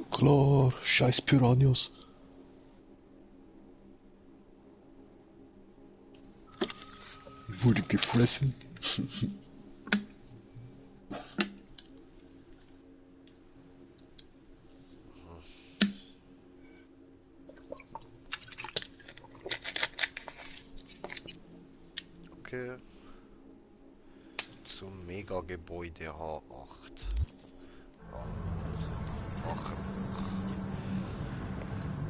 Klar, scheiß Piranhas. Wurde gefressen. Okay. Zum Megagebäude H8. Machen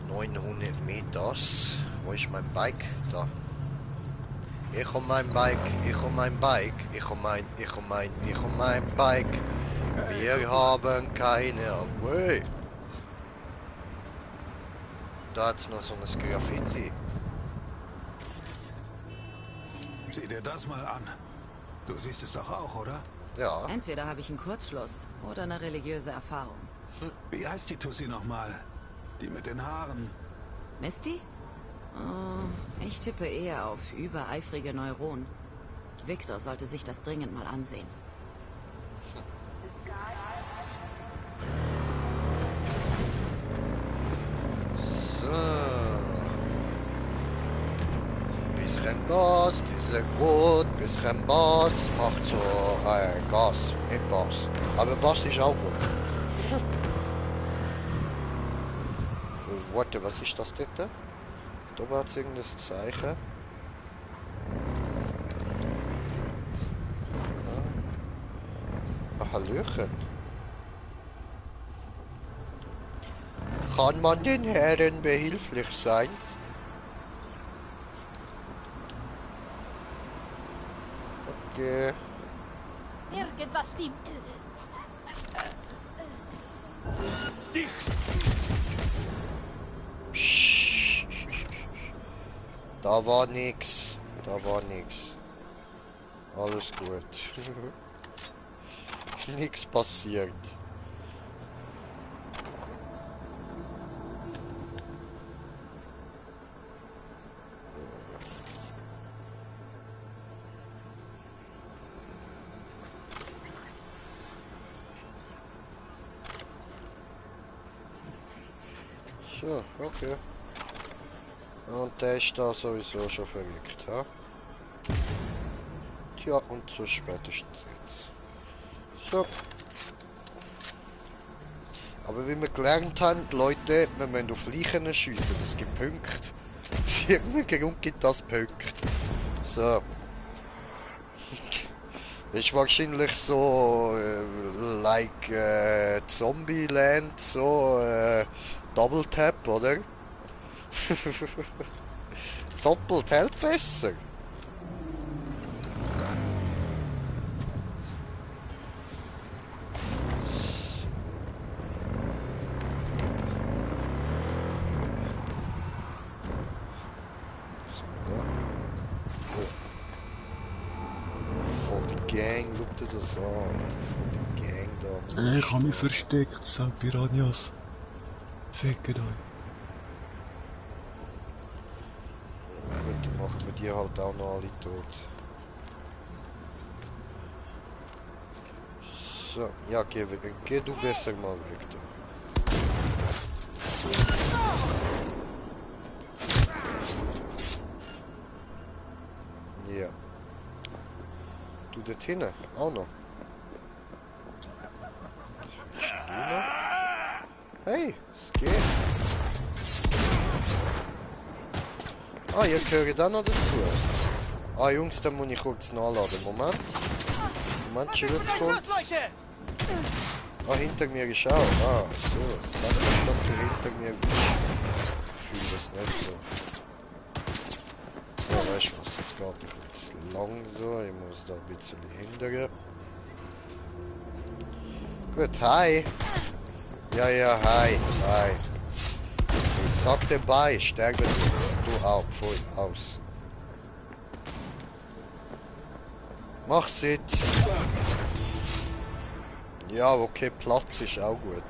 wir 900 Meters. Wo ist mein Bike? Da. Ich und mein Bike, ich und mein Bike, ich und mein Bike. Wir haben keine Ahnung. Da hat's noch so ein Graffiti. Sieh dir das mal an. Du siehst es doch auch, oder? Ja. Entweder habe ich einen Kurzschluss oder eine religiöse Erfahrung. Wie heißt die Tussi nochmal? Die mit den Haaren. Misty? Oh, ich tippe eher auf übereifrige Neuronen. Victor sollte sich das dringend mal ansehen. So. Bisschen Gas, diese gut, bisschen Bass, macht so Gas, nicht Bass. Aber Bass ist auch gut. Warte, was ist das dort? Da war jetzt irgendein Zeichen. Ach, Hallöchen. Kann man den Herren behilflich sein? Okay. Irgendwas stimmt. Da war nix. Da war nix. Alles gut. Nix passiert. So, okay. Und der ist da sowieso schon verrückt, ha? Tja, und so spätestens jetzt. So. Aber wie wir gelernt haben, Leute, wir müssen auf Leichen schiessen, das gibt Punkte. Aus irgendeinem Grund gibt das Punkte. So. Das ist wahrscheinlich so, like Zombieland, so, Double Tap, oder? Doppelt hält besser. Von der Gang, schau dir das an. Von der Gang da. Ich habe mich versteckt, Sau Piranhas. Fickt euch. Gut, dann machen wir die halt auch noch alle tot. So, ja, geh du besser mal weg da. Ja. Du dort hinten, auch noch. Du noch? Hey, es geht. Ah, ihr gehört auch noch dazu. Ah, Jungs, da muss ich kurz nachladen. Moment. Moment, chillt kurz. Ah, hinter mir ist auch. Ah, so. Sag nicht, dass du hinter mir bist. Ich fühle das nicht so. So, weißt du was, es geht ein bisschen lang so. Ich muss da ein bisschen hindern. Gut, hi. Ja, hi. Hi. Ich sag dir bei, sterbe jetzt du auch voll aus. Mach Sitz. Ja, okay, Platz ist auch gut.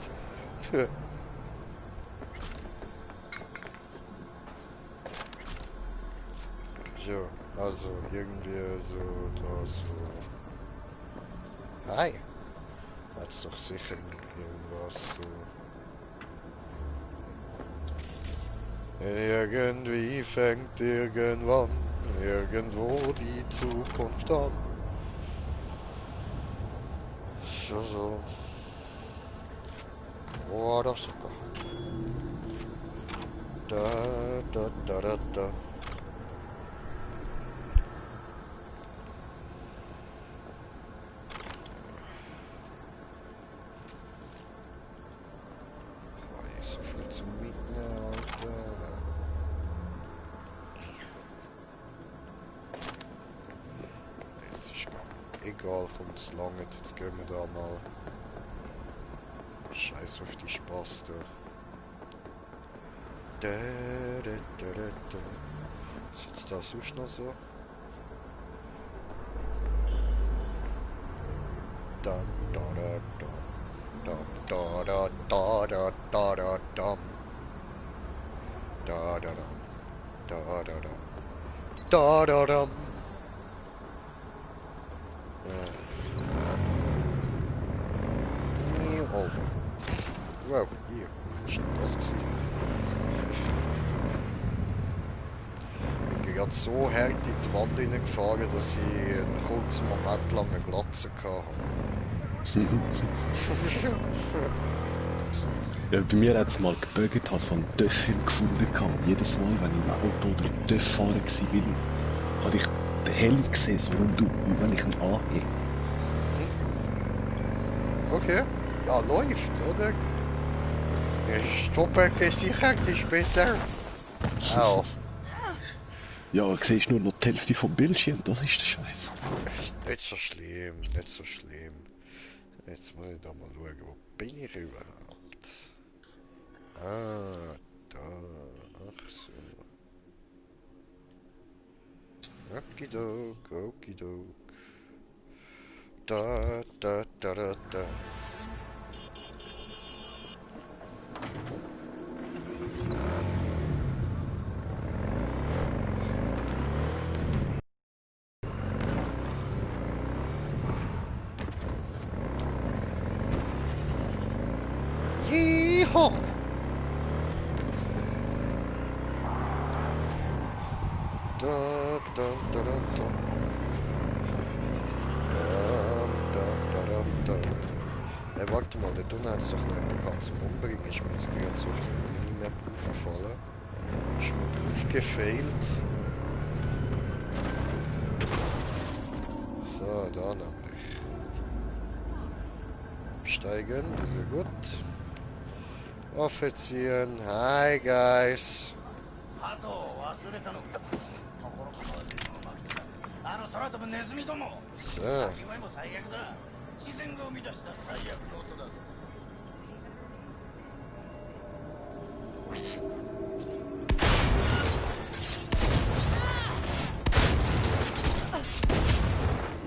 So, also irgendwie so, da so. Hi! Hat's doch sicher irgendwas so. Irgendwie fängt irgendwann irgendwo die Zukunft an. So. Oh, das sogar. Da. So viel zu mitnehmen, Alter. Jetzt ist egal, kommt es lange, jetzt gehen wir da mal. Scheiß auf die Spaß da. Was ist jetzt da sonst noch so? Da. Oh. Wow, hier. Was ist denn das gewesen? Ich bin gerade so hart in die Wand hineingefahren, dass ich einen kurzen Moment lang eine Glatze hatte. Ja, bei mir hat es mal gebögt, habe so einen Töff gefunden. Jedes Mal, wenn ich im Auto oder im Töff fahren war, habe ich den Helm gesehen, so wie wenn ich ihn anhebe. Okay, ja, läuft, oder? Stoppen gesichert ist besser. Au. Ja, du siehst nur noch die Hälfte vom Bildschirm, das ist der Scheiß. Nicht so schlimm, nicht so schlimm. Jetzt muss ich da mal schauen, wo bin ich überhaupt? Ah, da, ach so. Okidok. Da. Yeehaw! Hey, warte mal, der Donner hat es doch noch jemanden gehabt zum Umbringen. Ist mir jetzt gerade so auf die Minimap aufgefallen. Ist mir aufgefailt. So, da nämlich. Absteigen, sehr gut. Waffe ziehen. Hi, guys. So.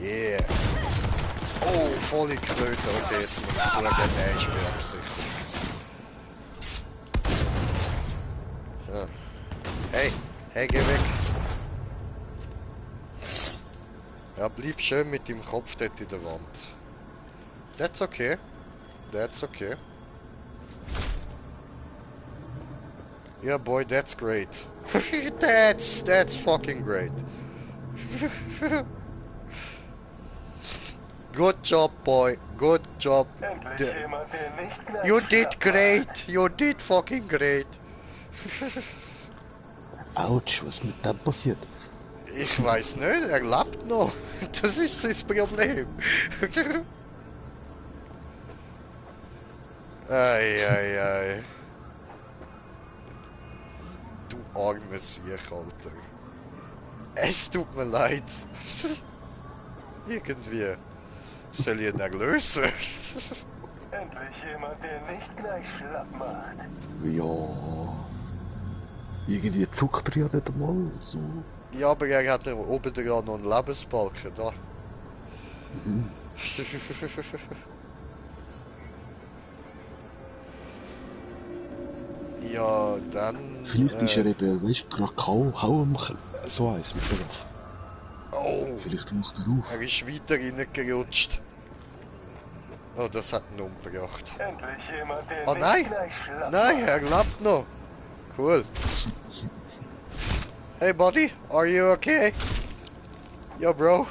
Yeah. Oh, volle Kröte. Okay, jetzt muss ich sagen, nein, ist mir absichtlich. So. Hey, geh weg. Ja, bleib schön mit dem Kopf dort in der Wand. That's okay. Yeah, boy, that's great. that's fucking great. Good job, boy. Good job. You did great. You did fucking great. Autsch, was ist mit dem passiert? Ich weiß nicht, er lebt noch. Das ist sein Problem. Ei. Du armes Siech, Alter. Es tut mir leid. Irgendwie soll ich ihn erlösen. Endlich jemand, der nicht gleich schlapp macht. Ja. Irgendwie zuckt er ja nicht einmal so. Ja, aber er hat oben dran noch einen Lebensbalken da. Ja, dann... Vielleicht ist er eben, weißt du, Krakau, hau ihm so eins mit der Waffe. Oh! Vielleicht macht er auf. Er ist weiter reingerutscht. Oh, das hat ihn umgebracht. Oh nein! Nein, er lebt noch. Cool. Hey buddy, are you okay? Yo bro.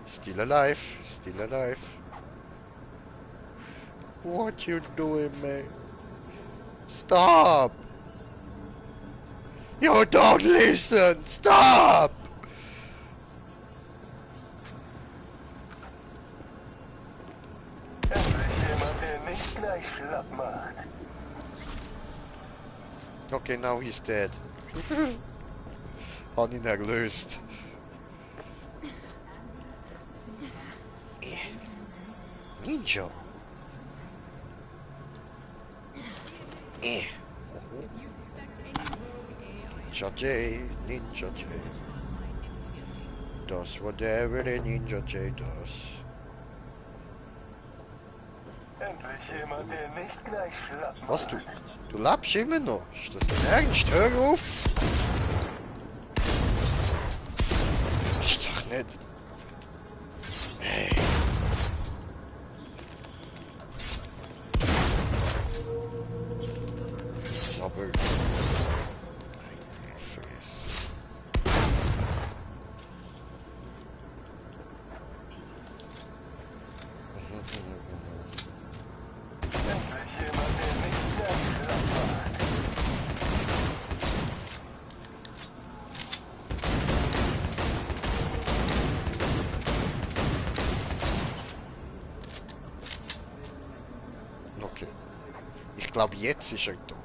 Still alive, still alive. What you doing, man? Stop! You don't listen! Stop! Okay, now he's dead. Hab ihn erlöst. Ninja. Ninja J, Ninja J. Does whatever the Ninja J does. Was, du lebst immer noch? Ist das dein Ernst? Hör auf! Ist doch nicht... Hey. Das ist aber... Vergiss. Okay. Ich glaube, jetzt ist er tot.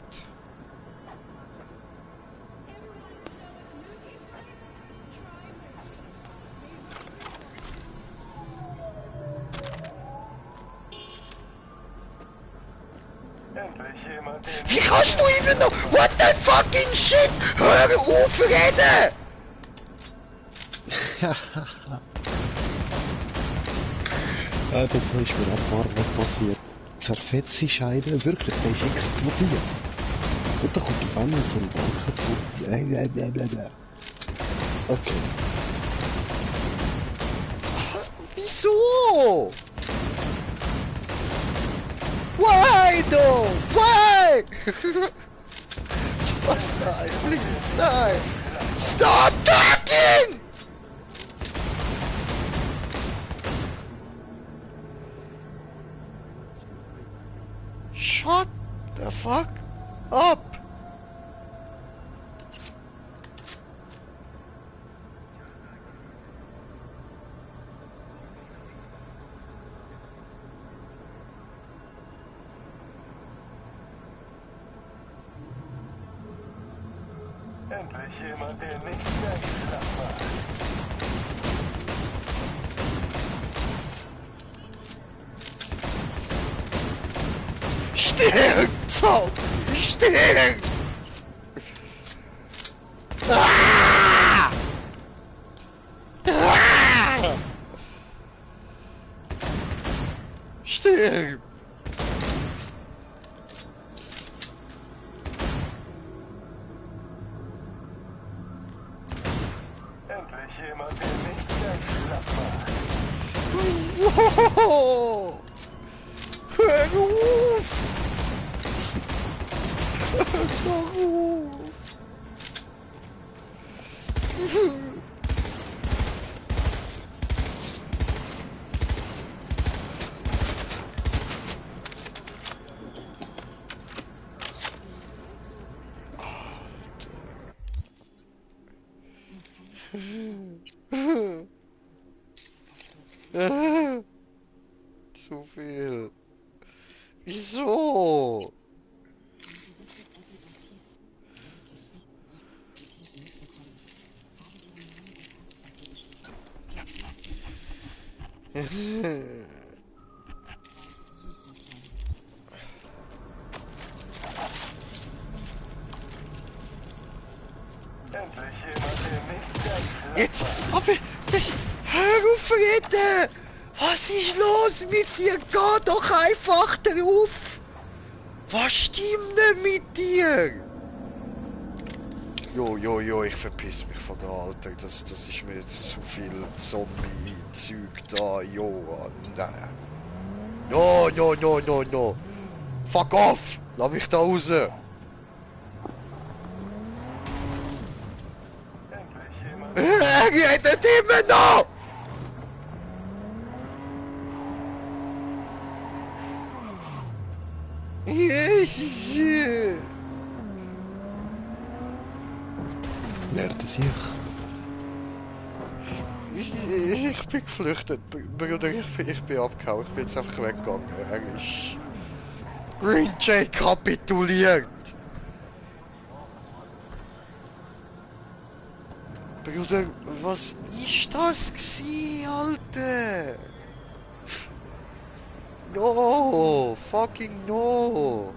Wie kannst du immer noch... What the fucking shit? Hör auf, reden! Ja, das ist mir abwarten, was passiert. Zerfetzt Scheide, wirklich, der ist explodiert. Und da kommt auf einmal so ein Balken von... Blablabla. Okay. Wieso? Why though? Why? Just die, please die. Stop talking! Shut the fuck up! Endlich jemand, der nicht gleich schlapp macht. Stirb! Zombie! Stirb! Ah! Ah! Stirb! Endlich jemand, der nicht gleich schlapp macht. Wow! Hör auf! Hör doch auf! Zu viel. Wieso? Jetzt, aber das, hör auf, Rede! Was ist los mit dir? Geh doch einfach drauf! Was stimmt denn mit dir? Jo, ich verpiss mich von der Alter. Das ist mir jetzt zu viel Zombie-Zeug da. Jo, nein. No. Fuck off! Lass mich da raus! Redet immer noch! Lernt sich. Ich bin geflüchtet, Bruder, ich bin abgehauen, ich bin jetzt einfach weggegangen. Er ist... Green Jay kapituliert! Bruder, was ist das gsi, Alter? No! Fucking no!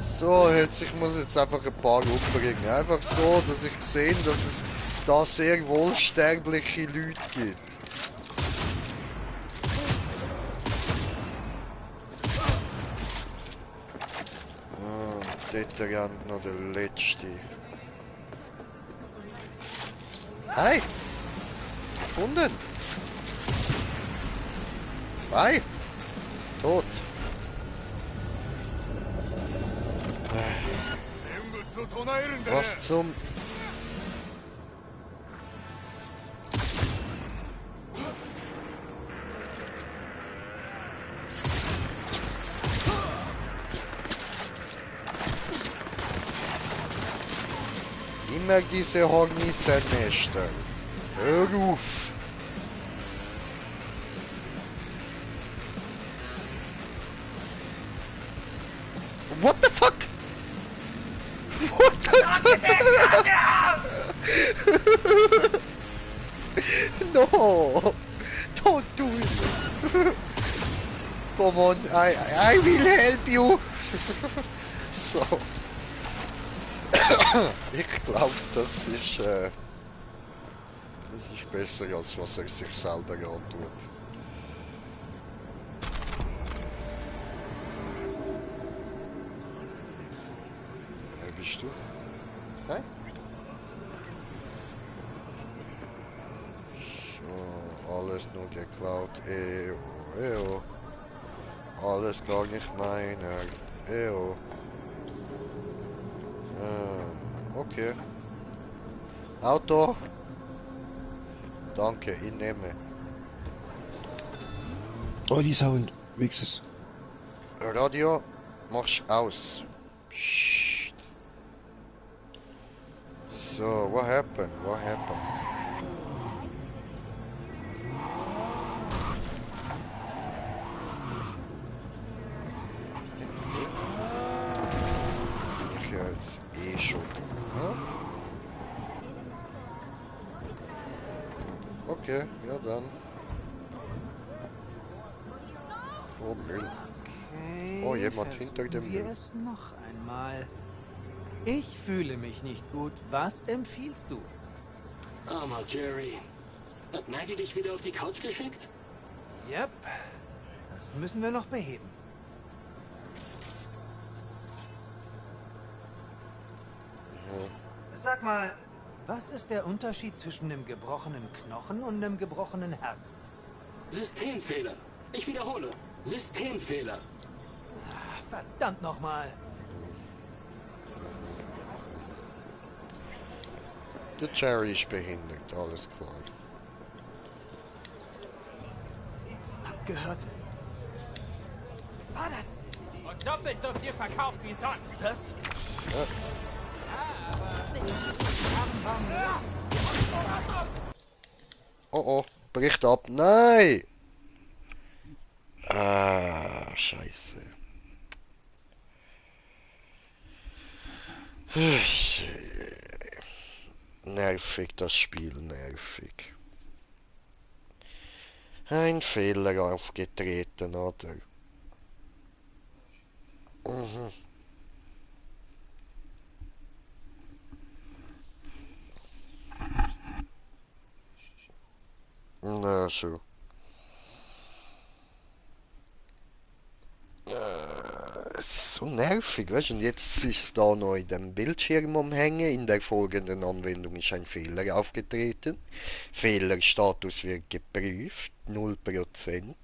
So, ich muss jetzt einfach ein paar umbringen. Einfach so, dass ich sehe, dass es da sehr wohlsterbliche Leute gibt. Ah, dort rennt noch der Letzte. Hey! Gefunden! Hey! Tot! Was zum... Immer diese Hornissennester. Hör auf! What the fuck? What the fuck? No! Don't do it! Come on, I will help you! So. Ich glaube, das ist besser, als was er sich selber antut. Wer bist du? Hey? So, alles nur geklaut. Eo. Alles gar nicht meiner. Eo. Okay. Auto. Danke, ich nehme. Oh, die Sound. Wichses. Radio, machst aus. Psst. So, what happened? Ich höre jetzt eh schon. Hm? Okay, ja dann. Oh Müll. Okay, Oh, jemand hinter dem wir Müll. es noch einmal. Ich fühle mich nicht gut. Was empfiehlst du? Armer Jerry. Hat Maggie dich wieder auf die Couch geschickt? Yep. Das müssen wir noch beheben. Sag mal, was ist der Unterschied zwischen einem gebrochenen Knochen und einem gebrochenen Herzen? Systemfehler. Ich wiederhole. Systemfehler. Ach, verdammt nochmal. Der Jerry ist behindert, alles klar. Hab gehört. Was war das? Und doppelt so viel verkauft wie sonst. Das? Ja. Oh, bricht ab. Nein! Ah, scheiße. Nervig, das Spiel, nervig. Ein Fehler aufgetreten, oder? Mhm. Na schon. so nervig, weißt du? Und jetzt ist es da noch in dem Bildschirm umhängen. In der folgenden Anwendung ist ein Fehler aufgetreten. Fehlerstatus wird geprüft, 0%.